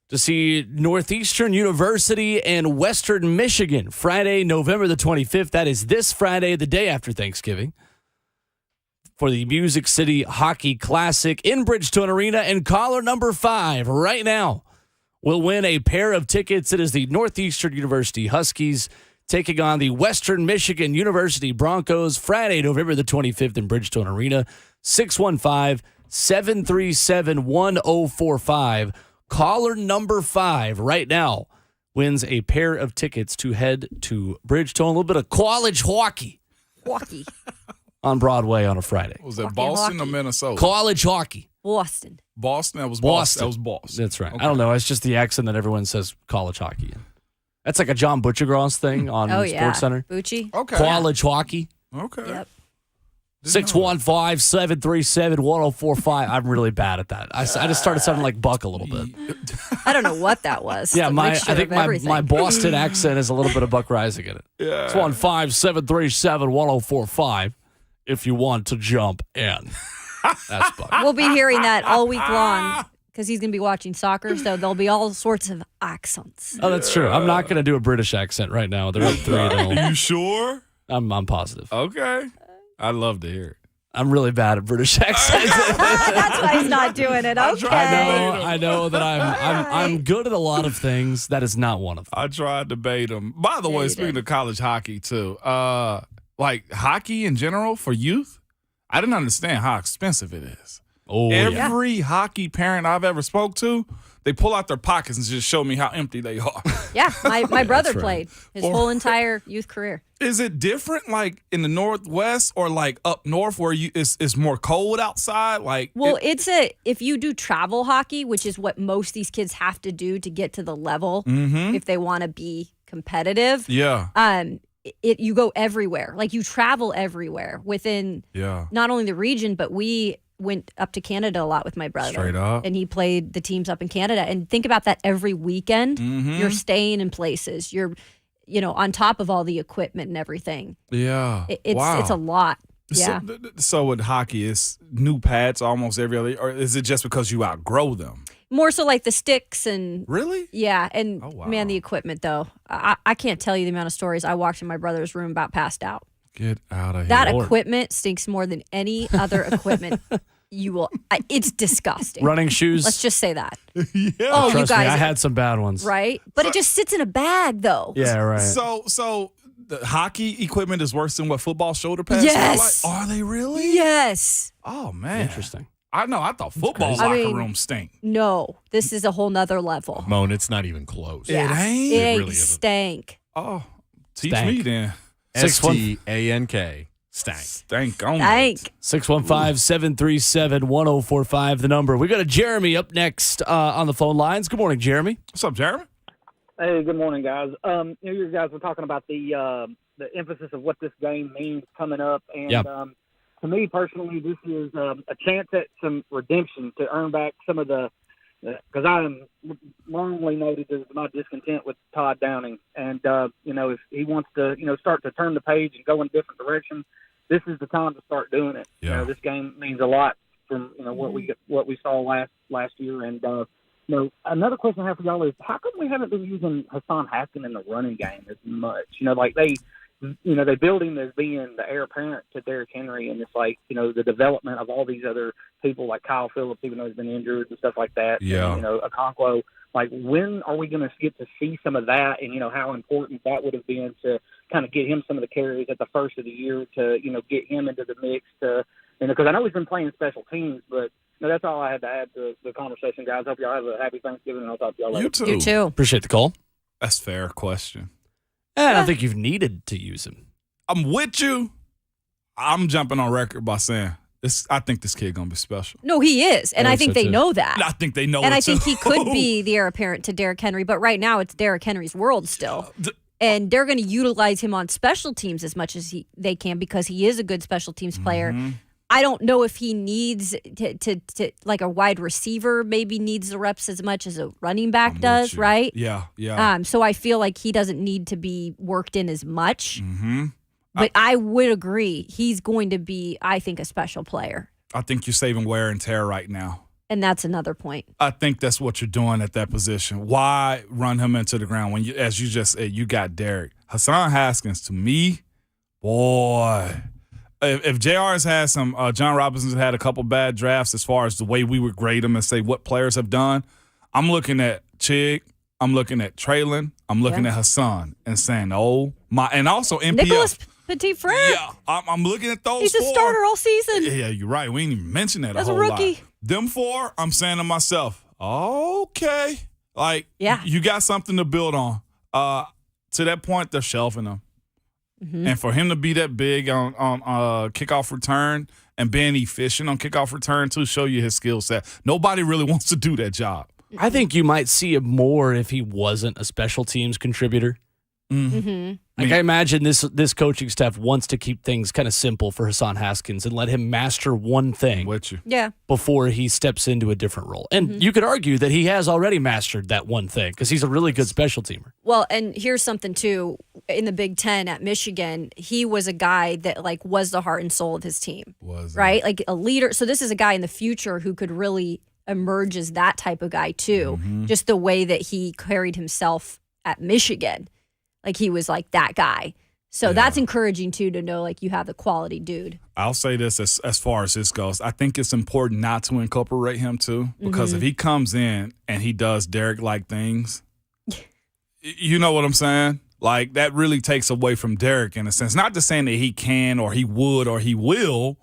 to see Northeastern University and Western Michigan Friday, November the 25th. That is this Friday, the day after Thanksgiving, for the Music City Hockey Classic in Bridgestone Arena. And caller number 5 right now will win a pair of tickets. It is the Northeastern University Huskies taking on the Western Michigan University Broncos Friday, November the 25th in Bridgestone Arena. 615-737-1045. Caller number 5 right now wins a pair of tickets to head to Bridgestone. A little bit of college hockey on Broadway on a Friday. Was that Hockey, Boston hockey. or Minnesota? College hockey. Boston. Boston? That was Boston. Boston. That was Boston. That's right. Okay. I don't know. It's just the accent that everyone says college hockey in. That's like a John Butchergross thing on Oh, yeah. Sports Center. Bucci. Okay. College hockey. Okay. Yep. 615-737-1045. I'm really bad at that. I just started sounding like Buck a little bit. I don't know what that was. Yeah, It's a I mixture think of everything. my Boston accent has a little bit of Buck Rising in it. Yeah. 615-737-1045 if you want to jump in. That's Buck. We'll be hearing that all week long because he's going to be watching soccer, so there'll be all sorts of accents. Oh, that's true. I'm not going to do a British accent right now. They're up 3-0. You sure? I'm positive. Okay. I'd love to hear it. I'm really bad at British accents. That's why he's not doing it. Okay. I know that I'm good at a lot of things. That is not one of them. I tried to bait them. By the way, you speaking did. of college hockey, too, like hockey in general for youth, I didn't understand how expensive it is. Oh, yeah. Every hockey parent I've ever spoke to, they pull out their pockets and just show me how empty they are. Yeah, my brother right. played his whole entire youth career. Is it different, like in the Northwest or like up north where it's more cold outside? Like, Well, if you do travel hockey, which is what most of these kids have to do to get to the level if they want to be competitive. yeah, You go everywhere. Like you travel everywhere within yeah. not only the region, but we went up to Canada a lot with my brother. Straight up. And he played the teams up in Canada. And think about that every weekend. Mm-hmm. You're staying in places. You're, on top of all the equipment and everything. Yeah. It's a lot. Yeah. So with hockey, it's new pads almost every other, or is it just because you outgrow them? More so like the sticks and Really? yeah, and Oh, wow. man, the equipment though. I can't tell you the amount of stories I walked in my brother's room about passed out. Get out of here. That equipment stinks more than any other equipment you will. It's disgusting. Running shoes. Let's just say that. Yeah. Oh, Trust you guys, me, I had some bad ones. right? But it just sits in a bag though. Yeah, right. So the hockey equipment is worse than what football shoulder pads Yes. are like? Are they really? Yes. Oh, man. Interesting. I know. I thought football crazy. I locker mean, rooms stink. No, this is a whole nother level. Moan, it's not even close. Yeah. ain't? It It really isn't. stank. Oh, teach Stank. me then. STANK. Stank. Stank on Stank. 615-737-1045, the number. We got a Jeremy up next on the phone lines. Good morning, Jeremy. What's up, Jeremy? Hey, good morning, guys. You guys were talking about the emphasis of what this game means coming up, and Yep. To me personally, this is a chance at some redemption to earn back some of the. Because I am wrongly noted as my discontent with Todd Downing, and if he wants to, start to turn the page and go in a different direction, this is the time to start doing it. Yeah. This game means a lot from what we saw last year, and another question I have for y'all is how come we haven't been using Hassan Haskins in the running game as much? They build him as being the heir apparent to Derrick Henry, and it's like, the development of all these other people like Kyle Phillips, even though he's been injured and stuff like that. Yeah. And, Okonkwo. Like, when are we going to get to see some of that, and, how important that would have been to kind of get him some of the carries at the first of the year to, get him into the mix to, because I know he's been playing special teams, but that's all I had to add to the conversation, guys. Hope y'all have a happy Thanksgiving, and I'll talk to y'all later. You too. You too. Appreciate the call. That's a fair question. I don't think you've needed to use him. I'm with you. I'm jumping on record by saying I think this kid gonna be special. No, he is, and I I think think so, they too. know that. I think they know And it I think too. he could be the heir apparent to Derrick Henry, but right now it's Derrick Henry's world still. And they're going to utilize him on special teams as much as they can because he is a good special teams player. Mm-hmm. I don't know if he needs to like a wide receiver maybe needs the reps as much as a running back I'm does, with you. right? Yeah. So I feel like he doesn't need to be worked in as much. Mm-hmm. But I would agree he's going to be, I think, a special player. I think you're saving wear and tear right now. And that's another point. I think that's what you're doing at that position. Why run him into the ground when, as you just said, you got Derek? Hassan Haskins, to me, boy, if JR has had some, John Robinson's had a couple bad drafts as far as the way we would grade them and say what players have done. I'm looking at Chig. I'm looking at Traylon. I'm looking at Hassan and saying, oh, my. And also MPF. Nicholas Petit-Frere. Yeah, I'm looking at those He's four. a starter all season. Yeah, you're right. We ain't even mentioned that As a a whole rookie. lot. Them four, I'm saying to myself, okay. Like, you got something to build on. To that point, they're shelving them. Mm-hmm. And for him to be that big on kickoff return and being efficient on kickoff return to show you his skill set, nobody really wants to do that job. I think you might see it more if he wasn't a special teams contributor. Mm-hmm. Like I imagine this coaching staff wants to keep things kind of simple for Hassan Haskins and let him master one thing before he steps into a different role. And you could argue that he has already mastered that one thing because he's a really good special teamer. Well, and here's something too. In the Big Ten at Michigan, he was a guy that was the heart and soul of his team. Right? Like a leader. So this is a guy in the future who could really emerge as that type of guy too. Just the way that he carried himself at Michigan. Like he was like that guy. So that's encouraging too to know you have the quality dude. I'll say this as far as this goes. I think it's important not to incorporate him too, because if he comes in and he does Derek-like things, you know what I'm saying? Like that really takes away from Derek in a sense. Not to saying that he can or he would or he will,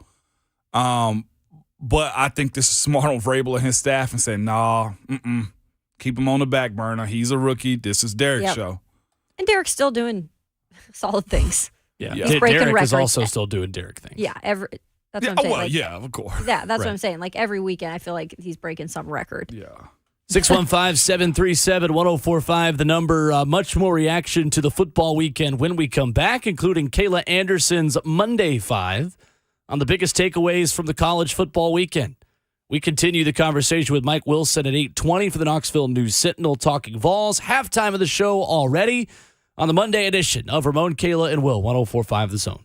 but I think this is smart on Vrabel and his staff and say, nah, keep him on the back burner. He's a rookie. This is Derek's show. And Derek's still doing solid things. Yeah, He's breaking Derek records. is also still doing Derek things. Yeah, that's what I'm saying. Well, yeah, of course. Yeah, that's what I'm saying. Like every weekend, I feel like he's breaking some record. Yeah. 615-737-1045, the number. Much more reaction to the football weekend when we come back, including Kayla Anderson's Monday 5 on the biggest takeaways from the college football weekend. We continue the conversation with Mike Wilson at 8:20 for the Knoxville News Sentinel talking Vols. Halftime of the show already on the Monday edition of Ramon, Kayla, and Will, 104.5 The Zone.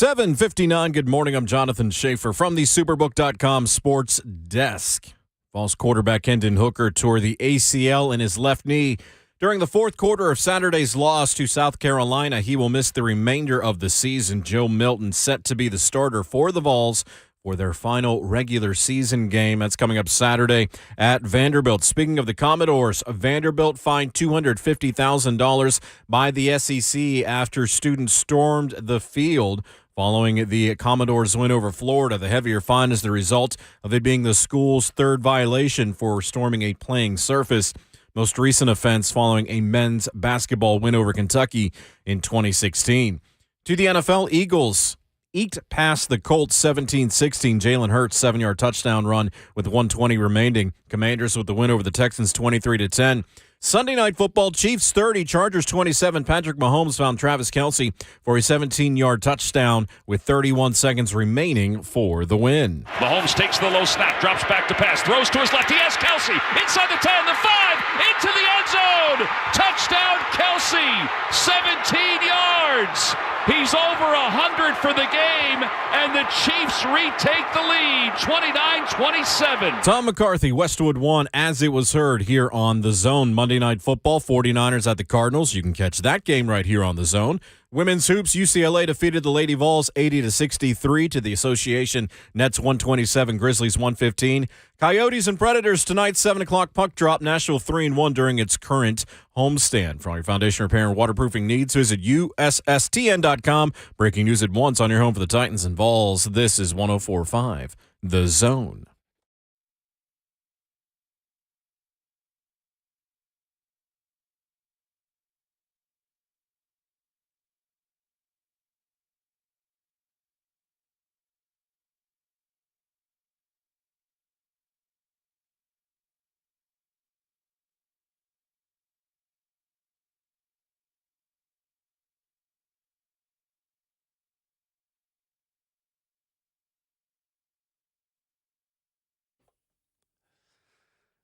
7:59. Good morning. I'm Jonathan Schaefer from the Superbook.com Sports Desk. Vols quarterback Hendon Hooker tore the ACL in his left knee during the fourth quarter of Saturday's loss to South Carolina. He will miss the remainder of the season. Joe Milton set to be the starter for the Vols for their final regular season game. That's coming up Saturday at Vanderbilt. Speaking of the Commodores, Vanderbilt fined $250,000 by the SEC after students stormed the field following the Commodores' win over Florida. The heavier fine is the result of it being the school's third violation for storming a playing surface. Most recent offense following a men's basketball win over Kentucky in 2016. To the NFL, Eagles eked past the Colts 17-16. Jalen Hurts' 7-yard touchdown run with 1:20 remaining. Commanders with the win over the Texans 23-10. Sunday Night Football, Chiefs 30, Chargers 27. Patrick Mahomes found Travis Kelce for a 17-yard touchdown with 31 seconds remaining for the win. Mahomes takes the low snap, drops back to pass, throws to his left. He has Kelce inside the 10, the 5, into the end zone. Touchdown Kelce, 17 yards. He's over 100 for the game, and the Chiefs retake the lead, 29-27. Tom McCarthy, Westwood won as it was heard here on The Zone. Monday Night Football, 49ers at the Cardinals. You can catch that game right here on The Zone. Women's hoops, UCLA defeated the Lady Vols 80-63 to the Association. Nets 127, Grizzlies 115. Coyotes and Predators tonight, 7 o'clock puck drop. Nashville 3-1 during its current homestand. For all your foundation repair and waterproofing needs, visit USSTN.com. Breaking news at once on your home for the Titans and Vols. This is 104.5 The Zone.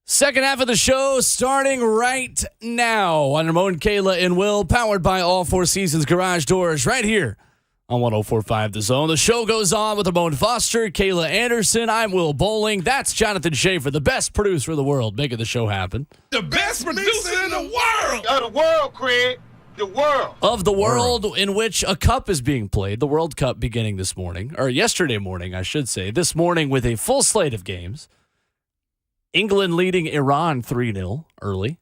Second half of the show starting right now on Ramon, Kayla, and Will, powered by All Four Seasons Garage Doors right here on 104.5 The Zone. The show goes on with Ramon Foster, Kayla Anderson. I'm Will Bowling. That's Jonathan Schaefer, the best producer in the world, making the show happen. The best producer in the world. Of the world, Craig. The world. Of the world in which a cup is being played, the World Cup beginning this morning, or yesterday morning, I should say. This morning with a full slate of games. England leading Iran 3-0 early.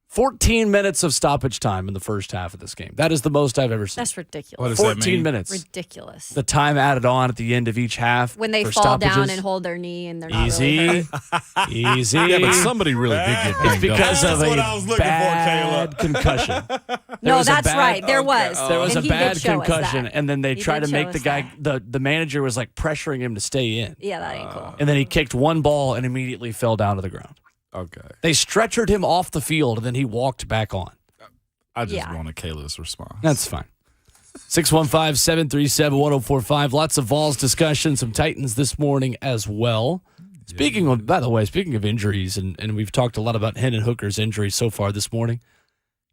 14 minutes of stoppage time in the first half of this game. That is the most I've ever seen. That's ridiculous. What does that 14 mean? minutes. Ridiculous. The time added on at the end of each half. When they for fall down stoppages. and hold their knee and they're not Easy. really hurt. Easy. Yeah, but somebody really did get It's banged up. because of That's a what I was looking for, bad Caleb. concussion. No, that's right. There was. There was And a he bad did show us concussion, that. and then they He tried did to make show the us guy, that. the manager was like pressuring him to stay in. Yeah, that ain't cool. And then he kicked one ball and immediately fell down to the ground. Okay. They stretchered him off the field, and then he walked back on. I just Yeah. wanted Kayla's response. That's fine. 615-737-1045. Lots of Vols discussion, some Titans this morning as well. Speaking of injuries, and we've talked a lot about Hendon Hooker's injury so far this morning.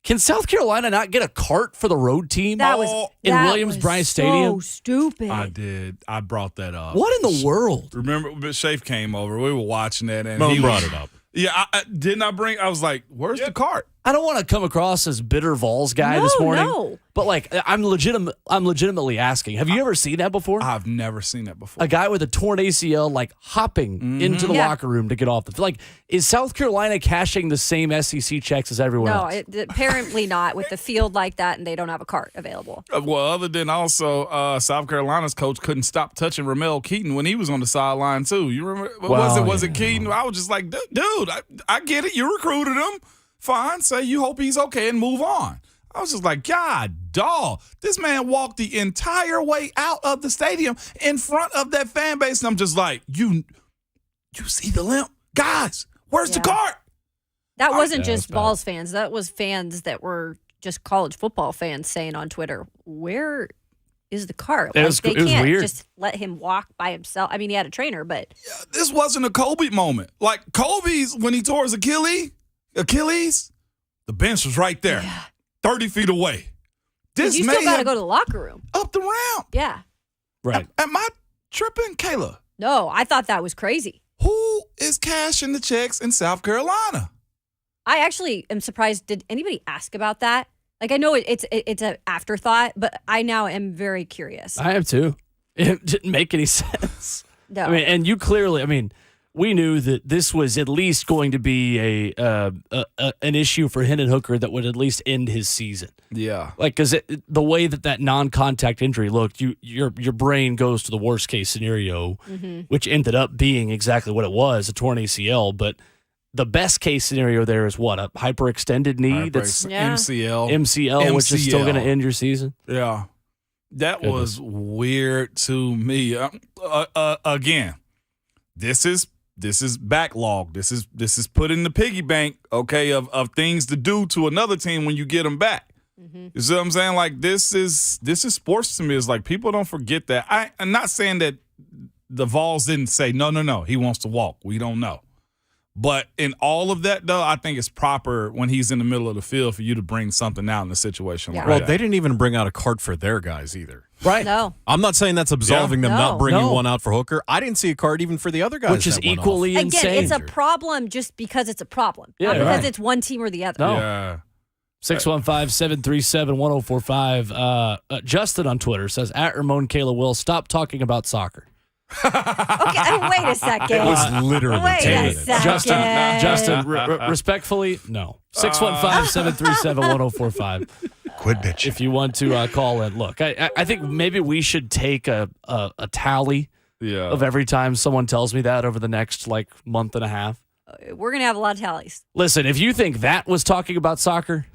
Can South Carolina not get a cart for the road team That was in that Williams-Brice was Stadium? So stupid. I did. I brought that up. What in the world? Remember, Shafe came over. We were watching that, and Mo he brought it up. Yeah, I was like, where's the cart? I don't want to come across as bitter Vols guy this morning. No. But like I'm legitimately asking. Have you ever seen that before? I've never seen that before. A guy with a torn ACL like hopping into the Yeah. locker room to get off the field. Like, is South Carolina cashing the same SEC checks as everyone No, else? apparently not with the field like that, and they don't have a cart available. Well, other than also South Carolina's coach couldn't stop touching Ramel Keaton when he was on the sideline too. You remember? Was it Keaton? I was just like, dude, I get it. You recruited him. Fine. Say you hope he's okay and move on. I was just like, God, dog. This man walked the entire way out of the stadium in front of that fan base. And I'm just like, you see the limp? Guys, where's the cart? That wasn't Yeah, just that's bad. Vols fans. That was fans that were just college football fans saying on Twitter, where is the cart? It was- they it was can't weird. just let him walk by himself. I mean, he had a trainer, but This wasn't a Kobe moment. Like Kobe's when he tore his Achilles, the bench was right there, 30 feet away. This you man still got to go to the locker room. up the ramp. Yeah. Right. Am I tripping, Kayla? No, I thought that was crazy. Who is cashing the checks in South Carolina? I actually am surprised. Did anybody ask about that? Like, I know it's an afterthought, but I now am very curious. I am too. It didn't make any sense. No. I mean, and you clearly, we knew that this was at least going to be an issue for Hendon Hooker that would at least end his season. Yeah. Like, because the way that non-contact injury looked, your brain goes to the worst case scenario, which ended up being exactly what it was, a torn ACL. But the best case scenario there is what? A hyperextended knee that's MCL, which is still going to end your season? Yeah. That was weird to me. Again, this is backlog. This is put in the piggy bank, okay, of things to do to another team when you get them back. You see what I'm saying? Like, this is sports to me. It's like, people don't forget that. I'm not saying that the Vols didn't say, no, he wants to walk. We don't know. But in all of that, though, I think it's proper when he's in the middle of the field for you to bring something out in a situation like that. Well, they didn't even bring out a card for their guys either. Right. No. I'm not saying that's absolving them not bringing one out for Hooker. I didn't see a card even for the other guys. Which is equally insane. Again, it's a problem just because it's a problem. Yeah, not because it's one team or the other. No. Yeah. 615-737-1045. Justin on Twitter says, at Ramon Kayla Will, stop talking about soccer. Okay, wait a second. It was literally Wait 10 a minutes. second. Justin, respectfully, no. 615-737-1045. Quit bitching. If you want to call in. Look, I think maybe we should take a tally of every time someone tells me that over the next, month and a half. We're going to have a lot of tallies. Listen, if you think that was talking about soccer,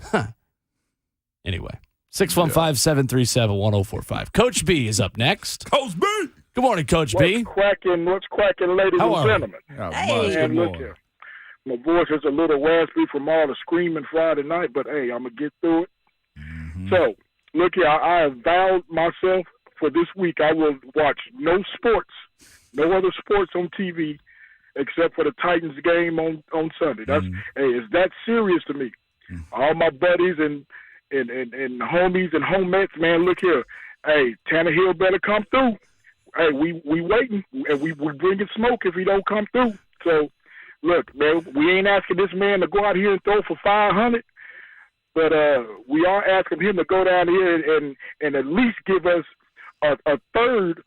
Anyway, 615-737-1045. Coach B is up next. Coach B! Good morning, Coach B. What's cracking, ladies and gentlemen? Hey. Look here. My voice is a little raspy from all the screaming Friday night, but hey, I'm going to get through it. So, look here, I have vowed myself for this week I will watch no other sports on TV except for the Titans game on Sunday. That's it's that serious to me. All my buddies and homies and homemates, man, look here. Hey, Tannehill better come through. Hey, we waiting, and we bringing smoke if he don't come through. So, look, man, we ain't asking this man to go out here and throw for 500, but we are asking him to go down here and at least give us a third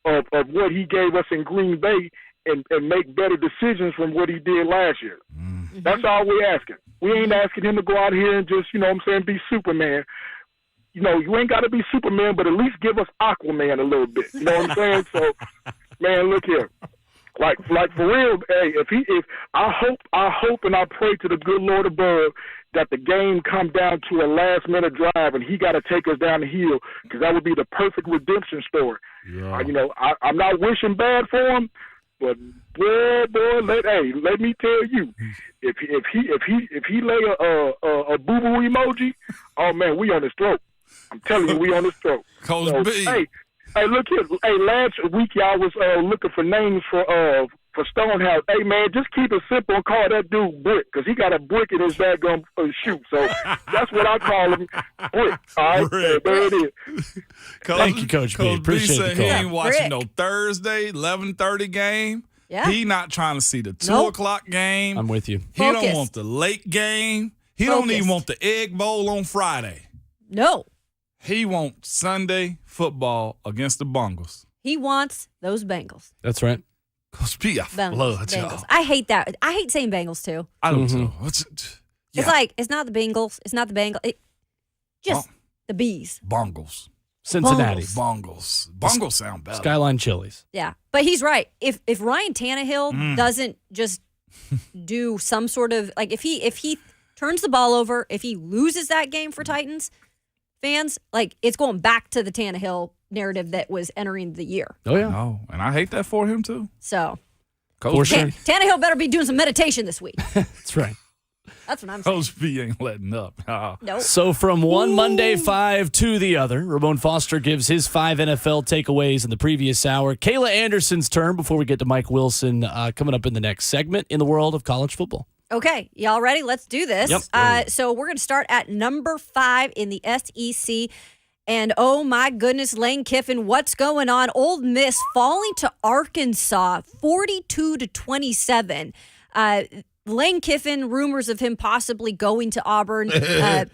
of what he gave us in Green Bay and make better decisions from what he did last year. That's all we're asking. We ain't asking him to go out here and just, be Superman. You ain't got to be Superman, but at least give us Aquaman a little bit. You know what I'm saying? So, man, look here. Like for real, hey, if I hope and I pray to the good Lord above that the game come down to a last minute drive and he got to take us down the hill, because that would be the perfect redemption story. Yeah. I'm not wishing bad for him, but boy, let me tell you, if he lay a boo boo emoji, oh man, we on his throat. I'm telling you, we on his throat. Coach B. Hey, look here. Hey, last week y'all was looking for names for Stonehouse. Hey, man, just keep it simple and call that dude Brick, because he got a brick in his daggum shoe. So that's what I call him, Brick. All right, there it is. Thank you, Coach B. Appreciate said the he call. ain't watching no Thursday 11:30 game. Yeah. He not trying to see the 2 o'clock game. I'm with you. He don't want the late game. He don't even want the Egg Bowl on Friday. No. He wants Sunday football against the Bengals. He wants those Bengals. That's right. Coach B, I love y'all. I hate that. I hate saying Bengals too. I do too. It's like, it's not the Bengals. It's not the Bengals. The Bees. Bengals. Cincinnati. Bengals sound better. Skyline Chili's. Yeah. But he's right. If Ryan Tannehill doesn't just do some sort of, like, if he turns the ball over, if he loses that game for Titans fans, like, it's going back to the Tannehill narrative that was entering the year. Oh, yeah. No, and I hate that for him, too. So, Tannehill better be doing some meditation this week. That's right. That's what I'm saying. Coach B ain't letting up. Nope. So from one Monday 5 to the other, Ramon Foster gives his 5 NFL takeaways in the previous hour. Kayla Anderson's turn before we get to Mike Wilson coming up in the next segment in the world of college football. Okay, y'all ready? Let's do this. Yep. So we're going to start at number 5 in the SEC. And oh my goodness, Lane Kiffin, what's going on? Ole Miss falling to Arkansas 42-27. Lane Kiffin, rumors of him possibly going to Auburn,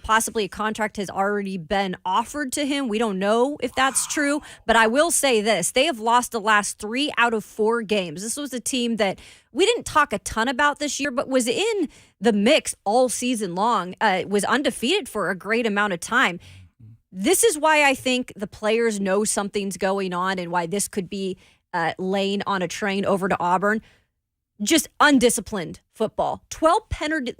possibly a contract has already been offered to him. We don't know if that's true, but I will say this. They have lost the last 3 out of 4 games. This was a team that we didn't talk a ton about this year, but was in the mix all season long, was undefeated for a great amount of time. This is why I think the players know something's going on and why this could be Lane on a train over to Auburn. Just undisciplined football. 12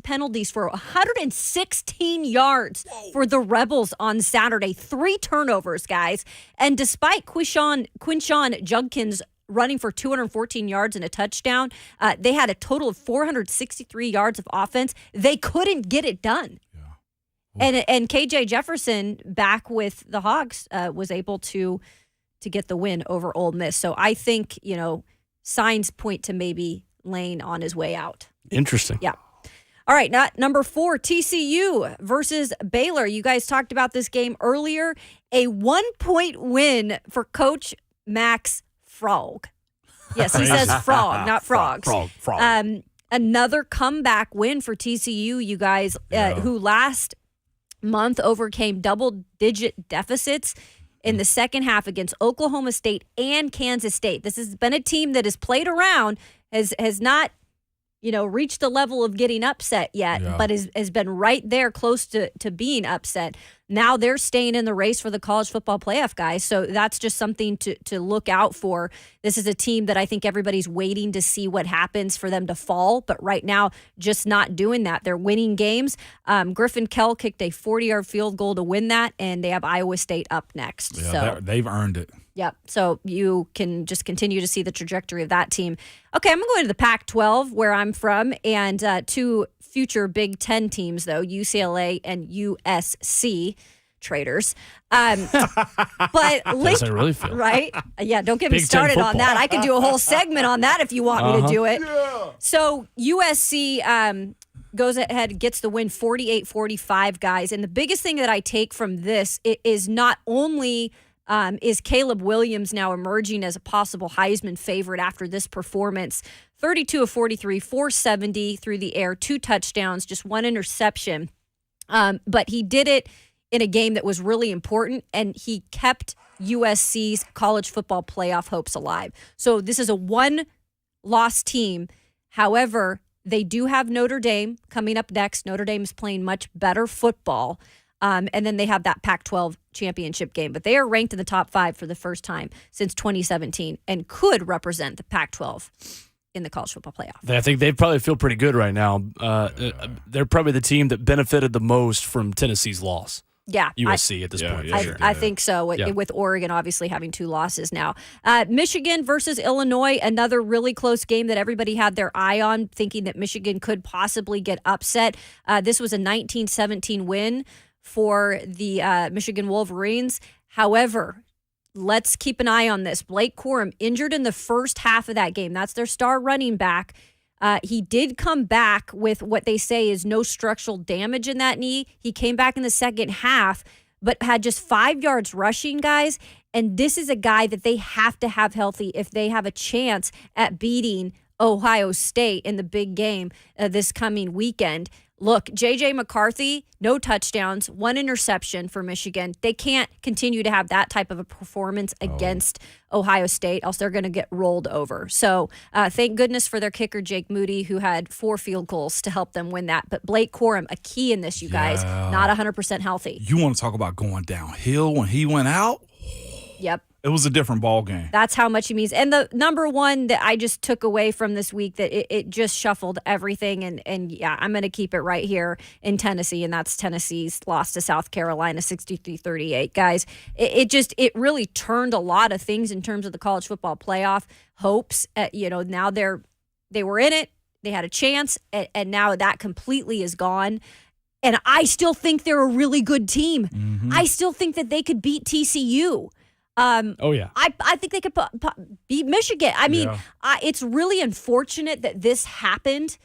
penalties for 116 yards for the Rebels on Saturday. 3 turnovers, guys. And despite Quinshon Judkins running for 214 yards and a touchdown, they had a total of 463 yards of offense. They couldn't get it done. And KJ Jefferson, back with the Hogs, was able to get the win over Ole Miss. So I think, signs point to maybe Lane on his way out. Interesting. Yeah. All right, number 4, TCU versus Baylor. You guys talked about this game earlier. A 1-point win for Coach Max Frog. Yes, he says frog, not frogs. Frog. Another comeback win for TCU, you guys, who last month overcame double-digit deficits in the second half against Oklahoma State and Kansas State. This has been a team that has played around, has not, reached the level of getting upset yet, but has been right there close to being upset. Now they're staying in the race for the college football playoff, guys. So that's just something to look out for. This is a team that I think everybody's waiting to see what happens for them to fall, but right now just not doing that. They're winning games. Griffin Kell kicked a 40-yard field goal to win that, and they have Iowa State up next. Yeah, so they've earned it. Yep. So you can just continue to see the trajectory of that team. Okay, I'm going to the Pac-12 where I'm from, and 2 future Big Ten teams, though, UCLA and USC traders. But That's how I really feel. Right? Yeah, don't get me Big Ten started on football. that. I could do a whole segment on that if you want me to do it. Yeah. So USC goes ahead, gets the win 48-45, guys. And the biggest thing that I take from this is not only is Caleb Williams now emerging as a possible Heisman favorite after this performance. 32 of 43, 470 through the air, 2 touchdowns, just 1 interception. But he did it in a game that was really important, and he kept USC's college football playoff hopes alive. So this is a 1-loss team. However, they do have Notre Dame coming up next. Notre Dame is playing much better football. And then they have that Pac-12 championship game. But they are ranked in the top 5 for the first time since 2017 and could represent the Pac-12 in the college football playoff. I think they probably feel pretty good right now. They're probably the team that benefited the most from Tennessee's loss. Yeah. USC at this point. I think so, with Oregon obviously having 2 losses now. Michigan versus Illinois, another really close game that everybody had their eye on, thinking that Michigan could possibly get upset. This was a 19-17 win for the Michigan Wolverines. However, let's keep an eye on this. Blake Corum injured in the first half of that game. That's their star running back. He did come back with what they say is no structural damage in that knee. He came back in the second half, but had just 5 yards rushing, guys. And this is a guy that they have to have healthy if they have a chance at beating Ohio State in the big game this coming weekend. Look, J.J. McCarthy, no touchdowns, 1 interception for Michigan. They can't continue to have that type of a performance against Ohio State, else they're going to get rolled over. So thank goodness for their kicker, Jake Moody, who had 4 field goals to help them win that. But Blake Corum, a key in this, you guys, not 100% healthy. You want to talk about going downhill when he went out? Yep. It was a different ball game. That's how much he means. And the number one that I just took away from this week, that it just shuffled everything. And yeah, I'm going to keep it right here in Tennessee, and that's Tennessee's loss to South Carolina 63-38. Guys, it really turned a lot of things in terms of the college football playoff hopes. Now they were in it, they had a chance, and now that completely is gone. And I still think they're a really good team. Mm-hmm. I still think that they could beat TCU. I think they could beat Michigan. I mean, it's really unfortunate that this happened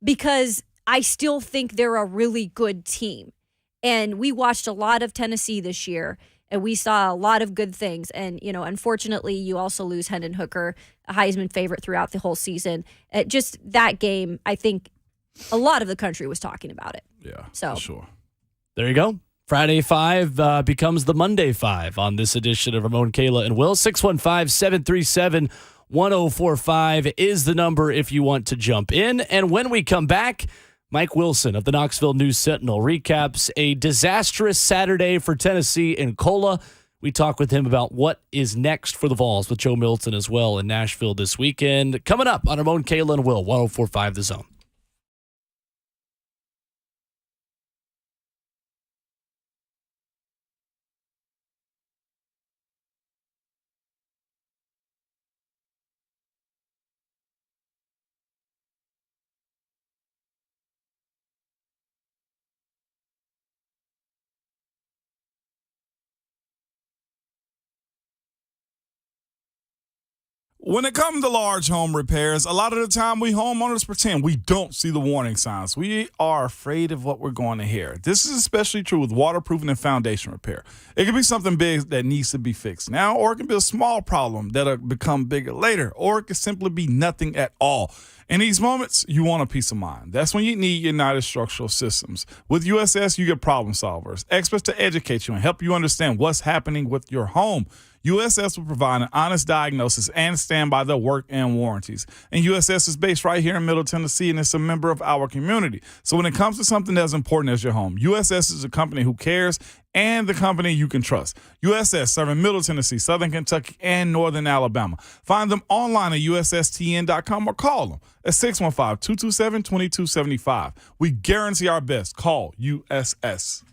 because I still think they're a really good team. And we watched a lot of Tennessee this year. And we saw a lot of good things. And, unfortunately, you also lose Hendon Hooker, a Heisman favorite throughout the whole season. Just that game, I think a lot of the country was talking about it. Yeah, so for sure. There you go. Friday 5 becomes the Monday 5 on this edition of Ramon, Kayla, and Will. 615-737-1045 is the number if you want to jump in. And when we come back, Mike Wilson of the Knoxville News Sentinel recaps a disastrous Saturday for Tennessee in Cola. We talk with him about what is next for the Vols with Joe Milton as well in Nashville this weekend. Coming up on Ramon, Kayla, and Will, 1045 The Zone. When it comes to large home repairs, a lot of the time we homeowners pretend we don't see the warning signs. We are afraid of what we're going to hear. This is especially true with waterproofing and foundation repair. It can be something big that needs to be fixed now, or it can be a small problem that'll become bigger later, or it can simply be nothing at all. In these moments, you want a peace of mind. That's when you need United Structural Systems. With USS, you get problem solvers, experts to educate you and help you understand what's happening with your home. USS will provide an honest diagnosis and stand by their work and warranties. And USS is based right here in Middle Tennessee, and it's a member of our community. So when it comes to something as important as your home, USS is a company who cares and the company you can trust. USS serving Middle Tennessee, Southern Kentucky, and Northern Alabama. Find them online at USSTN.com or call them at 615-227-2275. We guarantee our best. Call USS.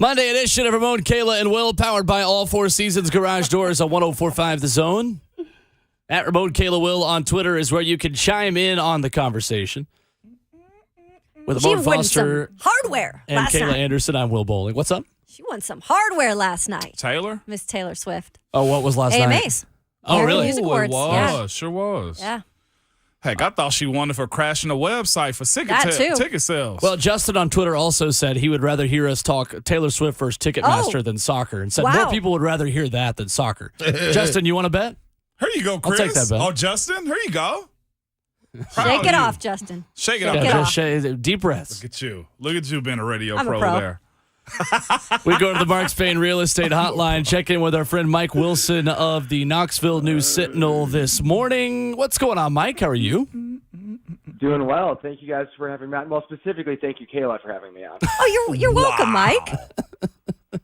Monday edition of Ramon, Kayla, and Will, powered by All Four Seasons Garage Doors on 104.5 The Zone. At Ramon, Kayla, Will on Twitter is where you can chime in on the conversation. With She Ramon won Foster some hardware and last Kayla night. Anderson, I'm Will Bowling. What's up? She won some hardware last night. Taylor? Miss Taylor Swift. Oh, what was last night? AMAs. Oh, American really? Music Ooh, Awards. it was. Yeah. Sure was. Yeah. Heck, I thought she won it for crashing the website for That too. ticket sales. Well, Justin on Twitter also said he would rather hear us talk Taylor Swift versus Ticketmaster than soccer, and said Wow. more people would rather hear that than soccer. Justin, you want to bet? Here you go, Chris. I'll take that bet. Oh, Justin, here you go. Shake it off, Justin. Shake it Shake off. it off. Deep breaths. Look at you. Look at you being a radio I'm a pro pro. there. We go to the Mark Spain Real Estate Hotline, check in with our friend Mike Wilson of the Knoxville News Sentinel this morning. What's going on, Mike? How are you? Doing well. Thank you guys for having me on. Well, specifically, thank you, Kayla, for having me on. Oh, you're welcome, Mike.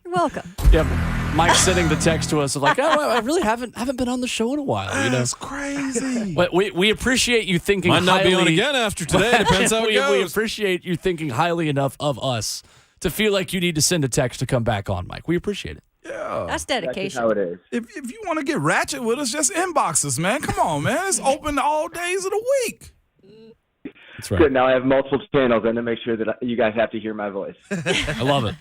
You're welcome. Yeah, Mike's sending the text to us of like, oh, I really haven't been on the show in a while. You know, That's crazy. But we appreciate you thinking Might not highly. be on again after today. Depends how it we goes. appreciate you thinking highly enough of us to feel like you need to send a text to come back on, Mike. We appreciate it. Yeah. That's That's just dedication. how it is. If you want to get ratchet with us, just inbox us, man. Come on, man. It's open all days of the week. That's Good. Now I have multiple channels and to make sure that you guys have to hear my voice. I love it.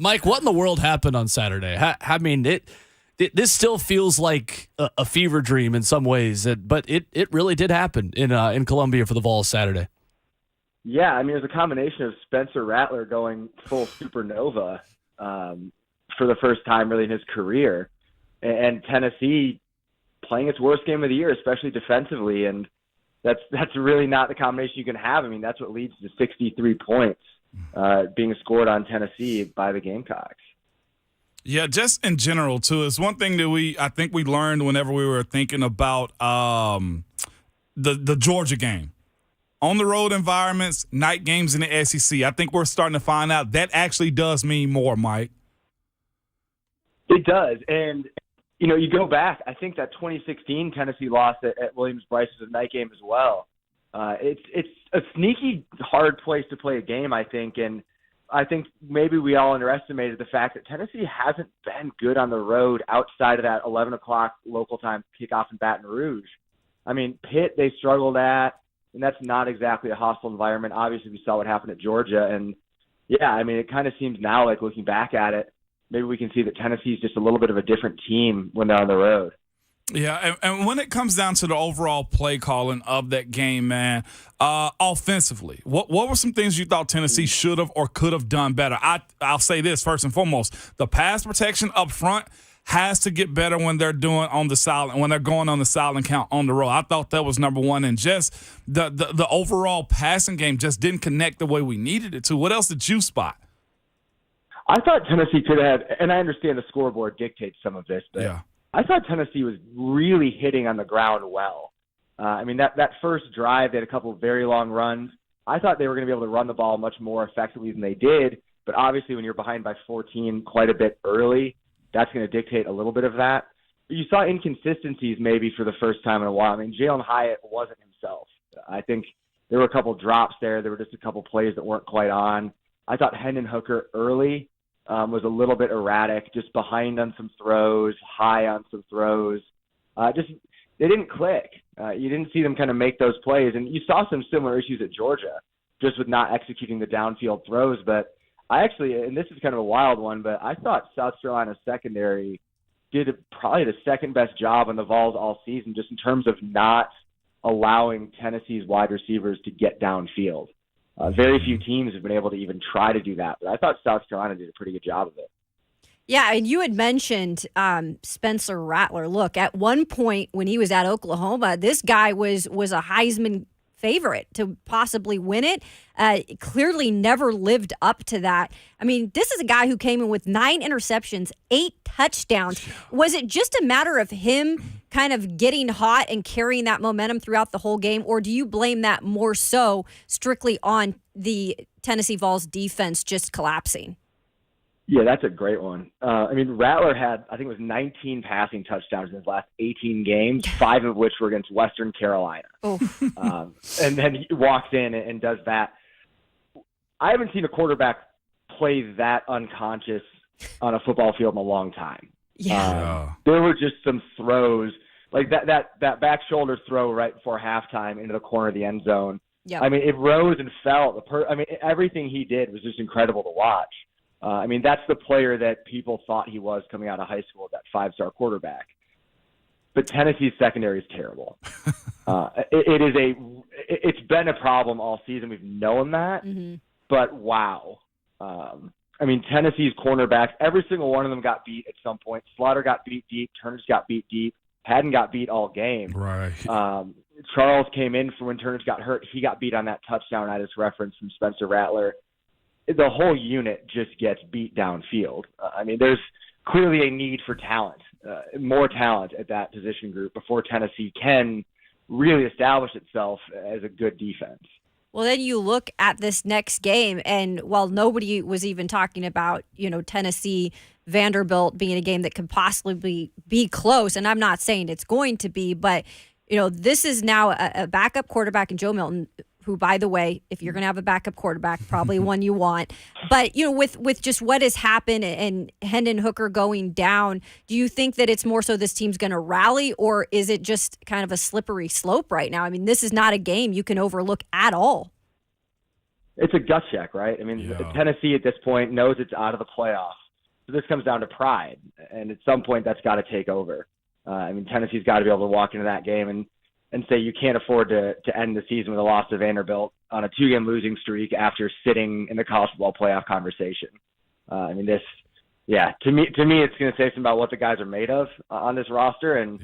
Mike, what in the world happened on Saturday? I mean, this still feels like a fever dream in some ways, but it really did happen in Columbia for the Vols Saturday. Yeah, I mean, it was a combination of Spencer Rattler going full supernova for the first time really in his career, and Tennessee playing its worst game of the year, especially defensively, and that's really not the combination you can have. I mean, that's what leads to 63 points being scored on Tennessee by the Gamecocks. Yeah, just in general too. It's one thing that I think we learned whenever we were thinking about the Georgia game. On the road environments, night games in the SEC. I think we're starting to find out that actually does mean more, Mike. It does, and you know, you go back. I think that 2016 Tennessee loss at Williams-Brice was a night game as well. It's a sneaky hard place to play a game, I think, and I think maybe we all underestimated the fact that Tennessee hasn't been good on the road outside of that 11 o'clock local time kickoff in Baton Rouge. I mean, Pitt they struggled at, and that's not exactly a hostile environment. Obviously, we saw what happened at Georgia, and yeah, I mean, it kind of seems now like looking back at it, maybe we can see that Tennessee is just a little bit of a different team when they're on the road. Yeah, and when it comes down to the overall play calling of that game, man, offensively, what were some things you thought Tennessee should have or could have done better? I'll say this first and foremost: the pass protection up front has to get better when they're going on the silent count on the road. I thought that was number one, and just the overall passing game just didn't connect the way we needed it to. What else did you spot? I thought Tennessee could have, and I understand the scoreboard dictates some of this, but Yeah. I thought Tennessee was really hitting on the ground well. I mean, that first drive, they had a couple of very long runs. I thought they were going to be able to run the ball much more effectively than they did, but obviously when you're behind by 14 quite a bit early, that's going to dictate a little bit of that. But you saw inconsistencies maybe for the first time in a while. I mean, Jalen Hyatt wasn't himself. I think there were a couple drops there. There were just a couple plays that weren't quite on. I thought Hendon Hooker early was a little bit erratic, just behind on some throws, high on some throws. They didn't click. You didn't see them kind of make those plays. And you saw some similar issues at Georgia, just with not executing the downfield throws. But I actually, and this is kind of a wild one, but I thought South Carolina's secondary did probably the second best job on the Vols all season, just in terms of not allowing Tennessee's wide receivers to get downfield. Very few teams have been able to even try to do that, but I thought South Carolina did a pretty good job of it. Yeah, and you had mentioned Spencer Rattler. Look, at one point when he was at Oklahoma, this guy was a Heisman favorite to possibly win it. Clearly never lived up to that. I mean, this is a guy who came in with 9 interceptions, 8 touchdowns. Was it just a matter of him kind of getting hot and carrying that momentum throughout the whole game, or do you blame that more so strictly on the Tennessee Vols defense just collapsing? Yeah, that's a great one. I mean, Rattler had, I think it was 19 passing touchdowns in his last 18 games, 5 of which were against Western Carolina. And then he walks in and does that. I haven't seen a quarterback play that unconscious on a football field in a long time. Yeah. There were just some throws, like that back shoulder throw right before halftime into the corner of the end zone. Yep. I mean, it rose and fell. Everything he did was just incredible to watch. That's the player that people thought he was coming out of high school, that 5-star quarterback. But Tennessee's secondary is terrible. It's been a problem all season. We've known that, but wow. Tennessee's cornerbacks, every single one of them got beat at some point. Slaughter got beat deep. Turner's got beat deep. Hadn't got beat all game. Right. Charles came in for when Turner got hurt. He got beat on that touchdown I just referenced from Spencer Rattler. The whole unit just gets beat downfield. There's clearly a need for talent, more talent at that position group before Tennessee can really establish itself as a good defense. Well, then you look at this next game, and while nobody was even talking about, Tennessee Vanderbilt being a game that could possibly be close, and I'm not saying it's going to be, but this is now a backup quarterback in Joe Milton, who, by the way, if you're going to have a backup quarterback, probably one you want. But, with just what has happened and Hendon Hooker going down, do you think that it's more so this team's going to rally, or is it just kind of a slippery slope right now? This is not a game you can overlook at all. It's a gut check, right? Tennessee at this point knows it's out of the playoffs. So this comes down to pride, and at some point that's got to take over. Tennessee's got to be able to walk into that game and say you can't afford to end the season with a loss to Vanderbilt on a 2-game losing streak after sitting in the college football playoff conversation. To me, it's going to say something about what the guys are made of on this roster. And,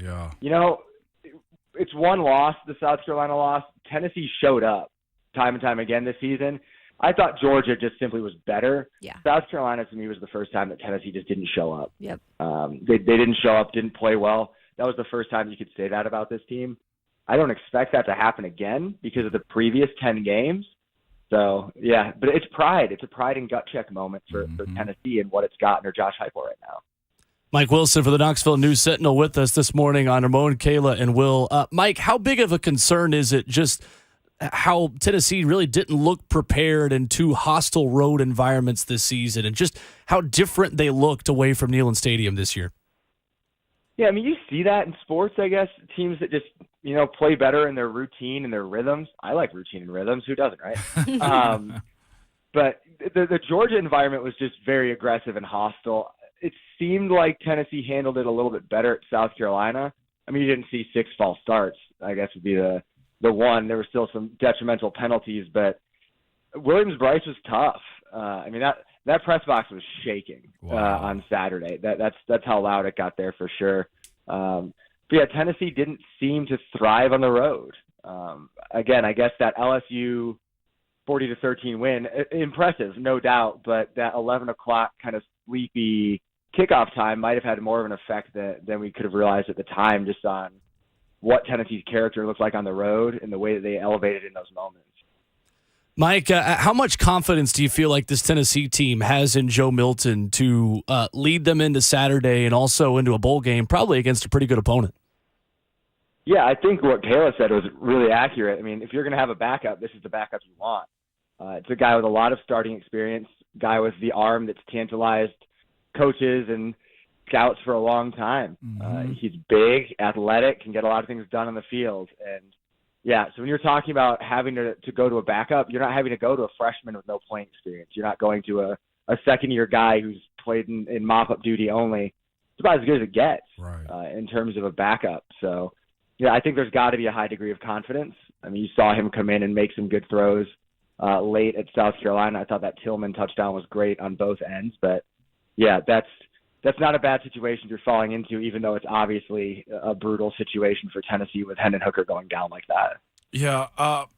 it's one loss, the South Carolina loss. Tennessee showed up time and time again this season. I thought Georgia just simply was better. Yeah. South Carolina, to me, was the first time that Tennessee just didn't show up. Yep. They didn't show up, didn't play well. That was the first time you could say that about this team. I don't expect that to happen again because of the previous 10 games. So, yeah, but it's pride. It's a pride and gut check moment for Tennessee and what it's got under Josh Heupel right now. Mike Wilson for the Knoxville News Sentinel with us this morning on Ramon, Kayla, and Will. Mike, how big of a concern is it just how Tennessee really didn't look prepared in 2 hostile road environments this season, and just how different they looked away from Neyland Stadium this year? Yeah, you see that in sports, I guess. Teams that just, play better in their routine and their rhythms. I like routine and rhythms. Who doesn't, right? But the Georgia environment was just very aggressive and hostile. It seemed like Tennessee handled it a little bit better at South Carolina. You didn't see 6 false starts, I guess would be the one. There were still some detrimental penalties, but Williams-Brice was tough. That press box was shaking on Saturday. That's how loud it got there for sure. But yeah, Tennessee didn't seem to thrive on the road. Again, I guess that LSU 40-13 win, impressive, no doubt, but that 11 o'clock kind of sleepy kickoff time might have had more of an effect than we could have realized at the time, just on what Tennessee's character looks like on the road and the way that they elevated in those moments. Mike, how much confidence do you feel like this Tennessee team has in Joe Milton to lead them into Saturday and also into a bowl game, probably against a pretty good opponent? Yeah, I think what Kayla said was really accurate. If you're going to have a backup, this is the backup you want. It's a guy with a lot of starting experience, guy with the arm that's tantalized coaches and scouts for a long time. He's big, athletic, can get a lot of things done on the field. And yeah, so when you're talking about having to go to a backup, you're not having to go to a freshman with no playing experience. You're not going to a second-year guy who's played in mop-up duty only. It's about as good as it gets in terms of a backup. So, yeah, I think there's got to be a high degree of confidence. You saw him come in and make some good throws late at South Carolina. I thought that Tillman touchdown was great on both ends. But, yeah, that's not a bad situation you're falling into, even though it's obviously a brutal situation for Tennessee with Hendon Hooker going down like that. Yeah,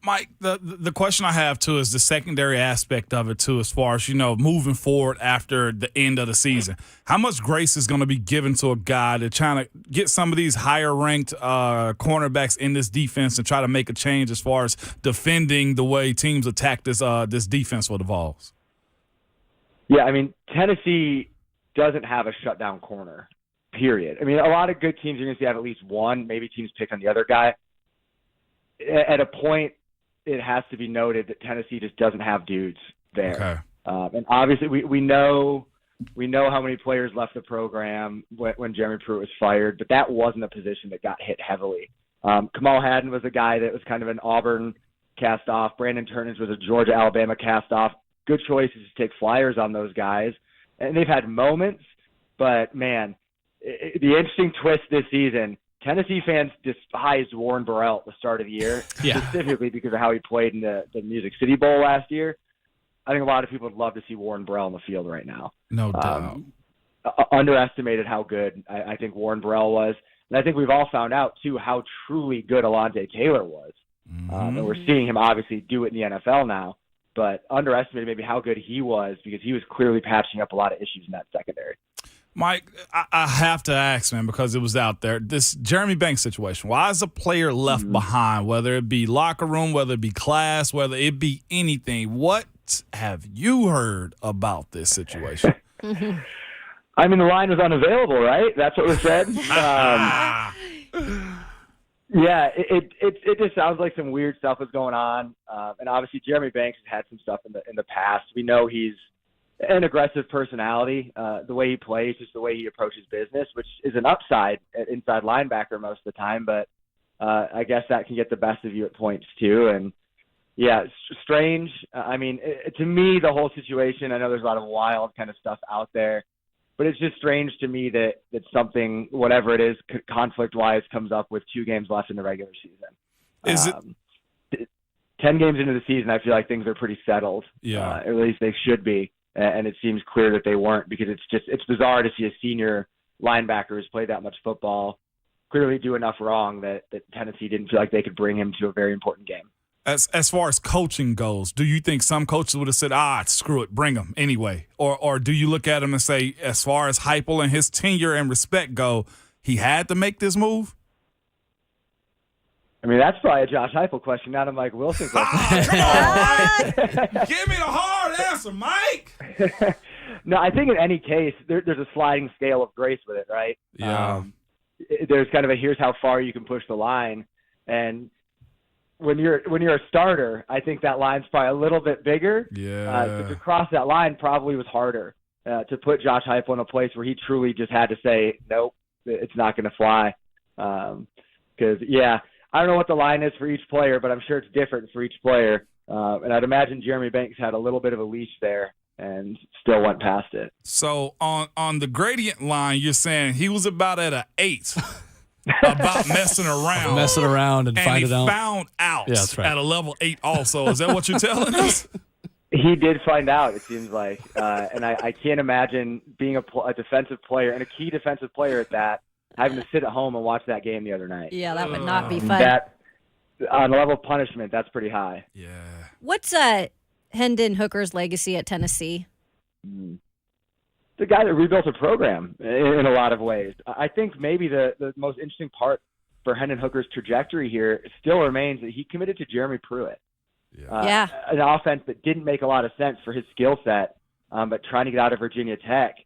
Mike, the question I have, too, is the secondary aspect of it, too, as far as, moving forward after the end of the season. How much grace is going to be given to a guy to trying to get some of these higher-ranked cornerbacks in this defense and try to make a change as far as defending the way teams attack this defense for the Vols? Yeah, Tennessee doesn't have a shutdown corner, period. A lot of good teams are going to have at least one. Maybe teams pick on the other guy. At a point, it has to be noted that Tennessee just doesn't have dudes there. And obviously we know how many players left the program when Jeremy Pruitt was fired, but that wasn't a position that got hit heavily. Kamal Haddon was a guy that was kind of an Auburn cast off. Brandon Turnage was a Georgia, Alabama cast off. Good choices to take flyers on those guys. And they've had moments, but man, the interesting twist this season, Tennessee fans despised Warren Burrell at the start of the year, specifically because of how he played in the Music City Bowl last year. I think a lot of people would love to see Warren Burrell on the field right now. No doubt. Underestimated how good I think Warren Burrell was. And I think we've all found out, too, how truly good Alontae Taylor was. And we're seeing him obviously do it in the NFL now, but underestimated maybe how good he was because he was clearly patching up a lot of issues in that secondary. Mike, I have to ask, man, because it was out there, this Jeremy Banks situation. Why is a player left behind, whether it be locker room, whether it be class, whether it be anything? What have you heard about this situation? I mean, the line was unavailable, right? That's what was said. Yeah, it just sounds like some weird stuff was going on. And obviously Jeremy Banks has had some stuff in the past. We know he's an aggressive personality, the way he plays, just the way he approaches business, which is an upside at inside linebacker most of the time. But I guess that can get the best of you at points too. And yeah, it's strange. I mean, to me, the whole situation, I know there's a lot of wild kind of stuff out there, but it's just strange to me that something, whatever it is, conflict-wise, comes up with 2 games left in the regular season. Is it 10 games into the season? I feel like things are pretty settled. Yeah, at least they should be, and it seems clear that they weren't because it's bizarre to see a senior linebacker who's played that much football clearly do enough wrong that Tennessee didn't feel like they could bring him to a very important game. As far as coaching goes, do you think some coaches would have said, screw it, bring him anyway? Or do you look at him and say, as far as Heupel and his tenure and respect go, he had to make this move? I mean, that's probably a Josh Heupel question, not a Mike Wilson question. Come on, Mike! Give me the hard answer, Mike! No, I think in any case, there's a sliding scale of grace with it, right? Yeah. There's kind of here's how far you can push the line. And when you're a starter, I think that line's probably a little bit bigger. Yeah. To cross that line probably was harder. To put Josh Heupel in a place where he truly just had to say, nope, it's not going to fly. Because, I don't know what the line is for each player, but I'm sure it's different for each player. And I'd imagine Jeremy Banks had a little bit of a leash there and still went past it. So on the gradient line, you're saying he was about at an 8. About messing around and find it out. And he found out at a level 8 also. Is that what you're telling us? He did find out, it seems like. And I can't imagine being a defensive player, and a key defensive player at that, having to sit at home and watch that game the other night. Yeah, that would not be fun. That, on the level of punishment, that's pretty high. Yeah. What's Hendon Hooker's legacy at Tennessee? The guy that rebuilt a program in a lot of ways. I think maybe the most interesting part for Hendon Hooker's trajectory here still remains that he committed to Jeremy Pruitt. An offense that didn't make a lot of sense for his skill set, but trying to get out of Virginia Tech,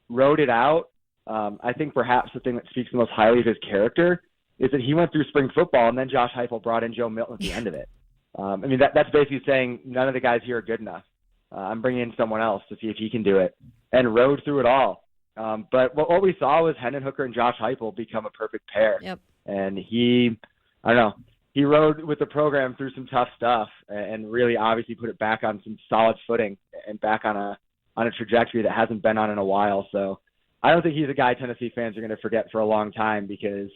rode it out. I think perhaps the thing that speaks the most highly of his character is that he went through spring football and then Josh Heupel brought in Joe Milton at the end of it. I mean, that's basically saying none of the guys here are good enough. I'm bringing in someone else to see if he can do it, and rode through it all. But what we saw was Hendon Hooker and Josh Heupel become a perfect pair. Yep. And he rode with the program through some tough stuff and really obviously put it back on some solid footing and back on a trajectory that hasn't been on in a while. So I don't think he's a guy Tennessee fans are going to forget for a long time because,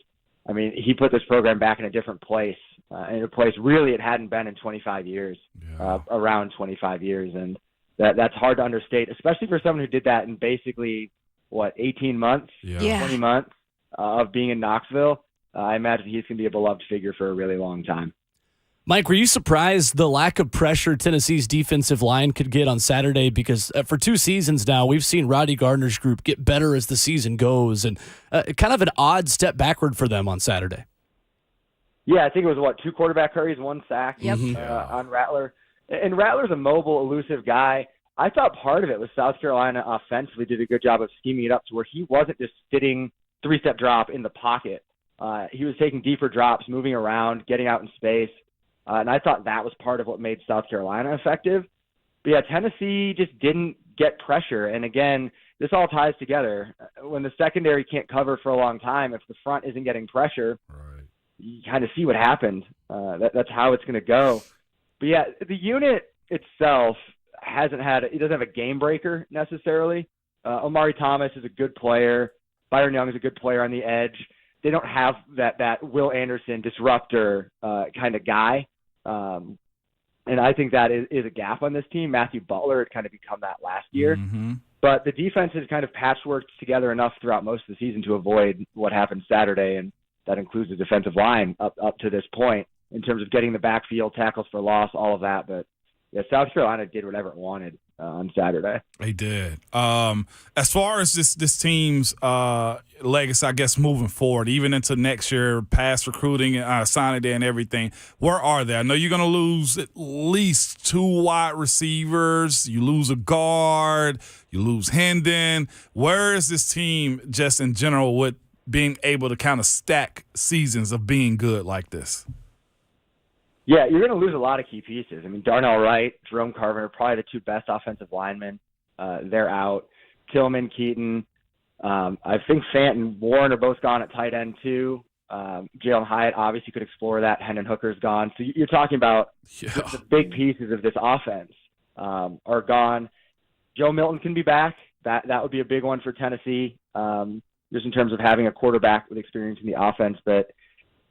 I mean, he put this program back in a different place, in a place really it hadn't been in 25 years, around 25 years. And that's hard to understate, especially for someone who did that in basically, 18 months, 20 months of being in Knoxville. I imagine he's going to be a beloved figure for a really long time. Mike, were you surprised the lack of pressure Tennessee's defensive line could get on Saturday? Because for 2 seasons now, we've seen Roddy Gardner's group get better as the season goes, and kind of an odd step backward for them on Saturday. Yeah, I think it was, 2 quarterback hurries, 1 sack on Rattler. And Rattler's a mobile, elusive guy. I thought part of it was South Carolina offensively did a good job of scheming it up to where he wasn't just sitting 3-step drop in the pocket. He was taking deeper drops, moving around, getting out in space. And I thought that was part of what made South Carolina effective But yeah, Tennessee just didn't get pressure. And again, this all ties together. When the secondary can't cover for a long time, if the front isn't getting pressure, you kind of see what happened. That's how it's going to go. But yeah, the unit itself it doesn't have a game breaker necessarily. Omari Thomas is a good player. Byron Young is a good player on the edge. They don't have that Will Anderson disruptor kind of guy. And I think that is a gap on this team. Matthew Butler had kind of become that last year. Mm-hmm. But the defense has kind of patchworked together enough throughout most of the season to avoid what happened Saturday, and that includes the defensive line up to this point in terms of getting the backfield, tackles for loss, all of that. But yeah, South Carolina did whatever it wanted on Saturday. They did. As far as this team's legacy, I guess, moving forward, even into next year, past recruiting, signing day and everything, where are they? I know you're going to lose at least 2 wide receivers. You lose a guard. You lose Hendon. Where is this team just in general with being able to kind of stack seasons of being good like this? Yeah, you're going to lose a lot of key pieces. I mean, Darnell Wright, Jerome Carpenter, probably the 2 best offensive linemen. They're out. Tillman, Keaton. I think Fant and Warren are both gone at tight end too. Jalen Hyatt obviously could explore that. Hendon Hooker's gone. So you're talking about the big pieces of this offense are gone. Joe Milton can be back. That would be a big one for Tennessee, just in terms of having a quarterback with experience in the offense. But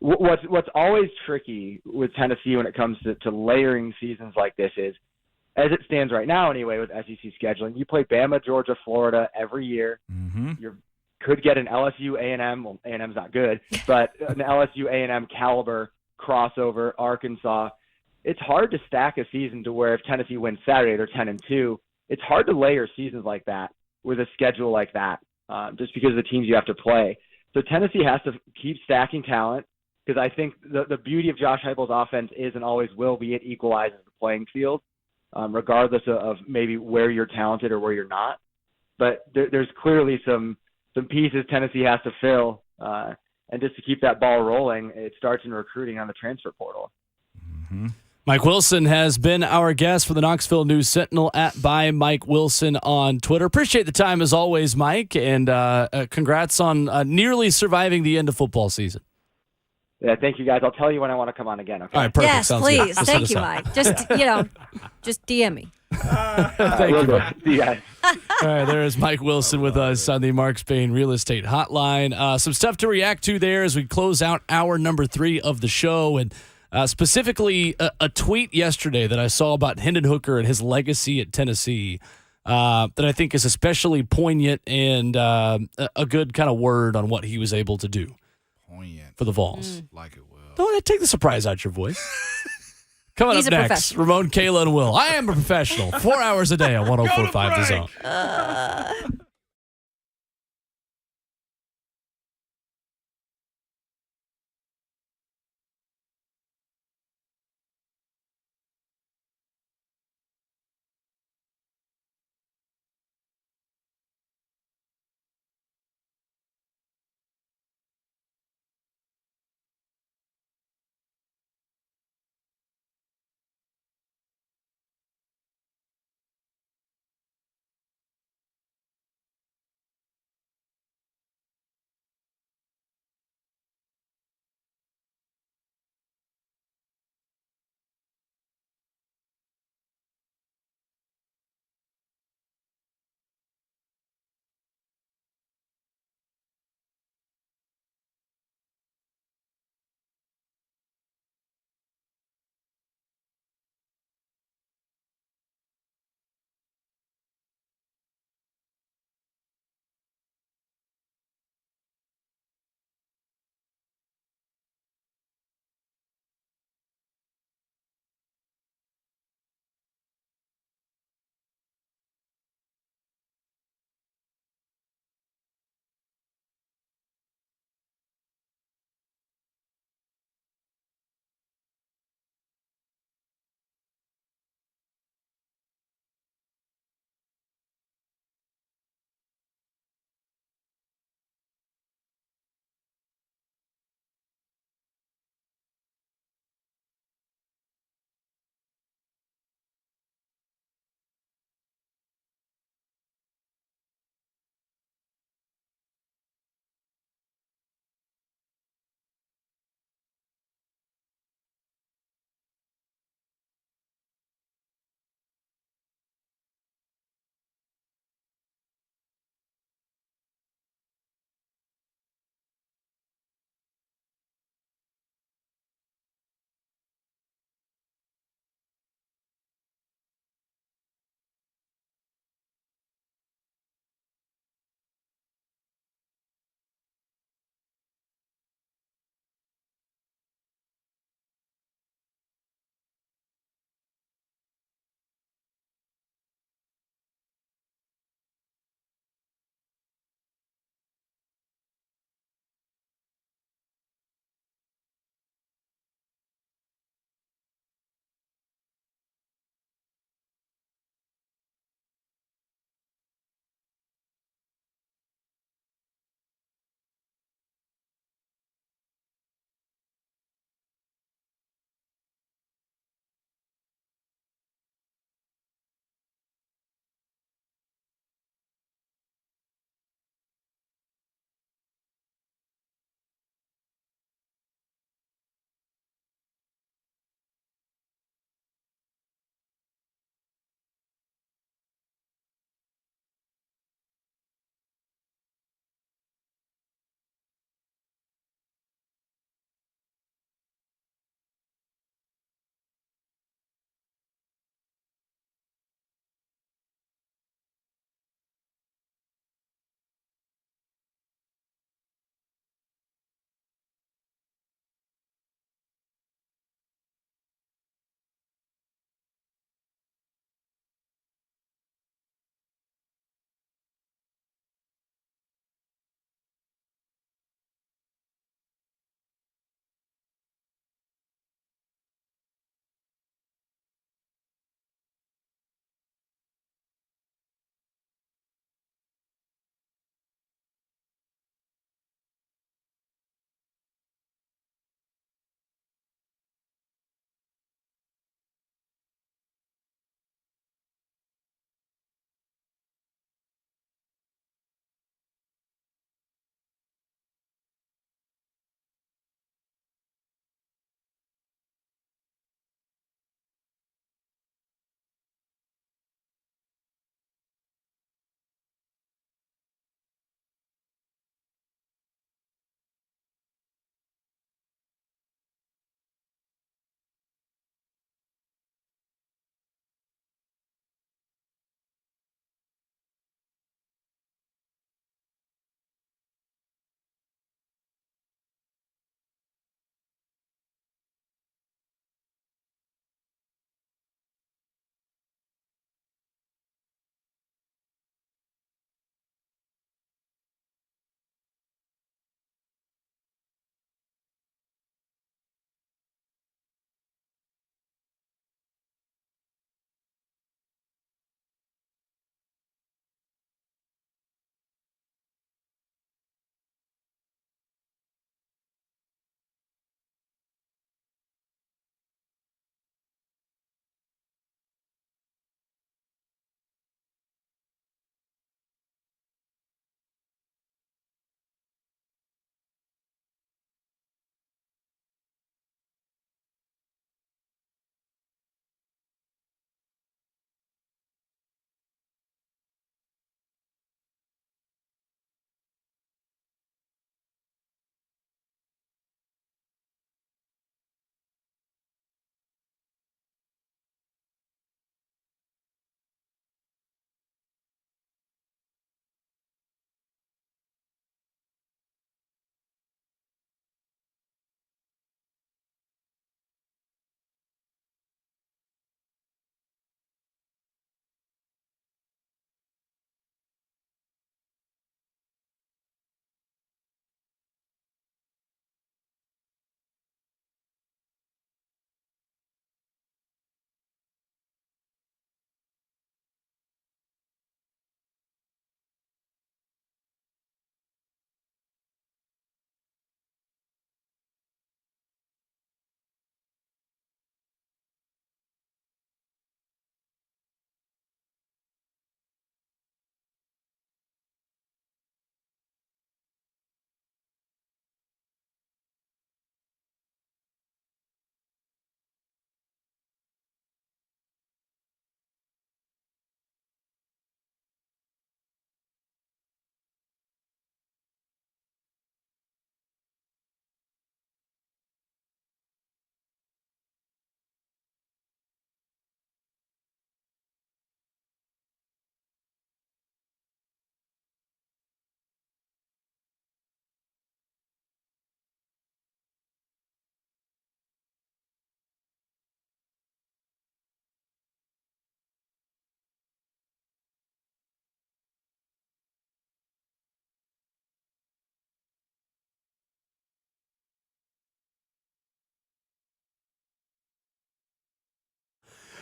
what's always tricky with Tennessee when it comes to layering seasons like this is, as it stands right now anyway with SEC scheduling, you play Bama, Georgia, Florida every year. Mm-hmm. You could get an LSU A&M. Well, A&M's not good, but an LSU A&M caliber crossover, Arkansas. It's hard to stack a season to where if Tennessee wins Saturday, they're 10-2. It's hard to layer seasons like that with a schedule like that, just because of the teams you have to play. So Tennessee has to keep stacking talent, because I think the beauty of Josh Heupel's offense is and always will be it equalizes the playing field, regardless of maybe where you're talented or where you're not. But there's clearly some pieces Tennessee has to fill, and just to keep that ball rolling, it starts in recruiting on the transfer portal. Mm-hmm. Mike Wilson has been our guest for the Knoxville News Sentinel at by Mike Wilson on Twitter. Appreciate the time as always, Mike, and congrats on nearly surviving the end of football season. Yeah, thank you guys. I'll tell you when I want to come on again. Okay. All right, perfect. Yes, Sounds please. good. Thank you, Mike. Just DM me. Thank you, Mike. See you guys. All right, there's Mike Wilson with us on the Mark Spain Real Estate Hotline. Some stuff to react to there as we close out hour number 3 of the show, and specifically a tweet yesterday that I saw about Hendon Hooker and his legacy at Tennessee that I think is especially poignant and a good kind of word on what he was able to do for the Vols. Like it will. Don't take the surprise out your voice. Coming He's up a next, professional. Ramon, Kayla, and Will. I am a professional. 4 hours a day on 104.5 The Zone.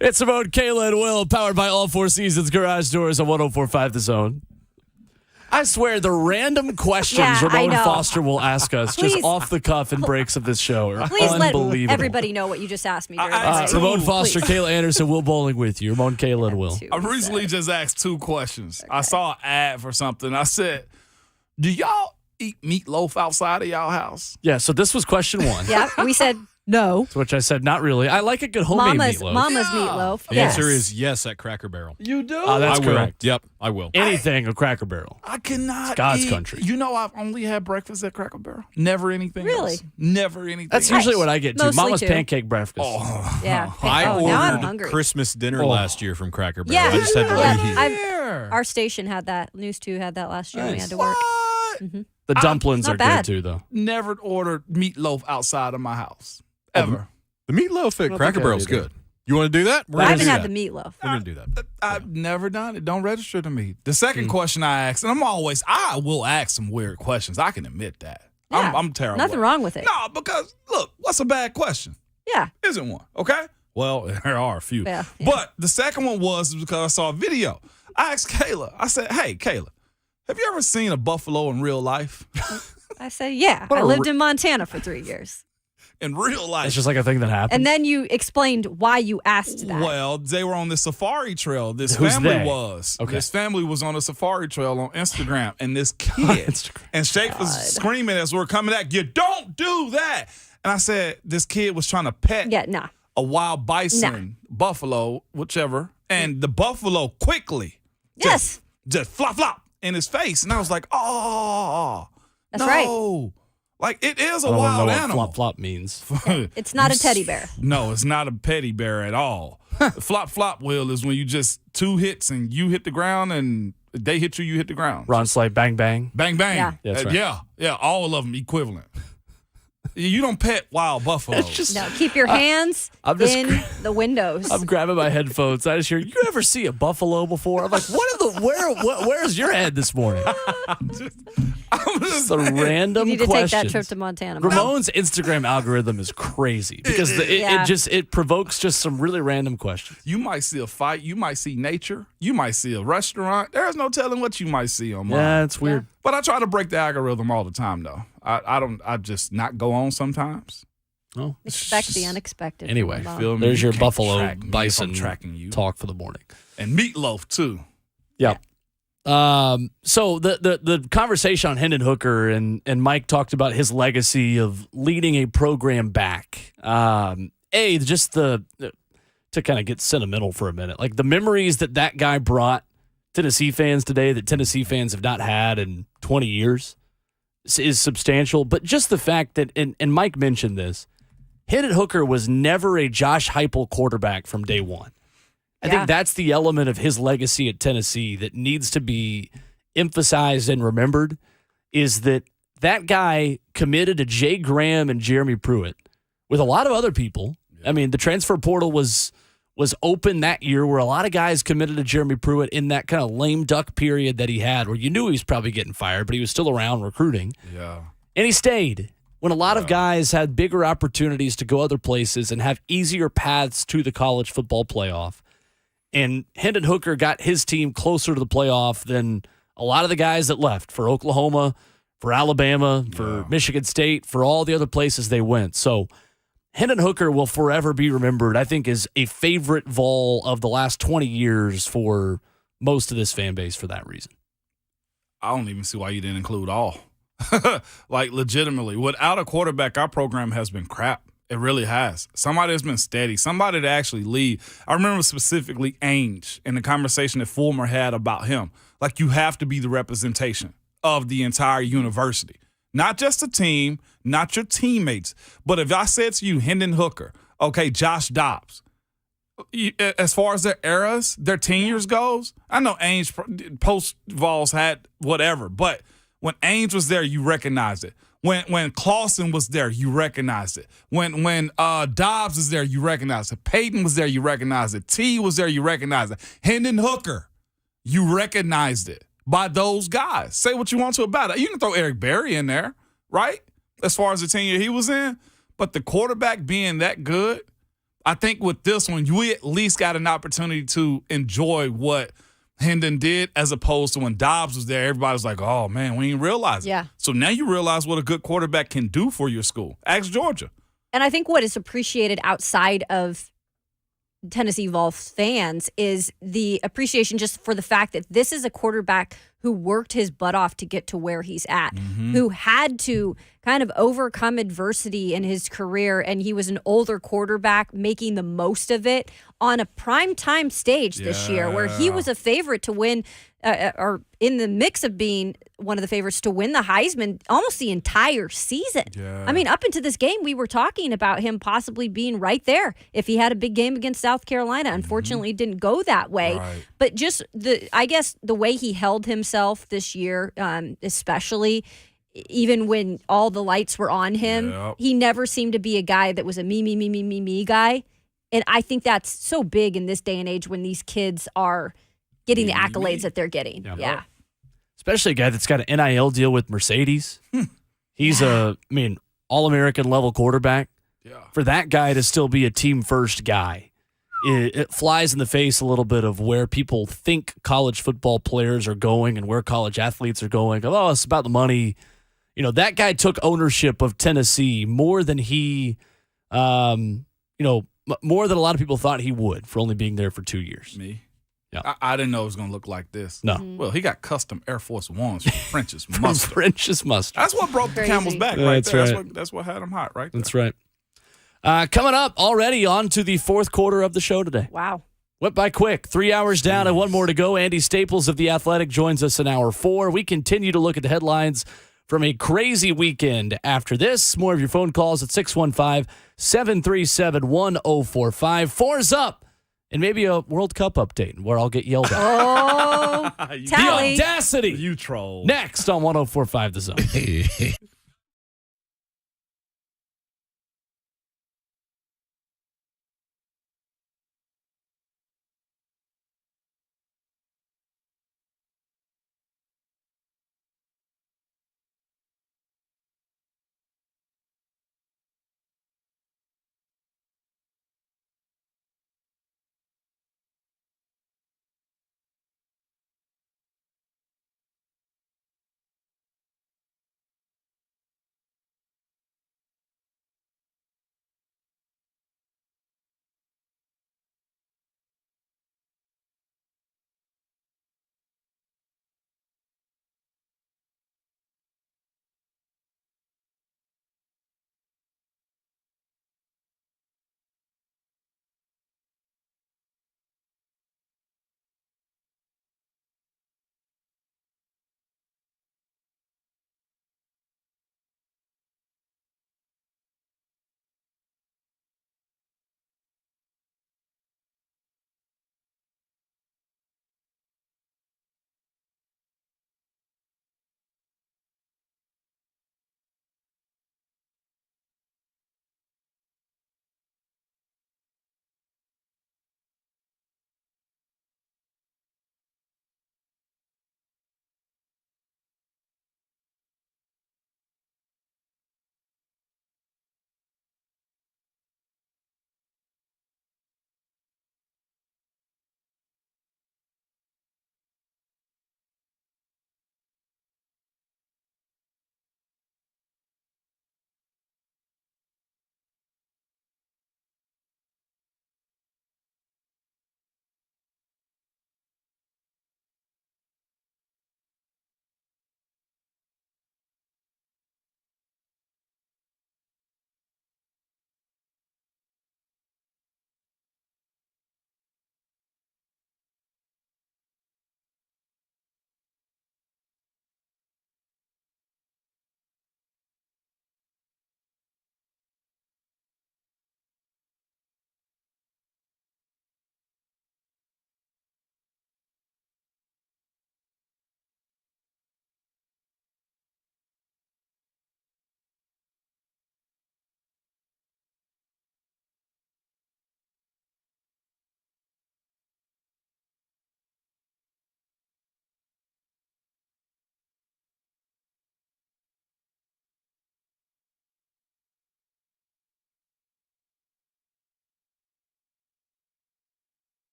It's Ramon, Kayla, and Will, powered by All Four Seasons Garage Doors on 104.5 The Zone. I swear, the random questions Ramon Foster will ask us just off the cuff in breaks of this show are unbelievable. Let everybody know what you just asked me. Ramon Foster, Kayla Anderson, Will Bowling with you. Ramon, Kayla, and Will. I recently just asked 2 questions. Okay. I saw an ad for something. I said, do y'all eat meatloaf outside of y'all house? Yeah, so this was question 1. Yeah, we said no. To which I said, not really. I like a good homemade meatloaf. Mama's meatloaf. The answer is yes at Cracker Barrel. You do? Oh, that's correct. Yep, I will. Anything at Cracker Barrel. I cannot It's God's eat. country. You know, I've only had breakfast at Cracker Barrel. Never anything really? else. Never anything That's else. usually what I get, too. Mostly Mama's too. pancake breakfast. Oh. Yeah. I now I'm ordered hungry. Christmas dinner last year from Cracker Barrel. Yeah. I just had to reheat. Our station had that. News 2 had that last year. Nice. We had to work. Mm-hmm. The dumplings Not are bad. good, too, though. Never ordered meatloaf outside of my house. Ever. The meatloaf at Cracker Barrel's good. You want to do that? I haven't had the meatloaf. We're going to do that. I've never done it. Don't register to me. The second question I asked, and I will ask some weird questions. I can admit that. Yeah, I'm terrible. Nothing wrong with it. No, because, look, what's a bad question? Yeah. Isn't one, okay? Well, there are a few. Yeah. But the second one was because I saw a video. I asked Kayla, I said, hey, Kayla, have you ever seen a buffalo in real life? I said, yeah. I lived in Montana for 3 years. In real life. It's just like a thing that happened. And then you explained why you asked that. Well, they were on the safari trail. This Who's family they? was. Okay. This family was on a safari trail on Instagram, and this kid, and Shake was screaming as we're coming at you, don't do that. And I said, this kid was trying to pet a wild bison, buffalo, whichever, and the buffalo quickly just flop, flop in his face. And I was like, oh, that's right. Like, it is a I don't wild know animal. what flop flop means. It's not a teddy bear. No, it's not a teddy bear at all. The flop flop wheel is when you just 2 hits and you hit the ground and they hit you, you hit the ground. Ron Slay, bang, bang. Bang, bang. Yeah. That's right. Yeah, all of them equivalent. You don't pet wild buffalo. No, keep your hands in the windows. I'm grabbing my headphones. I just hear, you ever see a buffalo before? I'm like, where's your head this morning? It's a random you need to question. take that trip to Montana. Ramon's Instagram algorithm is crazy because it provokes just some really random questions. You might see a fight. You might see nature. You might see a restaurant. There's no telling what you might see on mine. Yeah, it's weird. But I try to break the algorithm all the time, though. I just not go on sometimes. Oh, expect the unexpected. Anyway, feel me? there's your You can't buffalo track me if bison I'm tracking you. talk for the morning. And meatloaf too. Yeah. So the conversation on Hendon Hooker and Mike talked about his legacy of leading a program back. Just to kind of get sentimental for a minute, like the memories that guy brought Tennessee fans today that Tennessee fans have not had in 20 years is substantial. But just the fact that, and Mike mentioned this, Hendon Hooker was never a Josh Heupel quarterback from day one. I think that's the element of his legacy at Tennessee that needs to be emphasized and remembered, is that guy committed to Jay Graham and Jeremy Pruitt with a lot of other people. I mean, the transfer portal was open that year where a lot of guys committed to Jeremy Pruitt in that kind of lame duck period that he had where you knew he was probably getting fired, but he was still around recruiting. Yeah. And he stayed when a lot of guys had bigger opportunities to go other places and have easier paths to the college football playoff. And Hendon Hooker got his team closer to the playoff than a lot of the guys that left for Oklahoma, for Alabama, for Michigan State, for all the other places they went. So Hendon Hooker will forever be remembered, I think, as a favorite Vol of the last 20 years for most of this fan base for that reason. I don't even see why you didn't include all. Like, legitimately, without a quarterback, our program has been crap. It really has. Somebody that's been steady. Somebody to actually lead. I remember specifically Ainge and the conversation that Fulmer had about him. Like, you have to be the representation of the entire university. Not just the team, not your teammates. But if I said to you, Hendon Hooker, okay, Josh Dobbs, as far as their eras, their tenures goes, I know Ainge post-Vols had whatever, but when Ainge was there, you recognized it. When Clausen was there, you recognized it. When Dobbs was there, you recognized it. Peyton was there, you recognized it. T was there, you recognized it. Hendon Hooker, you recognized it by those guys. Say what you want to about it. You can throw Eric Berry in there, right? As far as the tenure he was in. But the quarterback being that good, I think with this one, we at least got an opportunity to enjoy what Hendon did, as opposed to when Dobbs was there, everybody was like, oh, man, we didn't realize it. Yeah. So now you realize what a good quarterback can do for your school. Ask Georgia. And I think what is appreciated outside of Tennessee Vols fans is the appreciation just for the fact that this is a quarterback who worked his butt off to get to where he's at, who had to kind of overcome adversity in his career, and he was an older quarterback making the most of it on a primetime stage this year where he was a favorite to win or in the mix of being one of the favorites to win the Heisman almost the entire season. Yeah. I mean, up into this game, we were talking about him possibly being right there if he had a big game against South Carolina. Unfortunately, it didn't go that way. Right. But just I guess the way he held himself this year, especially even when all the lights were on him, he never seemed to be a guy that was a me guy. And I think that's so big in this day and age when these kids are getting the accolades that they're getting. Yeah. Especially a guy that's got an NIL deal with Mercedes. He's All-American level quarterback. Yeah. For that guy to still be a team-first guy, it flies in the face a little bit of where people think college football players are going and where college athletes are going. Oh, it's about the money. You know, that guy took ownership of Tennessee more than he, more than a lot of people thought he would for only being there for 2 years. Me? Yeah. I didn't know it was going to look like this. No. Well, he got custom Air Force Ones from French's Mustard. French's Mustard. That's what broke the camel's back right there. That's what had him hot right there. That's right. Coming up already on to the fourth quarter of the show today. Wow. Went by quick. 3 hours down and one more to go. Andy Staples of The Athletic joins us in hour 4. We continue to look at the headlines from a crazy weekend after this. More of your phone calls at 615-737-1045. 4's up. And maybe a World Cup update where I'll get yelled at. Oh, the audacity. You troll. Next on 104.5 The Zone.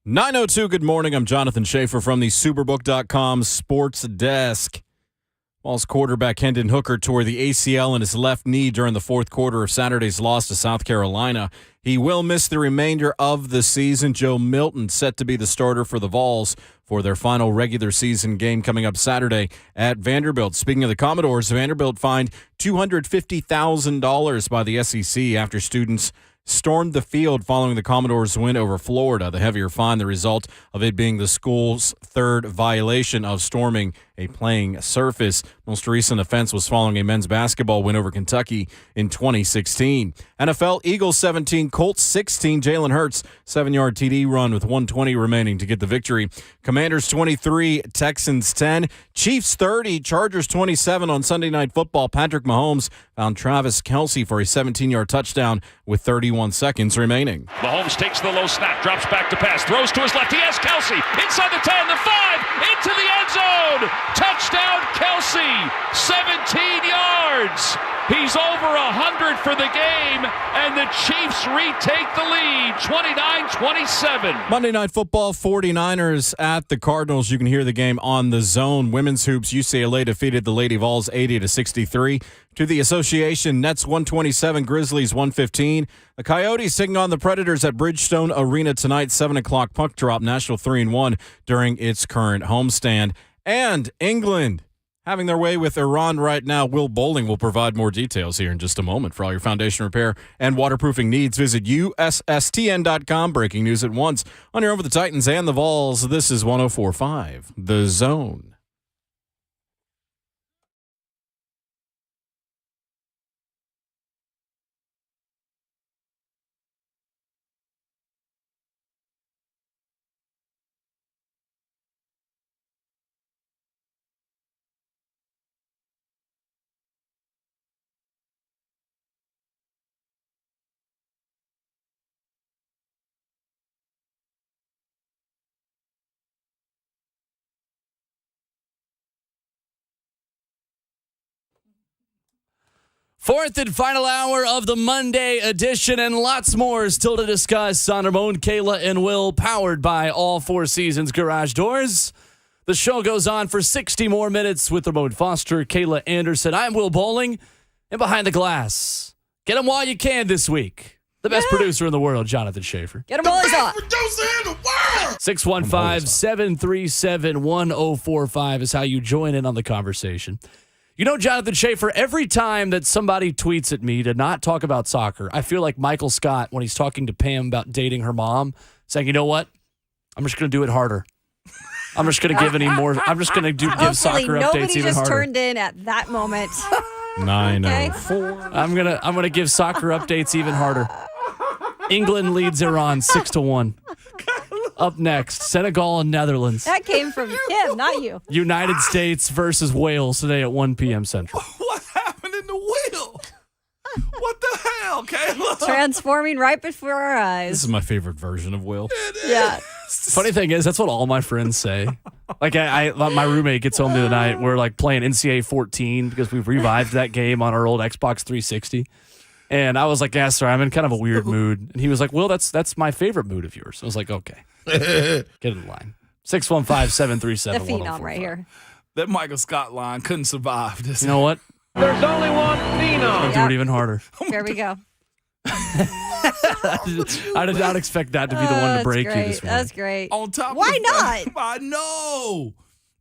9:02, good morning. I'm Jonathan Schaefer from the Superbook.com Sports Desk. Vols quarterback Hendon Hooker tore the ACL in his left knee during the fourth quarter of Saturday's loss to South Carolina. He will miss the remainder of the season. Joe Milton set to be the starter for the Vols for their final regular season game coming up Saturday at Vanderbilt. Speaking of the Commodores, Vanderbilt fined $250,000 by the SEC after students stormed the field following the Commodores' win over Florida. The heavier fine, the result of it being the school's third violation of storming a playing surface. Most recent offense was following a men's basketball win over Kentucky in 2016. NFL, Eagles 17, Colts 16. Jalen Hurts, 7-yard TD run with 1:20 remaining to get the victory. Commanders 23, Texans 10. Chiefs 30, Chargers 27 on Sunday Night Football. Patrick Mahomes found Travis Kelce for a 17-yard touchdown with 31 seconds remaining. Mahomes takes the low snap, drops back to pass, throws to his left. He has Kelce inside the 10, the 5, into the end zone. Touchdown, Kelce, 17 yards. He's over 100 for the game, and the Chiefs retake the lead, 29-27. Monday Night Football, 49ers at the Cardinals. You can hear the game on The Zone. Women's hoops, UCLA defeated the Lady Vols 80-63. To the Association, Nets 127, Grizzlies 115. The Coyotes taking on the Predators at Bridgestone Arena tonight, 7 o'clock puck drop. Nashville 3-1 during its current homestand. And England having their way with Iran right now. Will Bowling will provide more details here in just a moment. For all your foundation repair and waterproofing needs, visit USSTN.com. Breaking news at once on your own for the Titans and the Vols. This is 104.5 The Zone. Fourth and final hour of the Monday edition, and lots more still to discuss on Ramon, Kayla, and Will, powered by All Four Seasons Garage Doors. The show goes on for 60 more minutes with Ramon Foster, Kayla Anderson. I'm Will Bowling, and behind the glass, get them while you can this week. The best producer in the world, Jonathan Schaefer. Get them all he's on. Producer in the world. 615-737-1045 is how you join in on the conversation. You know, Jonathan Schaefer, every time that somebody tweets at me to not talk about soccer, I feel like Michael Scott when he's talking to Pam about dating her mom, saying, you know what? I'm just going to do it harder. I'm just going to give any more. I'm just going to give soccer updates even harder. Nobody just turned in at that moment. 9:04. I'm gonna give soccer updates even harder. England leads Iran 6-1. Up next, Senegal and Netherlands. That came from him, not you. United States versus Wales today at 1 p.m. Central. What happened in the wheel? What the hell, Kayla? Transforming right before our eyes. This is my favorite version of Will. Yeah. Funny thing is, that's what all my friends say. Like, my roommate gets home the other night. We're like playing NCAA 14 because we've revived that game on our old Xbox 360. And I was like, yeah, sorry, I'm in kind of a weird mood. And he was like, Will, that's my favorite mood of yours. I was like, okay. Get in line. 615-737-1045. The phenom right here. That Michael Scott line couldn't survive this. You know what? There's only one I'll do it even harder. There we go. I did not expect that to be the one to break you this morning. That's great. On top Why of not? I know.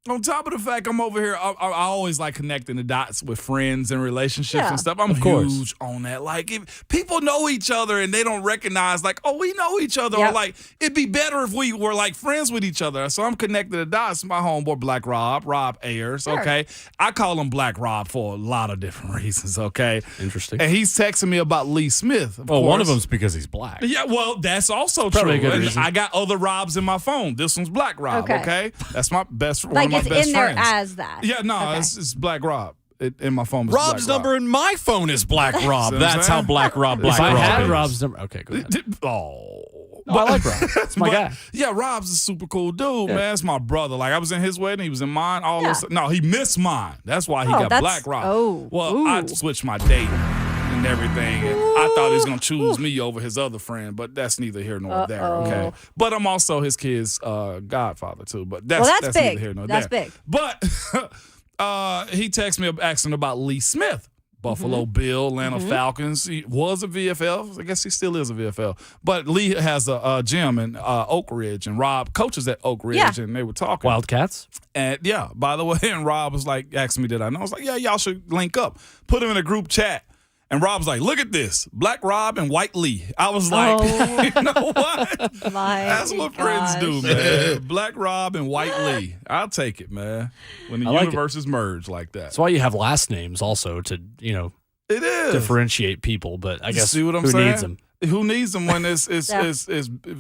On top of the fact I'm over here, I always like connecting the dots with friends and relationships and stuff. I'm huge on that. Like, if people know each other and they don't recognize, like, oh, we know each other. Or, like, it'd be better if we were, like, friends with each other. So I'm connecting the dots. My homeboy, Black Rob Ayers, okay? I call him Black Rob for a lot of different reasons, okay? Interesting. And he's texting me about Lee Smith, of Well, course. one of them's because he's black. Yeah, well, that's also Probably true. a good And reason. I got other Robs in my phone. This one's Black Rob, okay? That's my best one Like of my it's best in friends. there as that. Yeah, no, Okay. it's Black Rob. In my phone is Rob's Black number in my phone is Black Rob. See what I'm That's saying? how Black Rob If I had is. Rob's number. Okay, go ahead. Oh. I like Rob. That's my guy. Yeah, Rob's a super cool dude, man. It's my brother. Like, I was in his wedding. He was in mine. All those. No, he missed mine. That's why he got that's- Black Rob. oh. Well, Ooh. I switched my date. And everything. And I thought he was going to choose me over his other friend, but that's neither here nor there, okay? But I'm also his kid's godfather, too. But that's big. neither here nor That's there. big. But he texted me asking about Lee Smith. Buffalo Bill, Atlanta Falcons. He was a VFL. I guess he still is a VFL. But Lee has a gym in Oak Ridge, and Rob coaches at Oak Ridge, and they were talking. Wildcats? And, by the way, and Rob was like, asking me, did I know? I was like, yeah, y'all should link up. Put him in a group chat. And Rob was like, look at this. Black Rob and White Lee. I was like, you know what? That's what friends do, man. Black Rob and White Lee. I'll take it, man. When the universes merge like that. That's why you have last names also to, it is differentiate people. But I guess see what I'm who saying? needs them? Who needs them when it's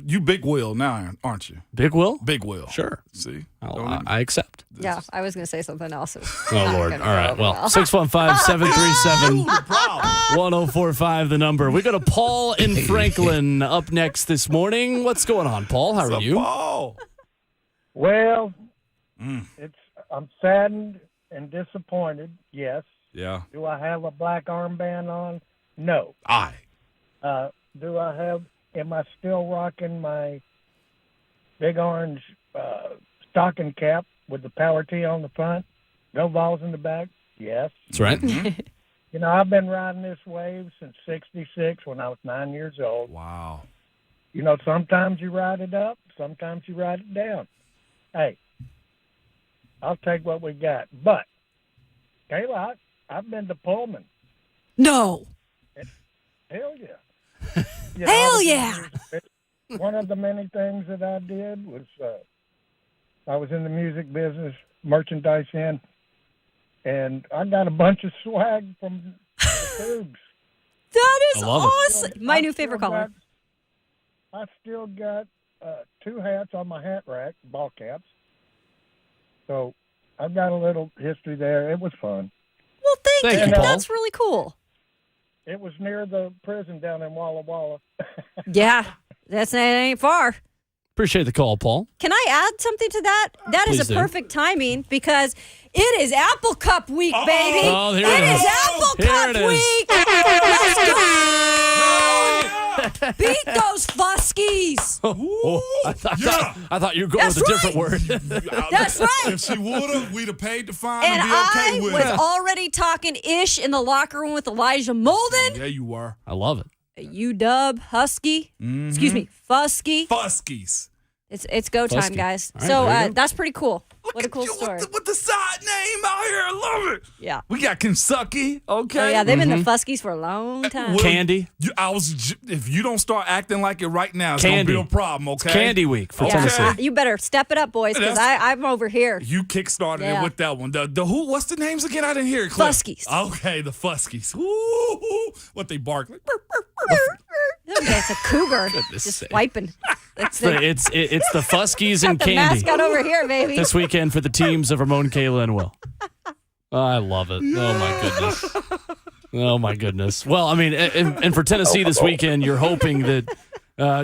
you Big Will now, aren't you? Big Will? Big Will. Sure. See? I accept. Yeah, I was going to say something else. Oh, Lord. All right. Well, 615-737-1045, the number. We go to Paul in Franklin up next this morning. What's going on, Paul? How are you? Paul? Well, I'm saddened and disappointed, yes. Yeah. Do I have a black armband on? No. Am I still rocking my big orange stocking cap with the power tee on the front? No balls in the back? Yes. That's right. I've been riding this wave since 66 when I was 9 years old. Wow. Sometimes you ride it up, sometimes you ride it down. Hey, I'll take what we got. But, Kayla, I've been to Pullman. No. Hell yeah. Hell yeah. One of the many things that I did was I was in the music business, merchandise in, and I got a bunch of swag from the Cougs. That is I love it. awesome. My new favorite color. I still got 2 hats on my hat rack, ball caps. So I've got a little history there. It was fun. Well, thank you. Paul. That's really cool. It was near the prison down in Walla Walla. Yeah, that ain't far. Appreciate the call, Paul. Can I add something to that? That is Please a do. perfect timing because it is Apple Cup week, baby. Oh, here it it is is. Apple Here Cup it is. week. Let's go. Beat those Fuskies. I thought you were going with a different word. That's right. If she would have, we'd have paid the fine And and be okay I with was it. already talking ish in the locker room with Elijah Molden. Yeah, you were. I love it. UW Husky. Excuse me, Fusky. Fuskies. It's go time, Fusky. guys. All right, so there you go. that's pretty cool. What a cool story. With the side name out here. I love it. Yeah. We got Kentucky, okay? Oh, yeah, they've been the Fuskies for a long time. Well, Candy. If you don't start acting like it right now, it's Candy. going to be a problem, okay? It's Candy Week for Tennessee. You better step it up, boys, because I'm over here. You kickstarted Yeah. it with that one. The who? What's the names again? I didn't hear it. Cliff. Fuskies. Okay, the Fuskies. Ooh, what they bark like. It's a cougar Goodness just sake. wiping. It's the Fuskies and the Candy mascot over here, baby. this weekend for the teams of Ramon, Kayla, and Will. I love it. Oh, my goodness. Oh, my goodness. Well, I mean, and for Tennessee this weekend, you're hoping that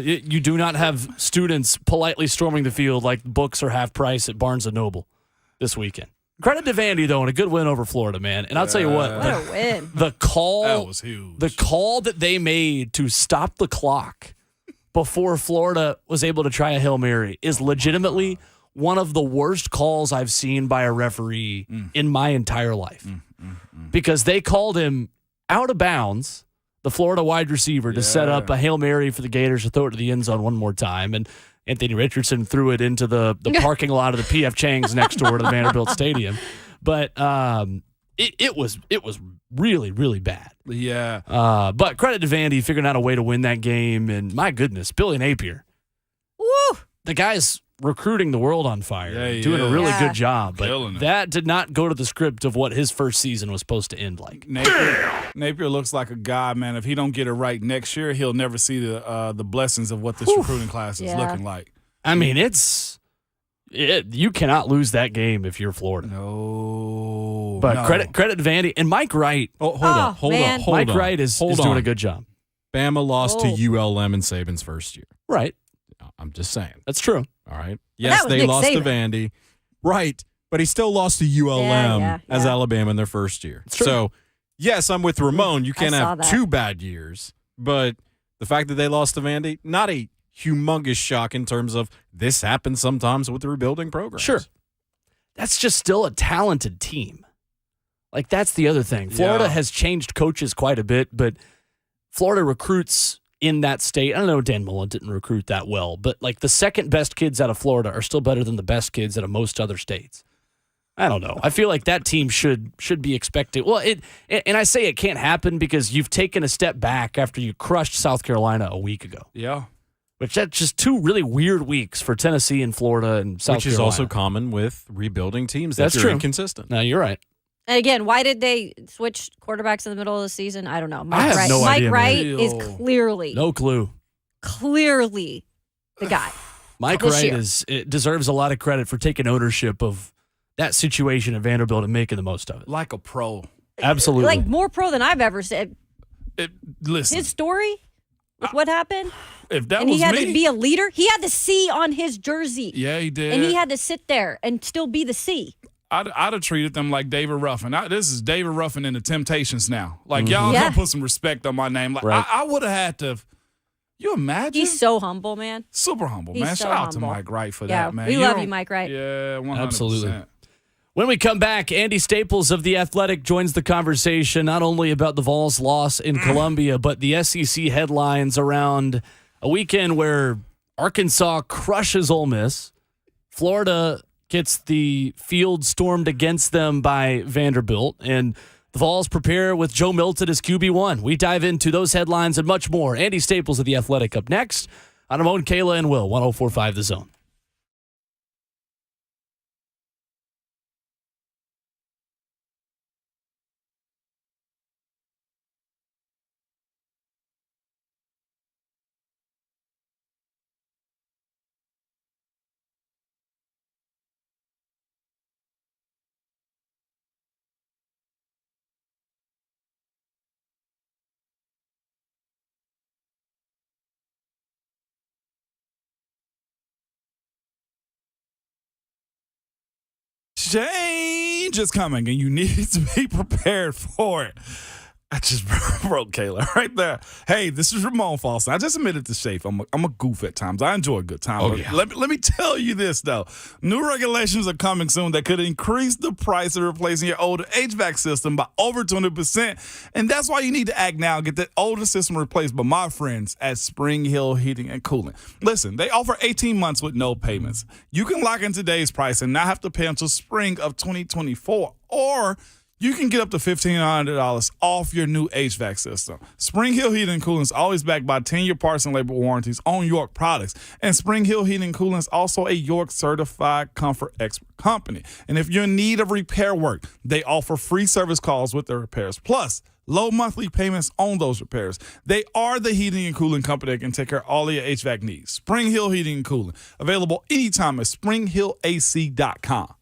you do not have students politely storming the field like books are half price at Barnes & Noble this weekend. Credit to Vandy, though, and a good win over Florida, man. And I'll tell you what. What a win. The call, That was huge. The call that they made to stop the clock before Florida was able to try a Hail Mary is legitimately one of the worst calls I've seen by a referee in my entire life. Because they called him out of bounds, the Florida wide receiver, to set up a Hail Mary for the Gators to throw it to the end zone one more time. And Anthony Richardson threw it into the parking lot of the P.F. Chang's next door to the Vanderbilt Stadium. But it was really, really bad. Yeah. But credit to Vandy figuring out a way to win that game. And my goodness, Billy Napier. Woo! The guy's recruiting the world on fire. Yeah, he doing a is. really Yeah. good job. Killing But it. that did not go to the script of what his first season was supposed to end like. Napier looks like a guy, man. If he don't get it right next year, he'll never see the blessings of what this recruiting class is Yeah. looking like. I mean, you cannot lose that game if you're Florida. No. But no. credit to Vandy and Mike Wright. Hold man. on. Mike Wright is doing a good job. Bama lost to ULM in Saban's first year. Right. I'm just saying. That's true. All right. that Yes, was they Nick lost to Saban. Vandy. Right. But he still lost to ULM Yeah. as Alabama in their first year. true. So Yes, I'm with Ramon. You can't I saw have that. 2 bad years, but the fact that they lost to Vandy, not a humongous shock in terms of this happens sometimes with the rebuilding programs. Sure. That's just still a talented team. Like, that's the other thing. Florida has changed coaches quite a bit, but Florida recruits in that state. I don't know, Dan Mullen didn't recruit that well, but like the second best kids out of Florida are still better than the best kids out of most other states. I don't know. I feel like that team should be expected. Well, and I say it can't happen because you've taken a step back after you crushed South Carolina a week ago. Yeah. Which that's just 2 really weird weeks for Tennessee and Florida and South Carolina. Which is also common with rebuilding teams. That's You're true. inconsistent. No, you're right. And again, why did they switch quarterbacks in the middle of the season? I don't know. I have no idea, Mike Wright man. is clearly No clue. the guy. Mike This Wright year. deserves a lot of credit for taking ownership of that situation at Vanderbilt and making the most of it. Like a pro. Absolutely. Like more pro than I've ever said. Listen, His story with what happened. if that And was he had me, to be a leader. He had the C on his jersey. yeah, he did. And he had to sit there and still be the C. I'd have treated them like David Ruffin. This is David Ruffin and the Temptations now. Like, y'all Yeah. gonna put some respect on my name. Like, Right. I would have had to. You imagine? He's so humble, man. Super humble, He's man. so Shout out to humble. Mike Wright for Yeah, that, man. we love don't- you, Mike Wright. Yeah, 100%. Absolutely. When we come back, Andy Staples of The Athletic joins the conversation not only about the Vols' loss in Columbia, but the SEC headlines around a weekend where Arkansas crushes Ole Miss, Florida gets the field stormed against them by Vanderbilt, and the Vols prepare with Joe Milton as QB1. We dive into those headlines and much more. Andy Staples of The Athletic up next on Ramon, Kayla, and Will, 104.5 The Zone. Change is coming, and you need to be prepared for it. I just broke Kayla right there. Hey, this is Ramon Falson. I just admitted to Shafe. I'm a goof at times. I enjoy a good time. Oh, But yeah. let me tell you this, though. New regulations are coming soon that could increase the price of replacing your older HVAC system by over 20%. And that's why you need to act now and get that older system replaced by my friends at Spring Hill Heating and Cooling. Listen, they offer 18 months with no payments. You can lock in today's price and not have to pay until spring of 2024. Or you can get up to $1,500 off your new HVAC system. Spring Hill Heating and Cooling is always backed by 10-year parts and labor warranties on York products. And Spring Hill Heating and Cooling is also a York certified comfort expert company. And if you're in need of repair work, they offer free service calls with their repairs. Plus, low monthly payments on those repairs. They are the heating and cooling company that can take care of all of your HVAC needs. Spring Hill Heating and Cooling. Available anytime at springhillac.com.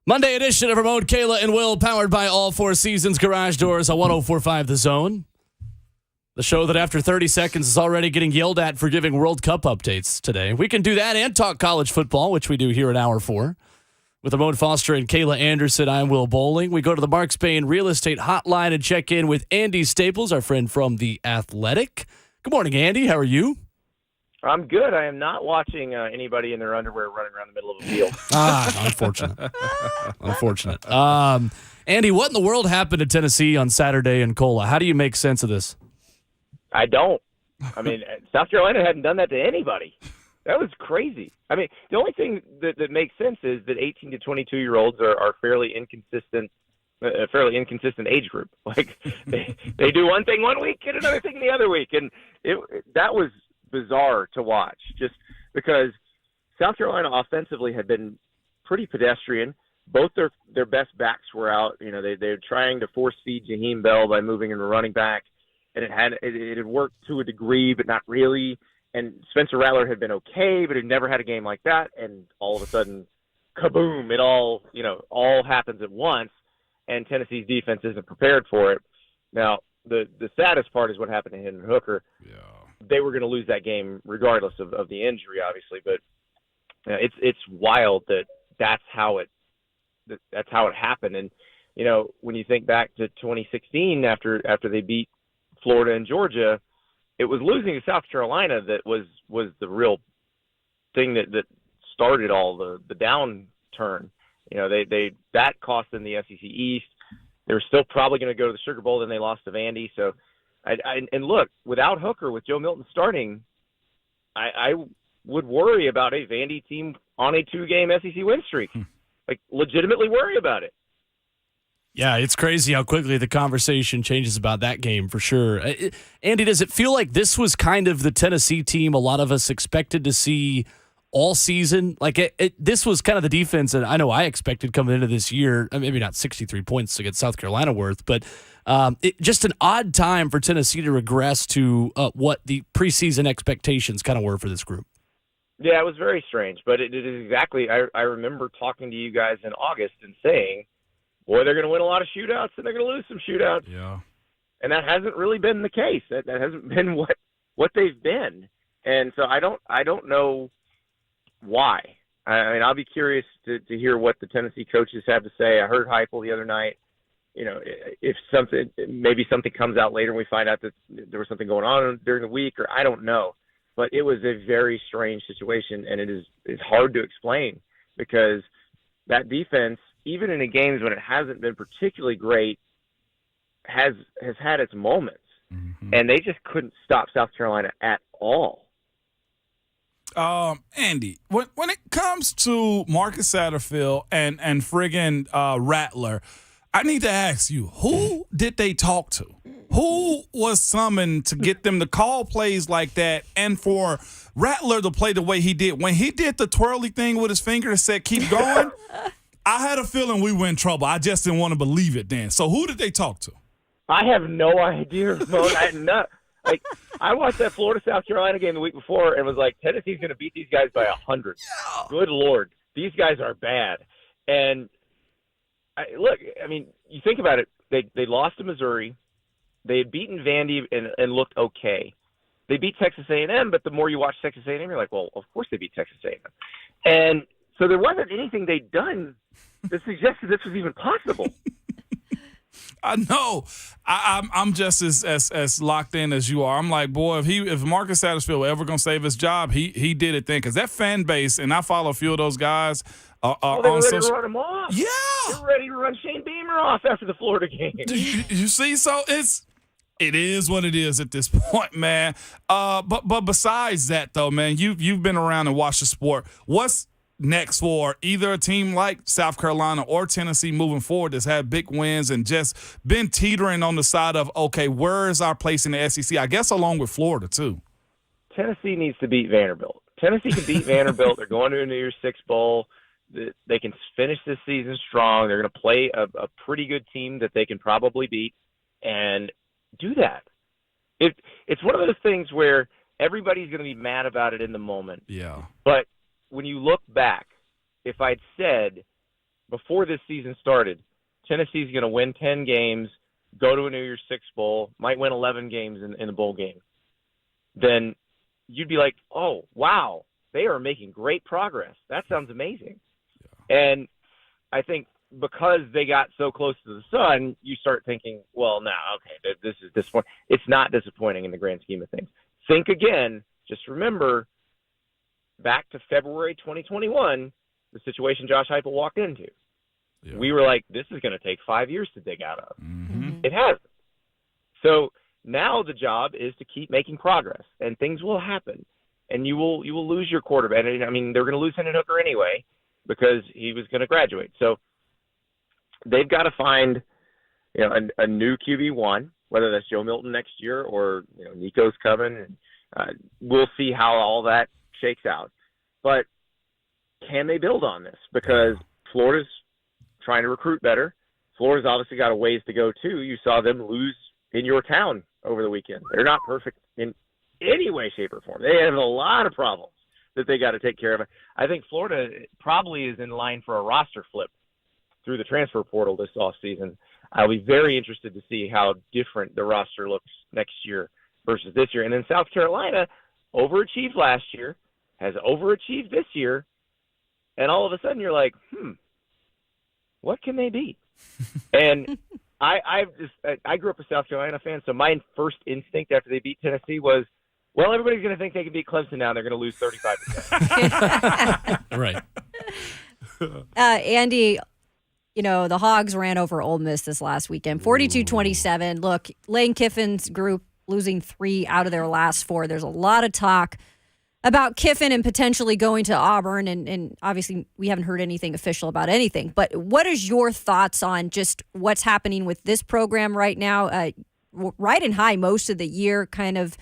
Monday edition of Ramon, Kayla, and Will, powered by All Four Seasons Garage Doors on 104.5 The Zone. The show that after 30 seconds is already getting yelled at for giving World Cup updates today. We can do that and talk college football, which we do here at Hour 4. With Ramon Foster and Kayla Anderson, I'm Will Bowling. We go to the Mark Spain Real Estate Hotline and check in with Andy Staples, our friend from The Athletic. Good morning, Andy. How are you? I'm good. I am not watching anybody in their underwear running around the middle of a field. Unfortunate. Unfortunate. Andy, what in the world happened to Tennessee on Saturday in Cola? How do you make sense of this? I don't. I mean, South Carolina hadn't done that to anybody. That was crazy. I mean, the only thing that makes sense is that 18 to 22-year-olds are fairly inconsistent. A fairly inconsistent age group. Like they do one thing one week and another thing the other week, and that was bizarre to watch, just because South Carolina offensively had been pretty pedestrian. Both their best backs were out. You know, they're trying to force feed Jaheim Bell by moving him to running back, and it had worked to a degree, but not really. And Spencer Rattler had been okay, but had never had a game like that. And all of a sudden, kaboom! It all happens at once, and Tennessee's defense isn't prepared for it. Now, the saddest part is what happened to Hendon Hooker. Yeah. They were going to lose that game regardless of the injury, obviously. But it's wild that's how it happened. And when you think back to 2016, after they beat Florida and Georgia, it was losing to South Carolina that was the real thing that started all the downturn. That cost them the SEC East. They were still probably going to go to the Sugar Bowl, then they lost to Vandy. So, and look, without Hooker, with Joe Milton starting, I would worry about a Vandy team on a 2-game SEC win streak. Like, legitimately worry about it. Yeah, it's crazy how quickly the conversation changes about that game, for sure. Andy, does it feel like this was kind of the Tennessee team a lot of us expected to see all season? Like, this was kind of the defense that I know I expected coming into this year. Maybe not 63 points against South Carolina worth, but just an odd time for Tennessee to regress to what the preseason expectations kind of were for this group. Yeah, it was very strange, but it is exactly. I remember talking to you guys in August and saying, boy, they're going to win a lot of shootouts and they're going to lose some shootouts. Yeah. And that hasn't really been the case. That hasn't been what they've been. And so I don't know why. I mean, I'll be curious to hear what the Tennessee coaches have to say. I heard Heupel the other night. If maybe something comes out later and we find out that there was something going on during the week, or I don't know. But it was a very strange situation, and it's hard to explain because that defense, even in the games when it hasn't been particularly great, has had its moments. Mm-hmm. And they just couldn't stop South Carolina at all. Andy, when it comes to Marcus Satterfield and friggin' Rattler, I need to ask you, who did they talk to? Who was summoned to get them to call plays like that and for Rattler to play the way he did? When he did the twirly thing with his finger and said, keep going, I had a feeling we were in trouble. I just didn't want to believe it then. So who did they talk to? I have no idea, Ramon. I watched that Florida-South Carolina game the week before and was like, Tennessee's going to beat these guys by 100. Yeah. Good Lord. These guys are bad. And look, I mean, you think about it. They lost to Missouri. They had beaten Vandy and looked okay. They beat Texas A&M, but the more you watch Texas A&M, you're like, well, of course they beat Texas A&M. And so there wasn't anything they'd done that suggested this was even possible. I know. I'm just as locked in as you are. I'm like, boy, if Marcus Satterfield were ever going to save his job, he did it then. Because that fan base, and I follow a few of those guys. They were ready to run him off. Yeah. They were ready to run Shane Beamer off after the Florida game. You see? So it is what it is at this point, man. But besides that, though, man, you've been around and watched the sport. What's next for either a team like South Carolina or Tennessee moving forward that's had big wins and just been teetering on the side of, okay, where is our place in the SEC? I guess along with Florida, too. Tennessee needs to beat Vanderbilt. Tennessee can beat Vanderbilt. They're going to a New Year's Six Bowl. They can finish this season strong. They're going to play a pretty good team that they can probably beat and do that. It's one of those things where everybody's going to be mad about it in the moment. Yeah. But when you look back, if I'd said before this season started, Tennessee's going to win 10 games, go to a New Year's Six bowl, might win 11 games in the bowl game, then you'd be like, oh, wow, they are making great progress. That sounds amazing. And I think because they got so close to the sun, you start thinking, well, no, okay, this is disappointing. It's not disappointing in the grand scheme of things. Think again. Just remember, back to February 2021, the situation Josh Heupel walked into. Yeah. We were like, this is going to take 5 years to dig out of. Mm-hmm. It hasn't. So now the job is to keep making progress, and things will happen. And you will lose your quarterback. I mean, they're going to lose Hendon Hooker anyway because he was going to graduate. So they've got to find a new QB1, whether that's Joe Milton next year or Nico's coming. And we'll see how all that shakes out. But can they build on this? Because Florida's trying to recruit better. Florida's obviously got a ways to go, too. You saw them lose in your town over the weekend. They're not perfect in any way, shape, or form. They have a lot of problems that they got to take care of. I think Florida probably is in line for a roster flip through the transfer portal this offseason. I'll be very interested to see how different the roster looks next year versus this year. And then South Carolina overachieved last year, has overachieved this year, and all of a sudden you're like, what can they be? And I grew up a South Carolina fan, so my first instinct after they beat Tennessee was, well, everybody's going to think they can beat Clemson now, and they're going to lose 35%. Right. Andy, the Hogs ran over Ole Miss this last weekend, 42-27. Look, Lane Kiffin's group losing 3 out of their last 4. There's a lot of talk about Kiffin and potentially going to Auburn, and obviously we haven't heard anything official about anything. But what is your thoughts on just what's happening with this program right now? Riding high most of the year, kind of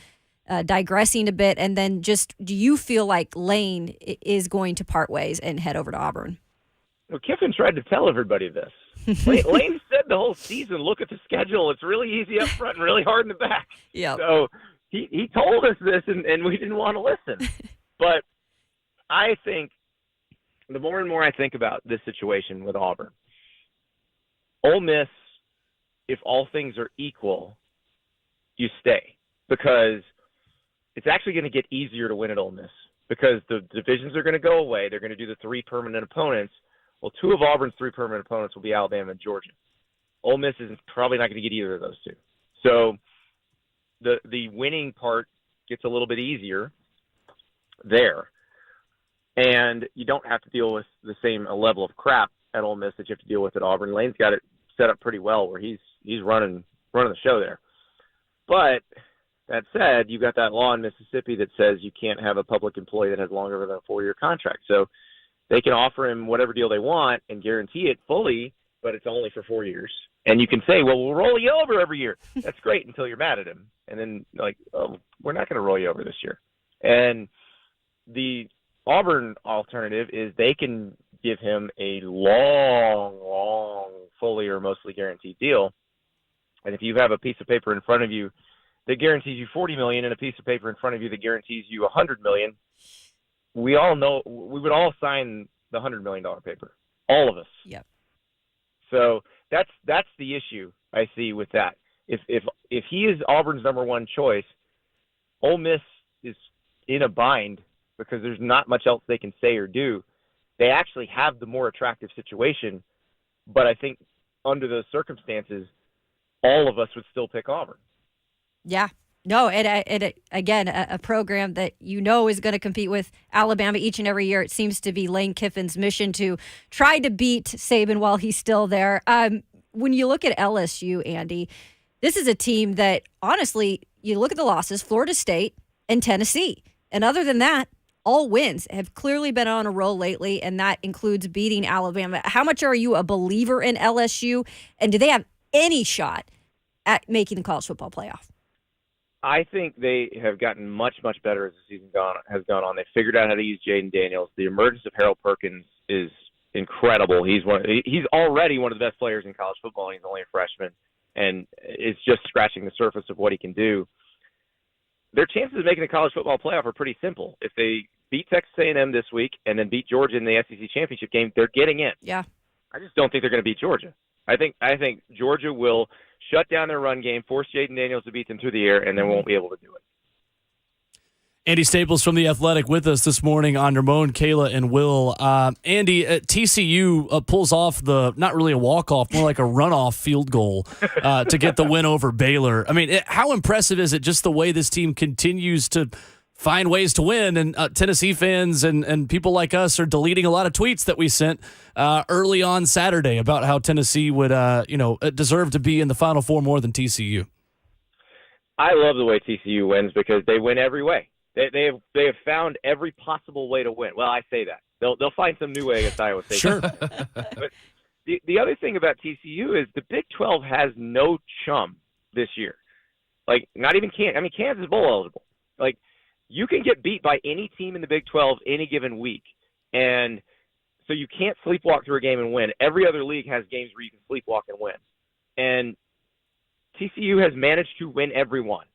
digressing a bit, and then just do you feel like Lane is going to part ways and head over to Auburn? Well, Kiffin tried to tell everybody this. Lane said the whole season, look at the schedule. It's really easy up front and really hard in the back. Yeah. So he told us this, and we didn't want to listen. But I think the more and more I think about this situation with Auburn, Ole Miss, if all things are equal, you stay. Because it's actually going to get easier to win at Ole Miss. Because the divisions are going to go away. They're going to do the 3 permanent opponents. Well, 2 of Auburn's 3 permanent opponents will be Alabama and Georgia. Ole Miss is probably not going to get either of those 2. So the winning part gets a little bit easier there. And you don't have to deal with the same level of crap at Ole Miss that you have to deal with at Auburn. Lane's got it set up pretty well where he's running the show there. But that said, you got that law in Mississippi that says you can't have a public employee that has longer than a 4-year contract. So they can offer him whatever deal they want and guarantee it fully, but it's only for 4 years. And you can say, well, we'll roll you over every year. That's great until you're mad at him. And then like, oh, we're not going to roll you over this year. And the Auburn alternative is they can give him a long, fully or mostly guaranteed deal. And if you have a piece of paper in front of you that guarantees you $40 million and a piece of paper in front of you that guarantees you $100 million, we all know we would all sign the $100 million paper, all of us. Yep. So that's the issue I see with that. If he is Auburn's number 1 choice, Ole Miss is in a bind because there's not much else they can say or do. They actually have the more attractive situation, but I think under those circumstances, all of us would still pick Auburn. Yeah. No, again, a program that is going to compete with Alabama each and every year. It seems to be Lane Kiffin's mission to try to beat Saban while he's still there. When you look at LSU, Andy, this is a team that, honestly, you look at the losses, Florida State and Tennessee. And other than that, all wins have clearly been on a roll lately, and that includes beating Alabama. How much are you a believer in LSU, and do they have any shot at making the college football playoff? I think they have gotten much, much better as the season has gone on. They figured out how to use Jaden Daniels. The emergence of Harold Perkins is incredible. He's already one of the best players in college football. He's only a freshman, and is just scratching the surface of what he can do. Their chances of making the college football playoff are pretty simple. If they beat Texas A&M this week and then beat Georgia in the SEC championship game, they're getting in. Yeah. I just don't think they're going to beat Georgia. I think Georgia will shut down their run game, force Jaden Daniels to beat them through the air, and then won't be able to do it. Andy Staples from The Athletic with us this morning on Ramon, Kayla, and Will. Andy, TCU pulls off not really a walk-off, more like a runoff field goal to get the win over Baylor. I mean, how impressive is it just the way this team continues to find ways to win? And Tennessee fans and people like us are deleting a lot of tweets that we sent early on Saturday about how Tennessee would deserve to be in the Final Four more than TCU. I love the way TCU wins because they win every way. They have found every possible way to win. Well, I say that. They'll find some new way against Iowa State. Sure. But the other thing about TCU is the Big 12 has no chum this year. Like, not even Kansas. I mean, Kansas is bowl eligible. Like, you can get beat by any team in the Big 12 any given week. And so you can't sleepwalk through a game and win. Every other league has games where you can sleepwalk and win. And TCU has managed to win every one.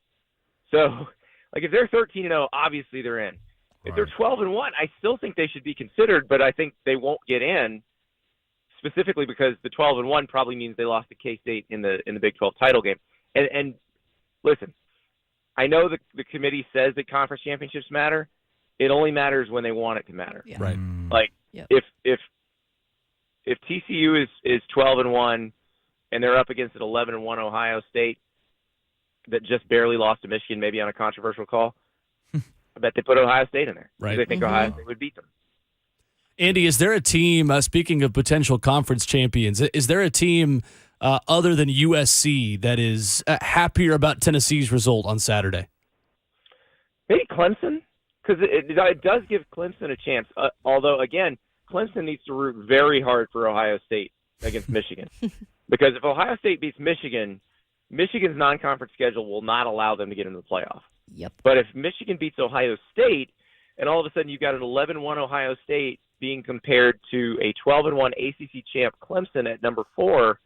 So, like, if they're 13-0, obviously they're in. If they're 12-1, I still think they should be considered, but I think they won't get in specifically because the 12-1 probably means they lost to K-State in the Big 12 title game. And listen, I know the committee says that conference championships matter. It only matters when they want it to matter. Yeah. Right. Like, if TCU is 12-1 and they're up against an 11-1 Ohio State that just barely lost to Michigan, maybe on a controversial call, I bet they put Ohio State in there. Right. They think Ohio State would beat them. Andy, is there a team, speaking of potential conference champions, is there a team other than USC that is happier about Tennessee's result on Saturday? Maybe Clemson, because it does give Clemson a chance. Although, again, Clemson needs to root very hard for Ohio State against Michigan. Because if Ohio State beats Michigan, Michigan's non-conference schedule will not allow them to get into the playoff. Yep. But if Michigan beats Ohio State, and all of a sudden you've got an 11-1 Ohio State being compared to a 12-1 ACC champ Clemson at number 4,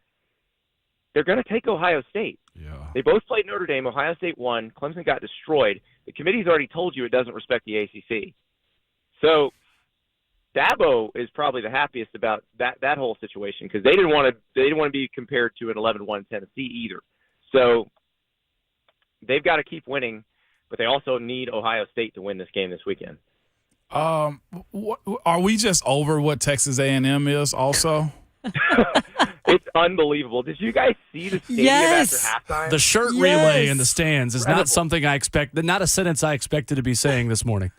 they're going to take Ohio State. Yeah. They both played Notre Dame. Ohio State won. Clemson got destroyed. The committee's already told you it doesn't respect the ACC. So Dabo is probably the happiest about that whole situation because they didn't want to be compared to an 11-1 Tennessee either. So they've got to keep winning, but they also need Ohio State to win this game this weekend. Are we just over what Texas A&M is also? It's unbelievable. Did you guys see the stadium after halftime? The shirt relay in the stands is not something I expect. Not a sentence I expected to be saying this morning.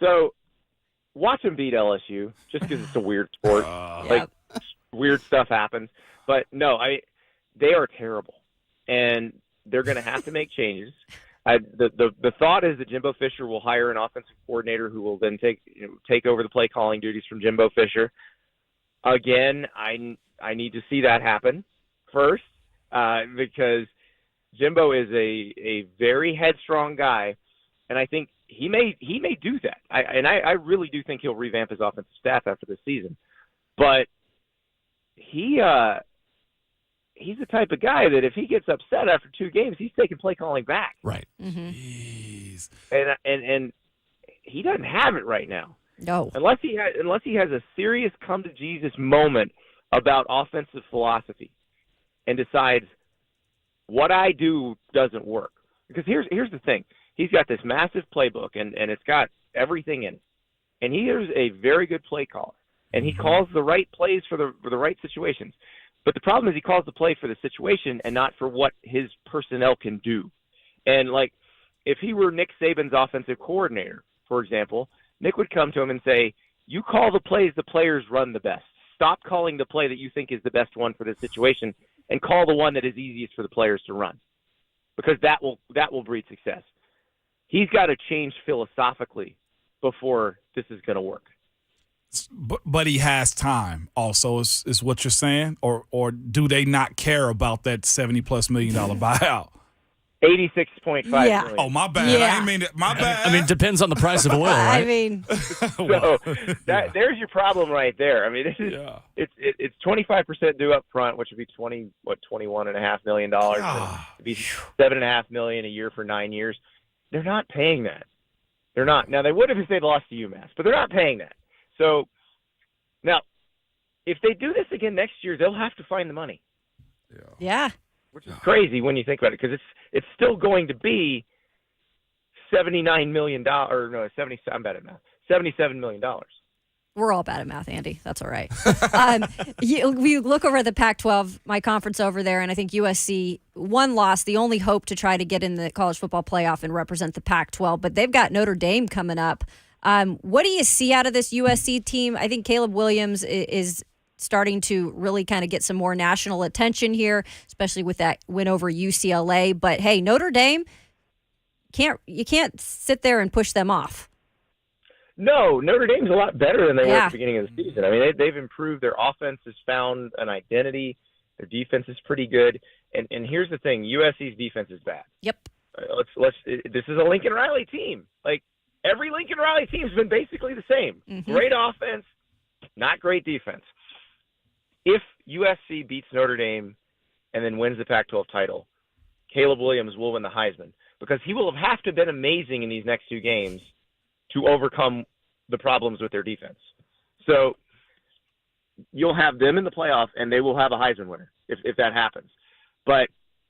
So watch them beat LSU just because it's a weird sport. Weird stuff happens. But no, they are terrible. And they're going to have to make changes. The thought is that Jimbo Fisher will hire an offensive coordinator who will then take over the play calling duties from Jimbo Fisher. Again, I need to see that happen first because Jimbo is a very headstrong guy, and I think he may do that. I really do think he'll revamp his offensive staff after this season, but he's the type of guy that if he gets upset after 2 games, he's taking play calling back. Right. Mm-hmm. Jeez. And he doesn't have it right now. No. Unless he has a serious come to Jesus moment about offensive philosophy and decides what I do doesn't work. Because here's the thing. He's got this massive playbook and it's got everything in it. And he is a very good play caller. And he calls the right plays for the right situations. But the problem is he calls the play for the situation and not for what his personnel can do. And, like, if he were Nick Saban's offensive coordinator, for example, Nick would come to him and say, you call the plays the players run the best. Stop calling the play that you think is the best one for this situation and call the one that is easiest for the players to run because that will breed success. He's got to change philosophically before this is going to work. But he has time also is what you're saying? Or do they not care about that $70+ million buyout? 86.5 million. Oh, my bad. Yeah. I didn't mean it. My bad. I mean, depends on the price of oil, right? I mean, So there's your problem right there. I mean, this is it's 25% due up front, which would be $21.5 million. It'd be $7.5 million a year for 9 years. They're not paying that. They're not. Now they would have if they'd lost to UMass, but they're not paying that. So now if they do this again next year, they'll have to find the money. Yeah. Which is crazy when you think about it, because it's still going to be $79 million, or no, 70. I'm bad at math. $77 million. We're all bad at math, Andy. That's all right. We look over at the Pac-12, my conference over there, and I think USC, one loss, the only hope to try to get in the college football playoff and represent the Pac-12, but they've got Notre Dame coming up. What do you see out of this USC team? I think Caleb Williams is starting to really kind of get some more national attention here, especially with that win over UCLA. But, hey, Notre Dame, you can't sit there and push them off. No, Notre Dame's a lot better than they were at the beginning of the season. I mean, they've improved. Their offense has found an identity. Their defense is pretty good. And here's the thing: USC's defense is bad. Yep. This is a Lincoln Riley team. Like, every Lincoln Riley team's been basically the same. Mm-hmm. Great offense, not great defense. If USC beats Notre Dame and then wins the Pac-12 title, Caleb Williams will win the Heisman, because he will have to have been amazing in these next two games to overcome the problems with their defense. So you'll have them in the playoff, and they will have a Heisman winner if that happens. But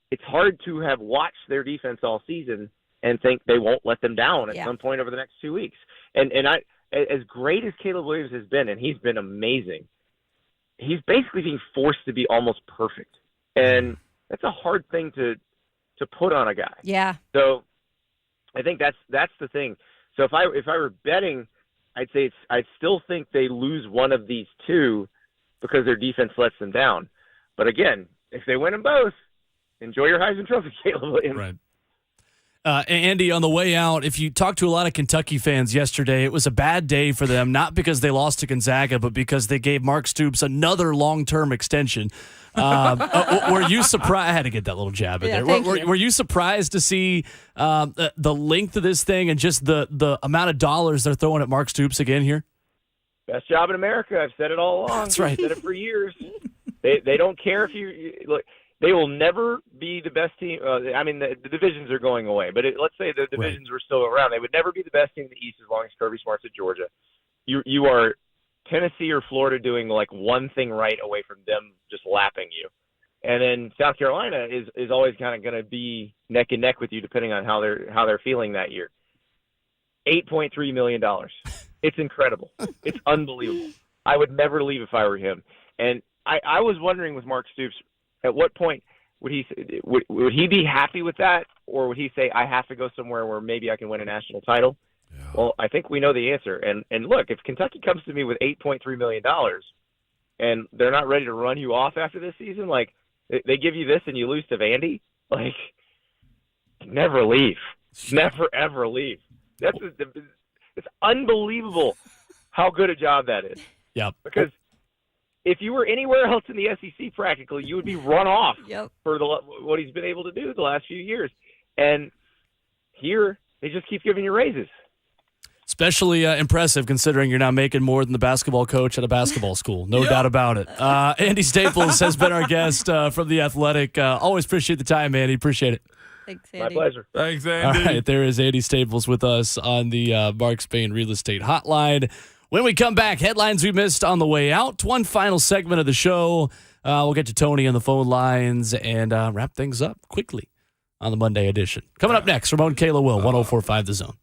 it's hard to have watched their defense all season and think they won't let them down at some point over the next 2 weeks. And as great as Caleb Williams has been, and he's been amazing, he's basically being forced to be almost perfect. And that's a hard thing to put on a guy. Yeah. So I think that's the thing. So if I were betting, I'd say I still think they lose one of these two because their defense lets them down. But again, if they win them both, enjoy your Heisman Trophy, Caleb Williams. Right. Andy, on the way out, if you talked to a lot of Kentucky fans yesterday, it was a bad day for them, not because they lost to Gonzaga, but because they gave Mark Stoops another long-term extension. Were you surprised? I had to get that little jab in there. Were you surprised to see the length of this thing and just the amount of dollars they're throwing at Mark Stoops again here? Best job in America. I've said it all along. That's right. I've said it for years. They don't care if you look. They will never be the best team. I mean, the divisions are going away, but let's say the divisions were still around. They would never be the best team in the East as long as Kirby Smart's at Georgia. You are Tennessee or Florida doing like one thing right away from them just lapping you. And then South Carolina is always kind of going to be neck and neck with you depending on how they're feeling that year. $8.3 million. It's incredible. It's unbelievable. I would never leave if I were him. And I was wondering with Mark Stoops, at what point would he be happy with that, or would he say, I have to go somewhere where maybe I can win a national title? Yeah. Well, I think we know the answer. And look, if Kentucky comes to me with $8.3 million and they're not ready to run you off after this season, like they give you this and you lose to Vandy, like never leave. Never, ever leave. It's unbelievable how good a job that is. Yep. Because if you were anywhere else in the SEC, practically, you would be run off for what he's been able to do the last few years. And here, they just keep giving you raises. Especially impressive considering you're now making more than the basketball coach at a basketball school. No doubt about it. Andy Staples has been our guest from The Athletic. Always appreciate the time, Andy. Appreciate it. Thanks, Andy. My pleasure. Thanks, Andy. All right, there is Andy Staples with us on the Mark Spain Real Estate Hotline. When we come back, headlines we missed on the way out. One final segment of the show. We'll get to Tony on the phone lines and wrap things up quickly on the Monday edition. Coming up next, Ramon Kayla Will, 104.5 The Zone.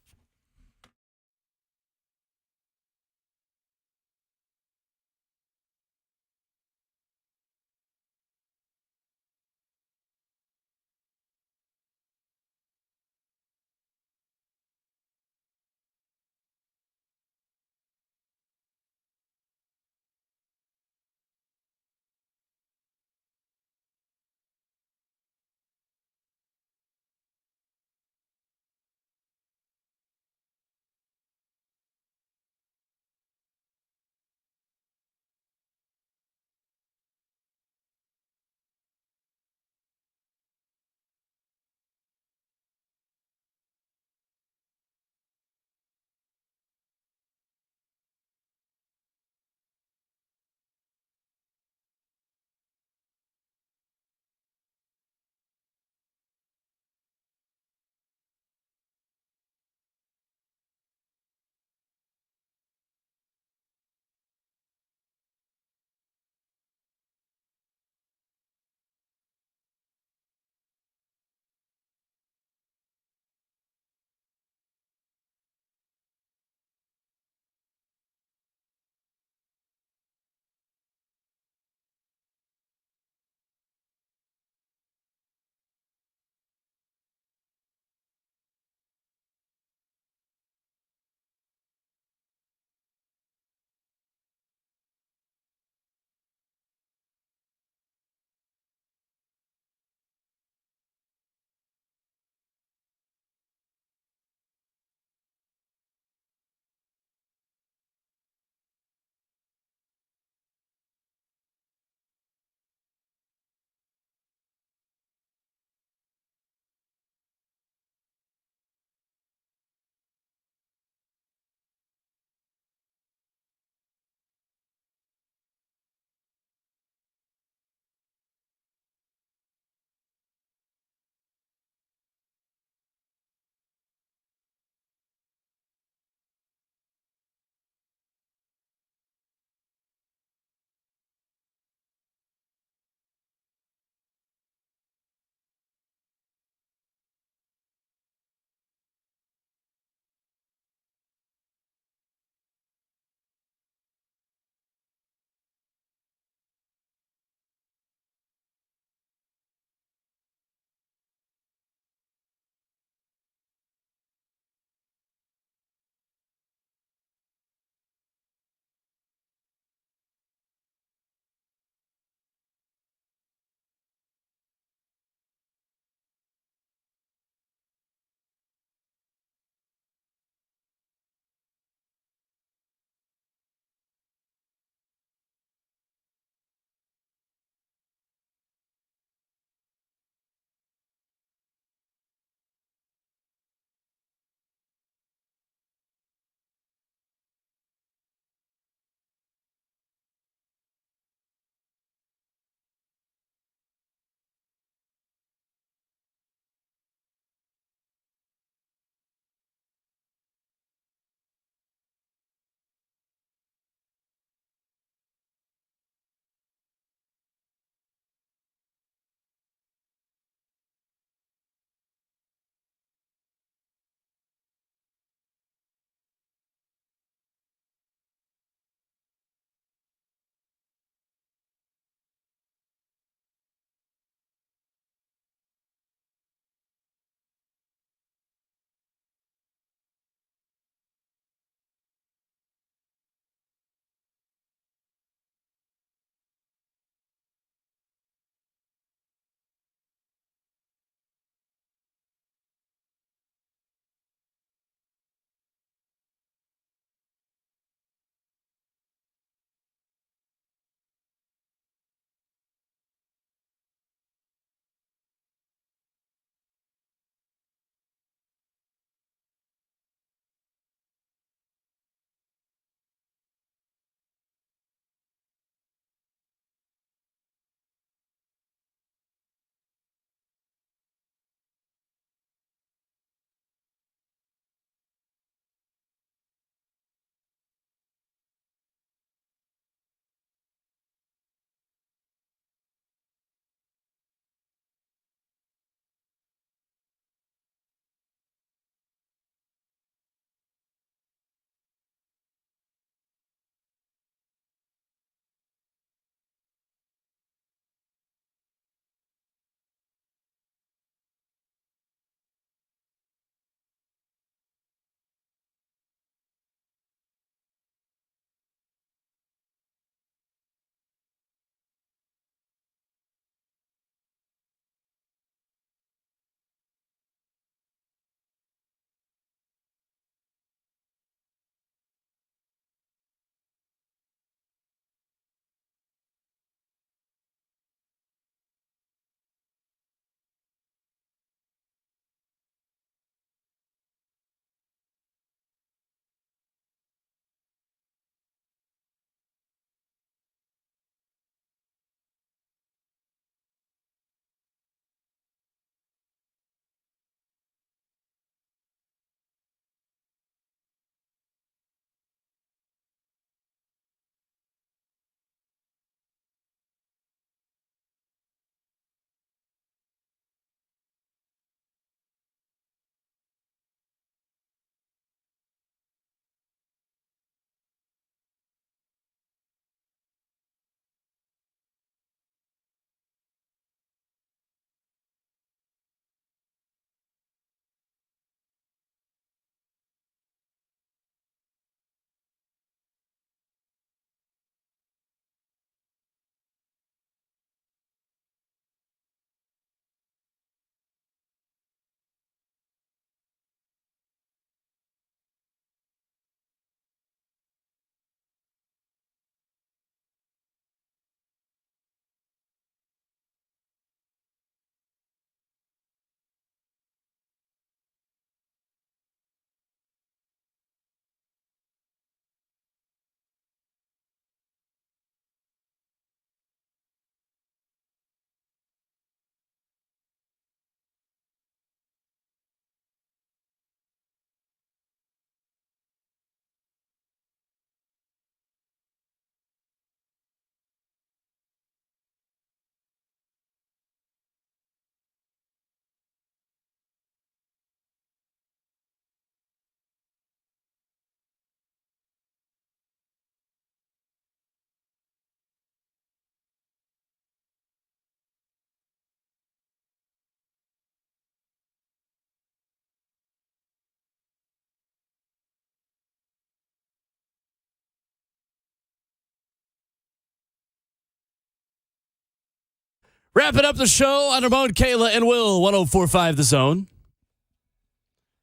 Wrapping up the show on Ramon, Kayla, and Will, 104.5 The Zone.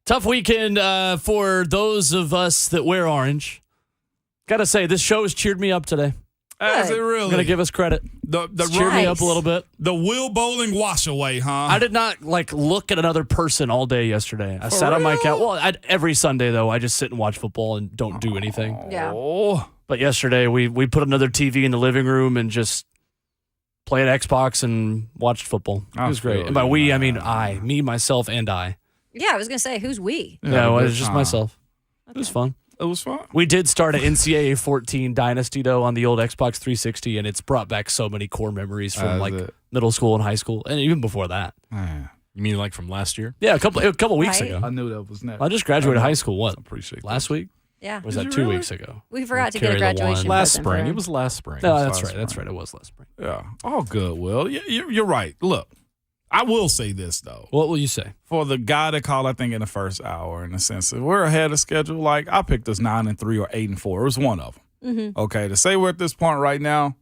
Tough weekend for those of us that wear orange. Gotta say, this show has cheered me up today. Has it really? Gonna give us credit. Cheered me up a little bit. The Will Bowling wash away, huh? I did not look at another person all day yesterday. I sat on my couch. Well, every Sunday though, I just sit and watch football and don't do anything. Yeah. But yesterday we put another TV in the living room and just played Xbox and watched football. It was great. And by we, I mean me, myself, and I. Yeah, I was going to say, who's we? No, it was just myself. It was fun. It was fun. We did start an NCAA 14 dynasty, though, on the old Xbox 360, and it's brought back so many core memories from middle school and high school, and even before that. You mean like from last year? Yeah, a couple weeks ago. I knew that was next. I just graduated high school, what? Appreciate last week? Yeah. Or was that 2 weeks ago? We forgot to get a graduation last present spring. for him. It was last spring. No, that's right. That's right. It was last spring. Yeah. All good, Will. You're right. Look, I will say this, though. What will you say? For the guy that called, I think, in the first hour, in a sense, if we're ahead of schedule, like, I picked us 9-3 or 8-4. It was one of them. Mm-hmm. Okay, to say we're at this point right now,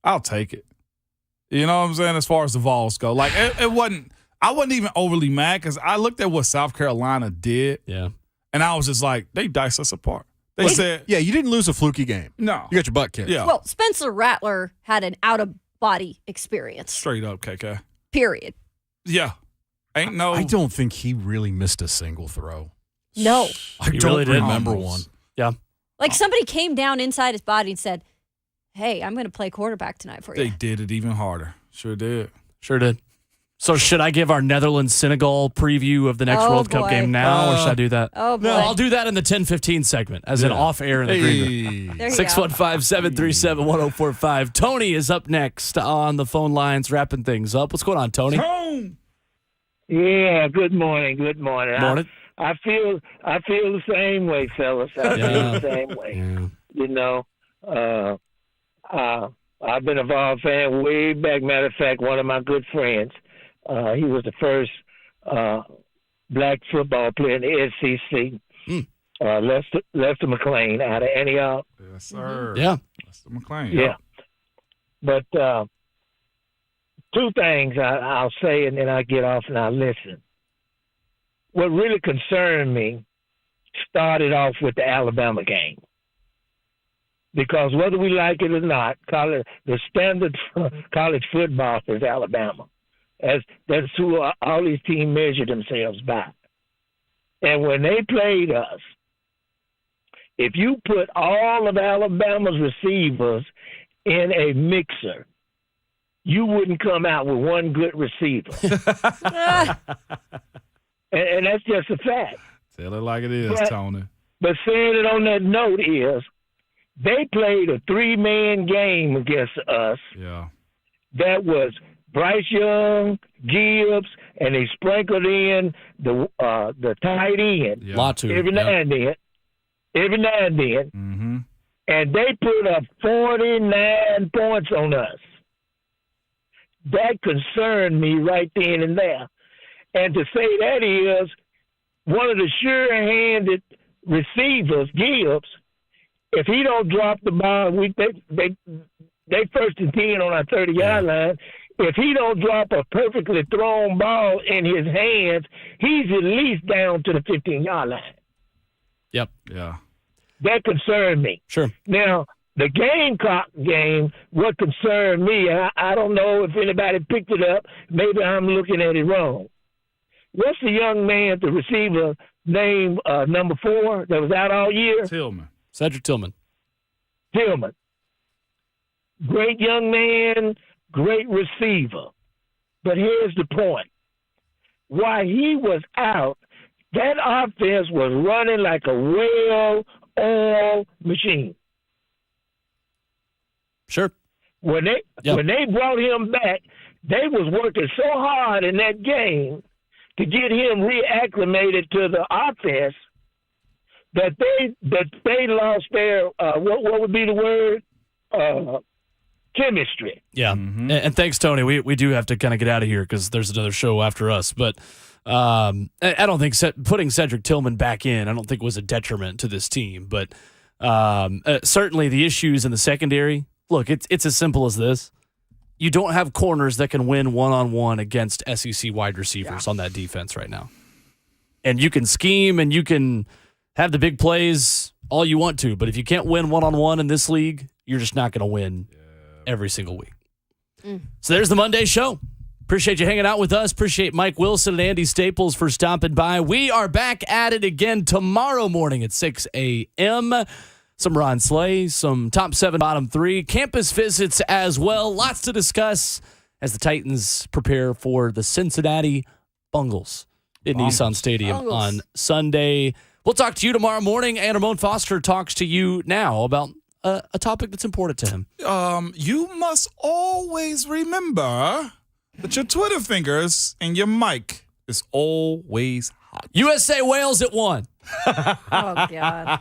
I'll take it. You know what I'm saying? As far as the Vols go. Like, it wasn't – I wasn't even overly mad because I looked at what South Carolina did. Yeah. And I was just like, they diced us apart. They said – yeah, you didn't lose a fluky game. No. You got your butt kicked. Yeah. Well, Spencer Rattler had an out-of-body experience. Straight up, KK. Period. Yeah. Ain't no – I don't think he really missed a single throw. No. I He don't really didn't. remember one. Yeah. Like somebody came down inside his body and said, hey, I'm going to play quarterback tonight for you. They did it even harder. Sure did. Sure did. So should I give our Netherlands-Senegal preview of the next World Cup game now, or should I do that? Oh, boy. No, I'll do that in the 10:15 segment as an off-air in the green room. There you go. 615-737-1045. Tony is up next on the phone lines, wrapping things up. What's going on, Tony? Yeah, good morning. Good morning. Morning. I feel the same way, fellas. I feel the same way. Yeah. You know, I've been a Vol fan way back. Matter of fact, one of my good friends, he was the first black football player in the SEC. Lester McLean out of Antioch. Yes, sir. Yeah. Lester McLean. Yeah. But two things I'll say, and then I'll get off and I'll listen. What really concerned me started off with the Alabama game. Because whether we like it or not, the standard college football is Alabama. That's who all these teams measure themselves by. And when they played us, if you put all of Alabama's receivers in a mixer, you wouldn't come out with one good receiver. and that's just a fact. Tell it like it is, Tony. But saying it on that note is, they played a three-man game against us. Yeah. That was Bryce Young, Gibbs, and they sprinkled in the tight end. Yeah. Latu. Every now and then. Mm-hmm. And they put up 49 points on us. That concerned me right then and there. And to say that is, one of the sure-handed receivers, Gibbs, if he don't drop the ball, they first and 10 on our 30-yard line. If he don't drop a perfectly thrown ball in his hands, he's at least down to the 15-yard line. Yep. Yeah. That concerned me. Sure. Now, the Gamecock game, what concerned me, I don't know if anybody picked it up. Maybe I'm looking at it wrong. What's the young man, the receiver, named number 4 that was out all year? Tillman. Cedric Tillman. Great young man, great receiver. But here's the point. While he was out, that offense was running like a well-oiled machine. Sure. When they brought him back, they was working so hard in that game to get him reacclimated to the offense that they lost their what would be the word chemistry. Yeah, and thanks, Tony. We do have to kind of get out of here because there's another show after us. But I don't think putting Cedric Tillman back in, I don't think was a detriment to this team. But certainly the issues in the secondary. Look, it's as simple as this. you don't have corners that can win one-on-one against SEC wide receivers on that defense right now. And you can scheme and you can have the big plays all you want to, but if you can't win one-on-one in this league, you're just not going to win every single week. So there's the Monday show. Appreciate you hanging out with us. Appreciate Mike Wilson and Andy Staples for stopping by. We are back at it again tomorrow morning at 6 a.m. Some Ron Slay, some top 7, bottom 3, campus visits as well. Lots to discuss as the Titans prepare for the Cincinnati Bungles in Nissan Stadium on Sunday. We'll talk to you tomorrow morning, and Ramon Foster talks to you now about a topic that's important to him. You must always remember that your Twitter fingers and your mic is always hot. USA Wales at 1. Oh, God.